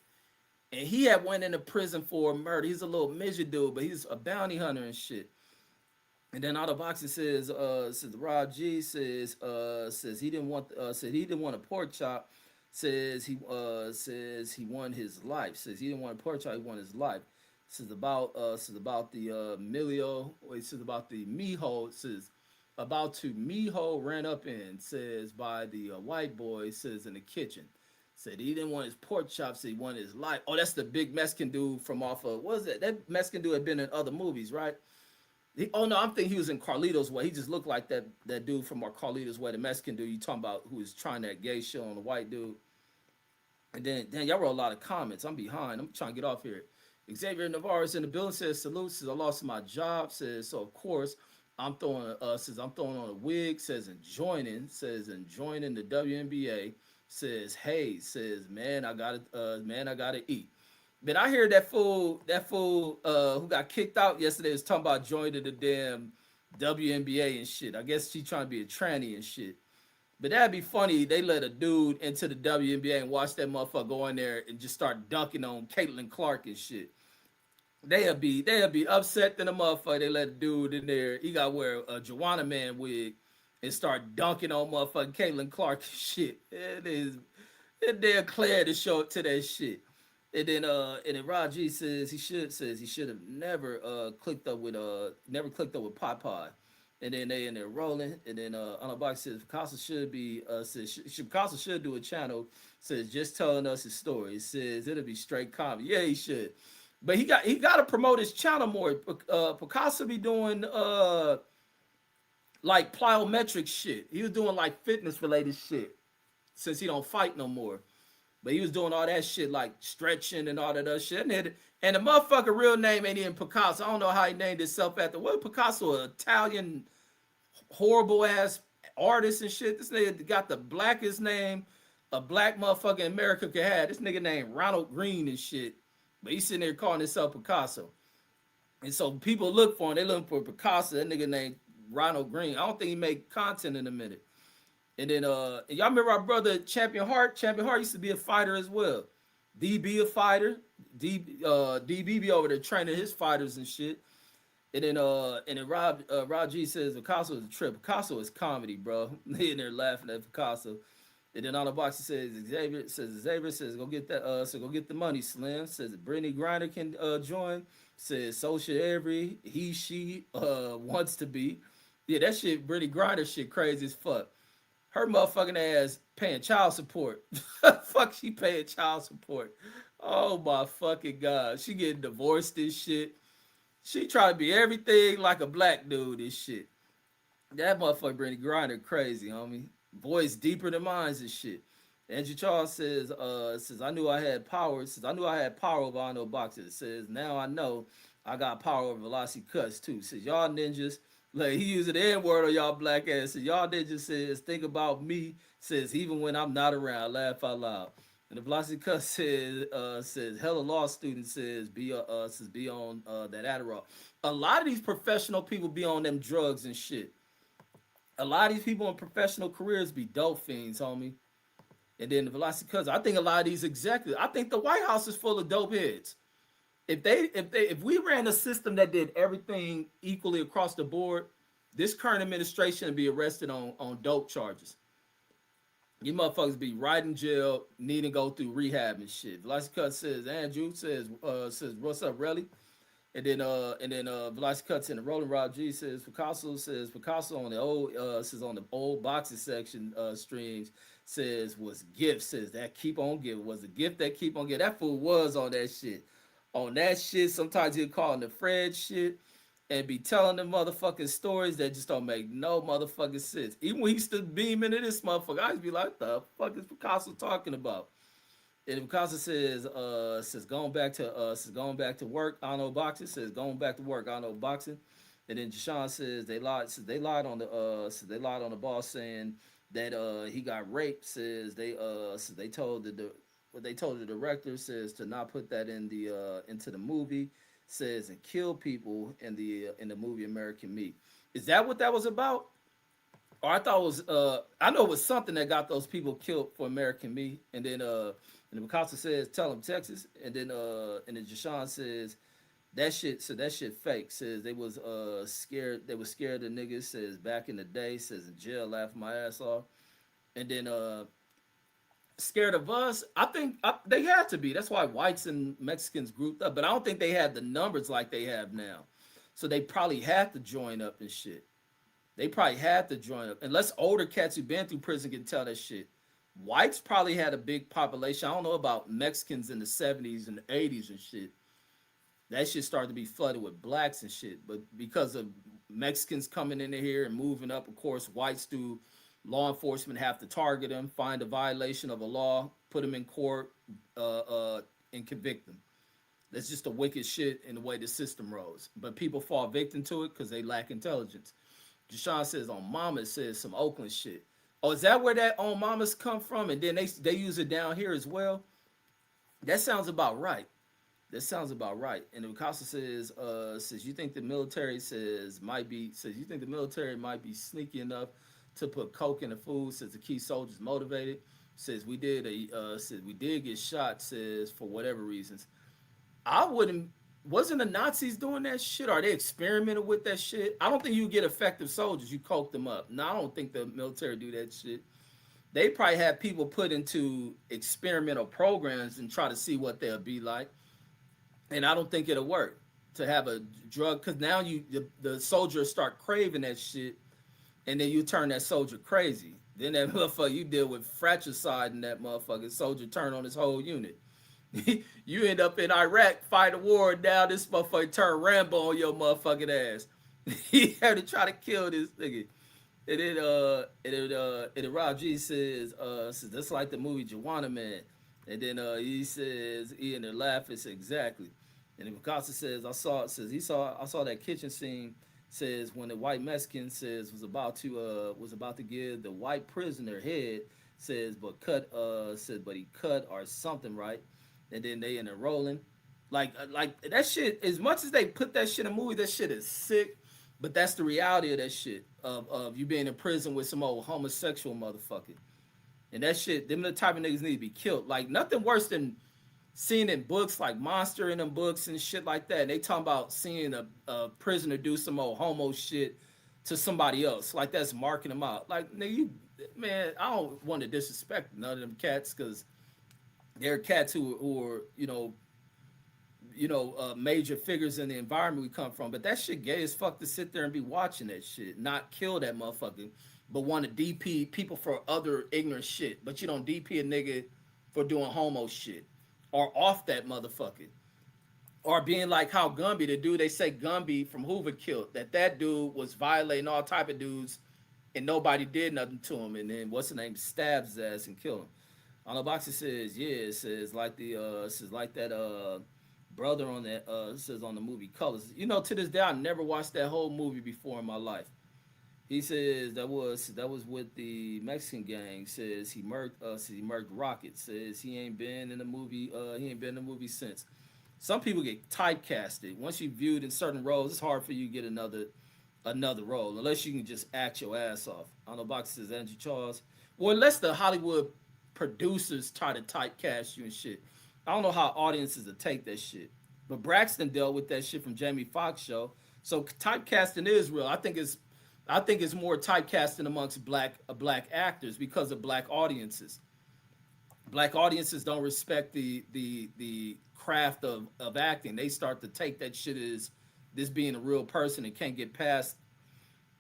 and he had went into prison for murder. He's a little midget dude, but he's a bounty hunter and shit. And then out of boxing says Rod G says he didn't want a pork chop. Says he won his life. Says he didn't want a pork chop, he won his life. Says about the Emilio. It says about the Mijo. It says about to Mijo ran up in, says by the white boy, says in the kitchen. Said he didn't want his pork chops, he wanted his life. Oh, that's the big Mexican dude from off of, what was it? That Mexican dude had been in other movies, right? Oh no, I'm thinking he was in Carlito's Way. He just looked like that dude from our Carlito's Way, the Mexican dude you talking about who was trying that gay show on the white dude. And then, damn, y'all wrote a lot of comments. I'm behind. I'm trying to get off here. Xavier Navarro is in the building, says salute, says I lost my job, says so of course I'm throwing on a wig, says enjoying the WNBA, says hey, says man I gotta eat. But I hear that fool who got kicked out yesterday was talking about joining the damn WNBA and shit. I guess she trying to be a tranny and shit. But that'd be funny. They let a dude into the WNBA and watch that motherfucker go in there and just start dunking on Caitlin Clark and shit. They'll be upset than a motherfucker. They let a dude in there. He got to wear a Joanna Man wig and start dunking on motherfucking Caitlin Clark and shit. They're clear to show it to that shit. And then Rod G says he should have never clicked up with Popeye. And then they in there rolling. And then Unbox says Picasso should be Picasso should do a channel, says just telling us his story. It says it'll be straight comedy. Yeah, he should. But he got to promote his channel more. Picasso be doing like plyometric shit. He was doing like fitness related shit since he don't fight no more. But he was doing all that shit like stretching and all that other shit. And the motherfucker real name ain't even Picasso. I don't know how he named himself after. What Picasso, an Italian horrible ass artist and shit. This nigga got the blackest name a black motherfucker in America could have. This nigga named Ronald Green and shit. But he's sitting there calling himself Picasso. And so people look for him. They looking for Picasso. That nigga named Ronald Green. I don't think he make content in a minute. And then y'all remember our brother Champion Hart? Champion Hart used to be a fighter as well. DB a fighter. DB be over there training his fighters and shit. And then Rob G says Picasso is a trip. Picasso is comedy, bro. They in there laughing at Picasso. And then on the box it says Xavier says go get that go get the money, Slim. Says Brittany Griner can join. Says so should every she wants to be. Yeah, that shit Brittany Griner shit crazy as fuck. Her motherfucking ass paying child support. Fuck, she paying child support. Oh my fucking God. She getting divorced and shit. She try to be everything like a black dude and shit. That motherfucker Brittany Griner crazy, homie. Voice deeper than mine and shit. Andrew Charles says I knew I had power. Says I knew I had power over Arnold Boxers. Says now I know I got power over Velocity Cuts too. Says y'all ninjas. Like he using the N-word on y'all black ass. Says y'all ninjas says think about me. Says even when I'm not around, laugh out loud. And the Velocity Cuts says hella law student says be on that Adderall. A lot of these professional people be on them drugs and shit. A lot of these people in professional careers be dope fiends, homie. And then the Velocity Cuts, I think a lot of these executives, I think the White House is full of dope heads. If we ran a system that did everything equally across the board, this current administration would be arrested on dope charges. You motherfuckers be right in jail, need to go through rehab and shit. Velocity Cuts says Andrew says what's up, Relly? And then Velocity Cuts in the Rolling Rob G says Picasso on the old boxing section streams says was gift, says that keep on giving was a gift that keep on giving. That fool was on that shit. On that shit, sometimes he'll call the Fred shit and be telling them motherfucking stories that just don't make no motherfucking sense. Even when he stood beaming at this motherfucker, I just be like, what the fuck is Picasso talking about? And Picasso says going back to work, Arnold Boxing says going back to work, Arnold Boxing. And then Deshaun says they lied on the boss saying that he got raped. Says they told the director says to not put that in the into the movie. Says and kill people in the movie American Meat. Is that what that was about? Or I thought it was I know it was something that got those people killed for American Meat. And then And the Picasso says, tell him Texas. And then Jashawn says, that shit fake. Says they was scared. They was scared of niggas. Says back in the day. Says in jail, laughing my ass off. And then scared of us. I think they had to be. That's why whites and Mexicans grouped up. But I don't think they had the numbers like they have now. So they probably had to join up and shit. They probably had to join up. Unless older cats who've been through prison can tell that shit. Whites probably had a big population. I don't know about Mexicans in the 70s and the 80s and shit. That shit started to be flooded with blacks and shit. But because of Mexicans coming into here and moving up, of course, whites through law enforcement have to target them, find a violation of a law, put them in court, and convict them. That's just the wicked shit in the way the system rolls. But people fall victim to it because they lack intelligence. Jashawn says on Mama, it says some Oakland shit. Oh, is that where that on Mamas come from? And then they use it down here as well? That sounds about right. That sounds about right. And the Picasso says you think the military you think the military might be sneaky enough to put coke in the food, says to keep soldiers motivated. Says we did get shot, says for whatever reasons. Wasn't the Nazis doing that shit? Are they experimenting with that shit? I don't think you get effective soldiers. You coke them up. No, I don't think the military do that shit. They probably have people put into experimental programs and try to see what they'll be like. And I don't think it'll work to have a drug, because now the soldiers start craving that shit, and then you turn that soldier crazy. Then that motherfucker, you deal with fratricide in that motherfucking soldier turn on his whole unit. You end up in Iraq, fight a war, now this motherfucker turn Rambo on your motherfucking ass. He had to try to kill this nigga. And then Rob G says that's like the movie Juwanna Man. And then he says, he in there laughing, says exactly. And then Picasso says, I saw that kitchen scene, says when the white Mexican says was about to give the white prisoner head, says but he cut or something, right? And then they in there rolling. Like that shit, as much as they put that shit in a movie, that shit is sick. But that's the reality of that shit, of you being in prison with some old homosexual motherfucker. And that shit, them the type of niggas need to be killed. Like nothing worse than seeing in books like Monster in them books and shit like that. And they talking about seeing a prisoner do some old homo shit to somebody else. Like that's marking them out. Like, nigga, man, I don't want to disrespect none of them cats because they're cats who are, major figures in the environment we come from. But that shit gay as fuck to sit there and be watching that shit, not kill that motherfucker, but want to DP people for other ignorant shit. But you don't DP a nigga for doing homo shit or off that motherfucker. Or being like how Gumby, the dude they say Gumby from Hoover killed, that dude was violating all type of dudes and nobody did nothing to him. And then what's the name? Stabs his ass and killed him. On the box it says, yeah, it says like that brother on that it says on the movie Colors. To this day I never watched that whole movie before in my life. He says that was with the Mexican gang. Says he murked Rocket. Says he ain't been in the movie since. Some people get typecasted. Once you viewed in certain roles, it's hard for you to get another role unless you can just act your ass off. On the box says Andrew Charles. Well, unless the Hollywood producers try to typecast you and shit. I don't know how audiences will take that shit. But Braxton dealt with that shit from Jamie Foxx show. So typecasting is real. I think it's more typecasting amongst black actors because of black audiences. Black audiences don't respect the craft of acting. They start to take that shit as this being a real person and can't get past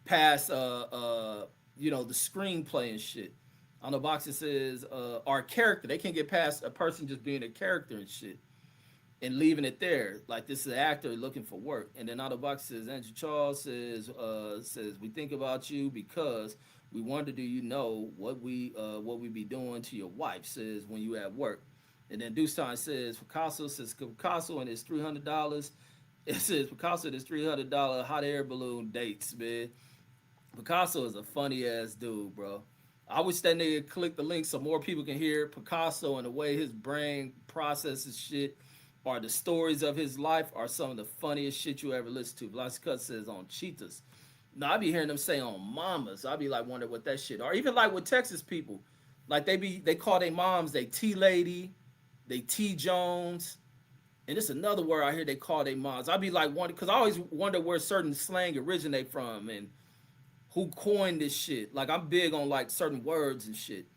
the screenplay and shit. On the box it says our character. They can't get past a person just being a character and shit and leaving it there. Like this is an actor looking for work. And then on the box says Andrew Charles says we think about you because we wonder do you know what we be doing to your wife, says when you at work. And then Deucein says Picasso and his $300. It says Picasso and his $300 hot air balloon dates, man. Picasso is a funny ass dude, bro. I wish that nigga click the link so more people can hear Picasso and the way his brain processes shit, or the stories of his life are some of the funniest shit you ever listen to. Velocity Cut says on Cheetahs. No, I be hearing them say on mamas. I be like wondering what that shit. Or even like with Texas people, like they call their moms they tea lady, they T Jones, and it's another word I hear they call their moms. I be like wondering because I always wonder where certain slang originate from and who coined this shit. Like I'm big on like certain words and shit.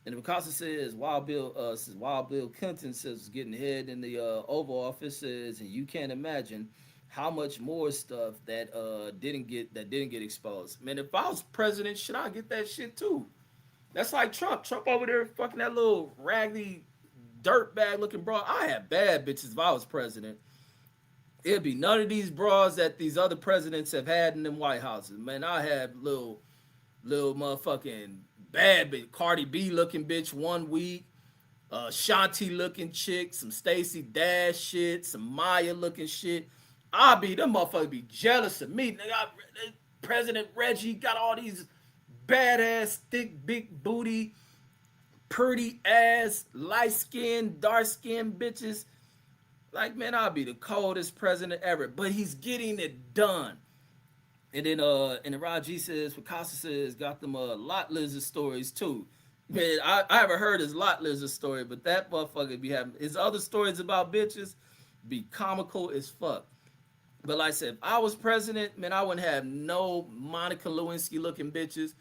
And Picasso says Wild Bill Clinton says getting ahead in the Oval Office says, and you can't imagine how much more stuff that didn't get exposed. Man, if I was president, should I get that shit too? That's like Trump. Trump over there fucking that little raggedy dirtbag looking bra. I had bad bitches if I was president. It'd be none of these bras that these other presidents have had in them White Houses. Man, I had little motherfucking bad bitch, Cardi B looking bitch 1 week, Shanti looking chick, some Stacey Dash shit, some Maya looking shit. Them motherfuckers be jealous of me. President Reggie got all these badass, thick, big booty, pretty ass, light skinned, dark skinned bitches. Like, man, I'll be the coldest president ever. But he's getting it done. And then Raji says, Picasso says, got them lot lizard stories too. Man, I haven't heard his lot lizard story, but that motherfucker be having his other stories about bitches be comical as fuck. But like I said, if I was president, man, I wouldn't have no Monica Lewinsky looking bitches.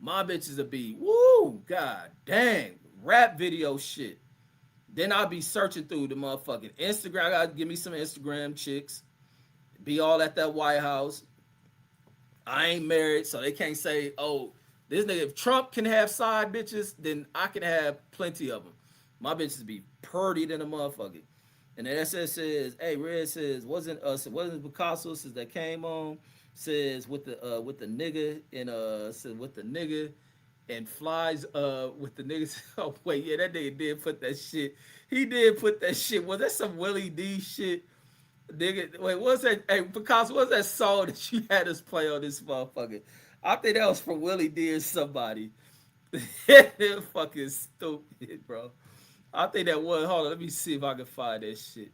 My bitches would be, woo, god dang, rap video shit. Then I'll be searching through the motherfucking Instagram. I gotta give me some Instagram chicks. Be all at that White House. I ain't married, so they can't say, oh, this nigga, if Trump can have side bitches, then I can have plenty of them. My bitches be purty than a motherfucker. And the SS says, hey, Red says, wasn't Picasso says that came on, says with the nigga and said with the nigga and flies with the niggas. Oh wait, yeah, that nigga did put that shit. He did put that shit. Was that some Willie D shit? Nigga, wait, what's that? Hey, Picasso, what's that song that you had us play on this motherfucker? I think that was from Willie D or somebody. They're fucking stupid, bro. I think that was. Hold on, let me see if I can find that shit.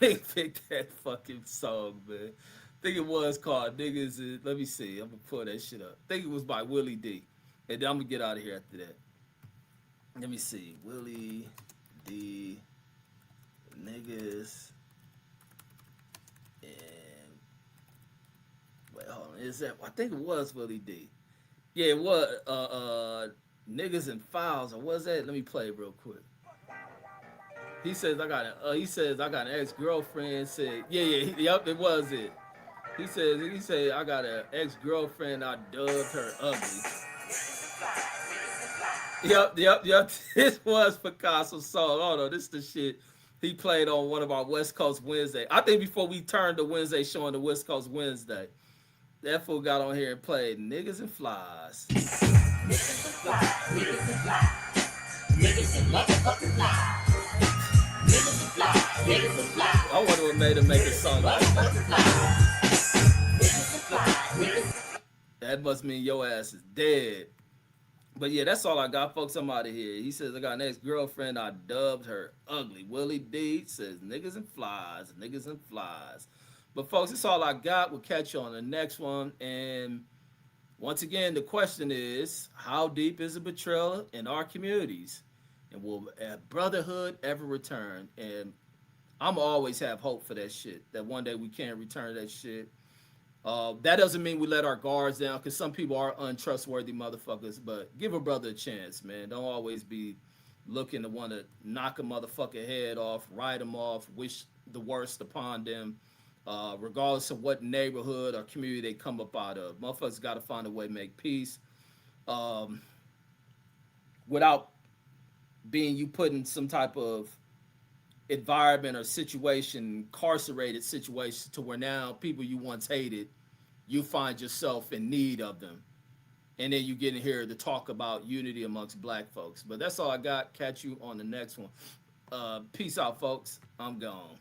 They picked that fucking song, man. I think it was called Niggas. Let me see. I'm gonna pull that shit up. I think it was by Willie D. And then I'm gonna get out of here after that. Let me see. Willie D. Niggas. And wait, hold on. Is that? I think it was Willie D. Yeah, it was. Niggas and Files, or was that? Let me play it real quick. He says I got an ex-girlfriend. Said yep, it was it. He said I got an ex-girlfriend. I dubbed her ugly. Yep. This was Picasso's song. Hold on, this is the shit he played on one of our West Coast Wednesday. I think before we turned the Wednesday show into West Coast Wednesday, that fool got on here and played Niggas and Flies. Niggas and flies, niggas and flies, niggas and motherfucking flies, niggas and flies, niggas and flies. I wonder what made him make a song like that. That must mean your ass is dead. But yeah, that's all I got, folks. I'm out of here. He says I got an ex-girlfriend. I dubbed her ugly. Willie D says niggas and flies, niggas and flies. But folks, that's all I got. We'll catch you on the next one. And once again, the question is, how deep is the betrayal in our communities? And will Brotherhood ever return? And I'm always have hope for that shit, that one day we can return that shit. That doesn't mean we let our guards down, because some people are untrustworthy motherfuckers, but give a brother a chance, man. Don't always be looking to want to knock a motherfucker head off, write them off, wish the worst upon them. Regardless of what neighborhood or community they come up out of. Motherfuckers got to find a way to make peace without being you put in some type of environment or situation, incarcerated situation, to where now people you once hated, you find yourself in need of them. And then you get in here to talk about unity amongst black folks. But that's all I got. Catch you on the next one. Peace out, folks. I'm gone.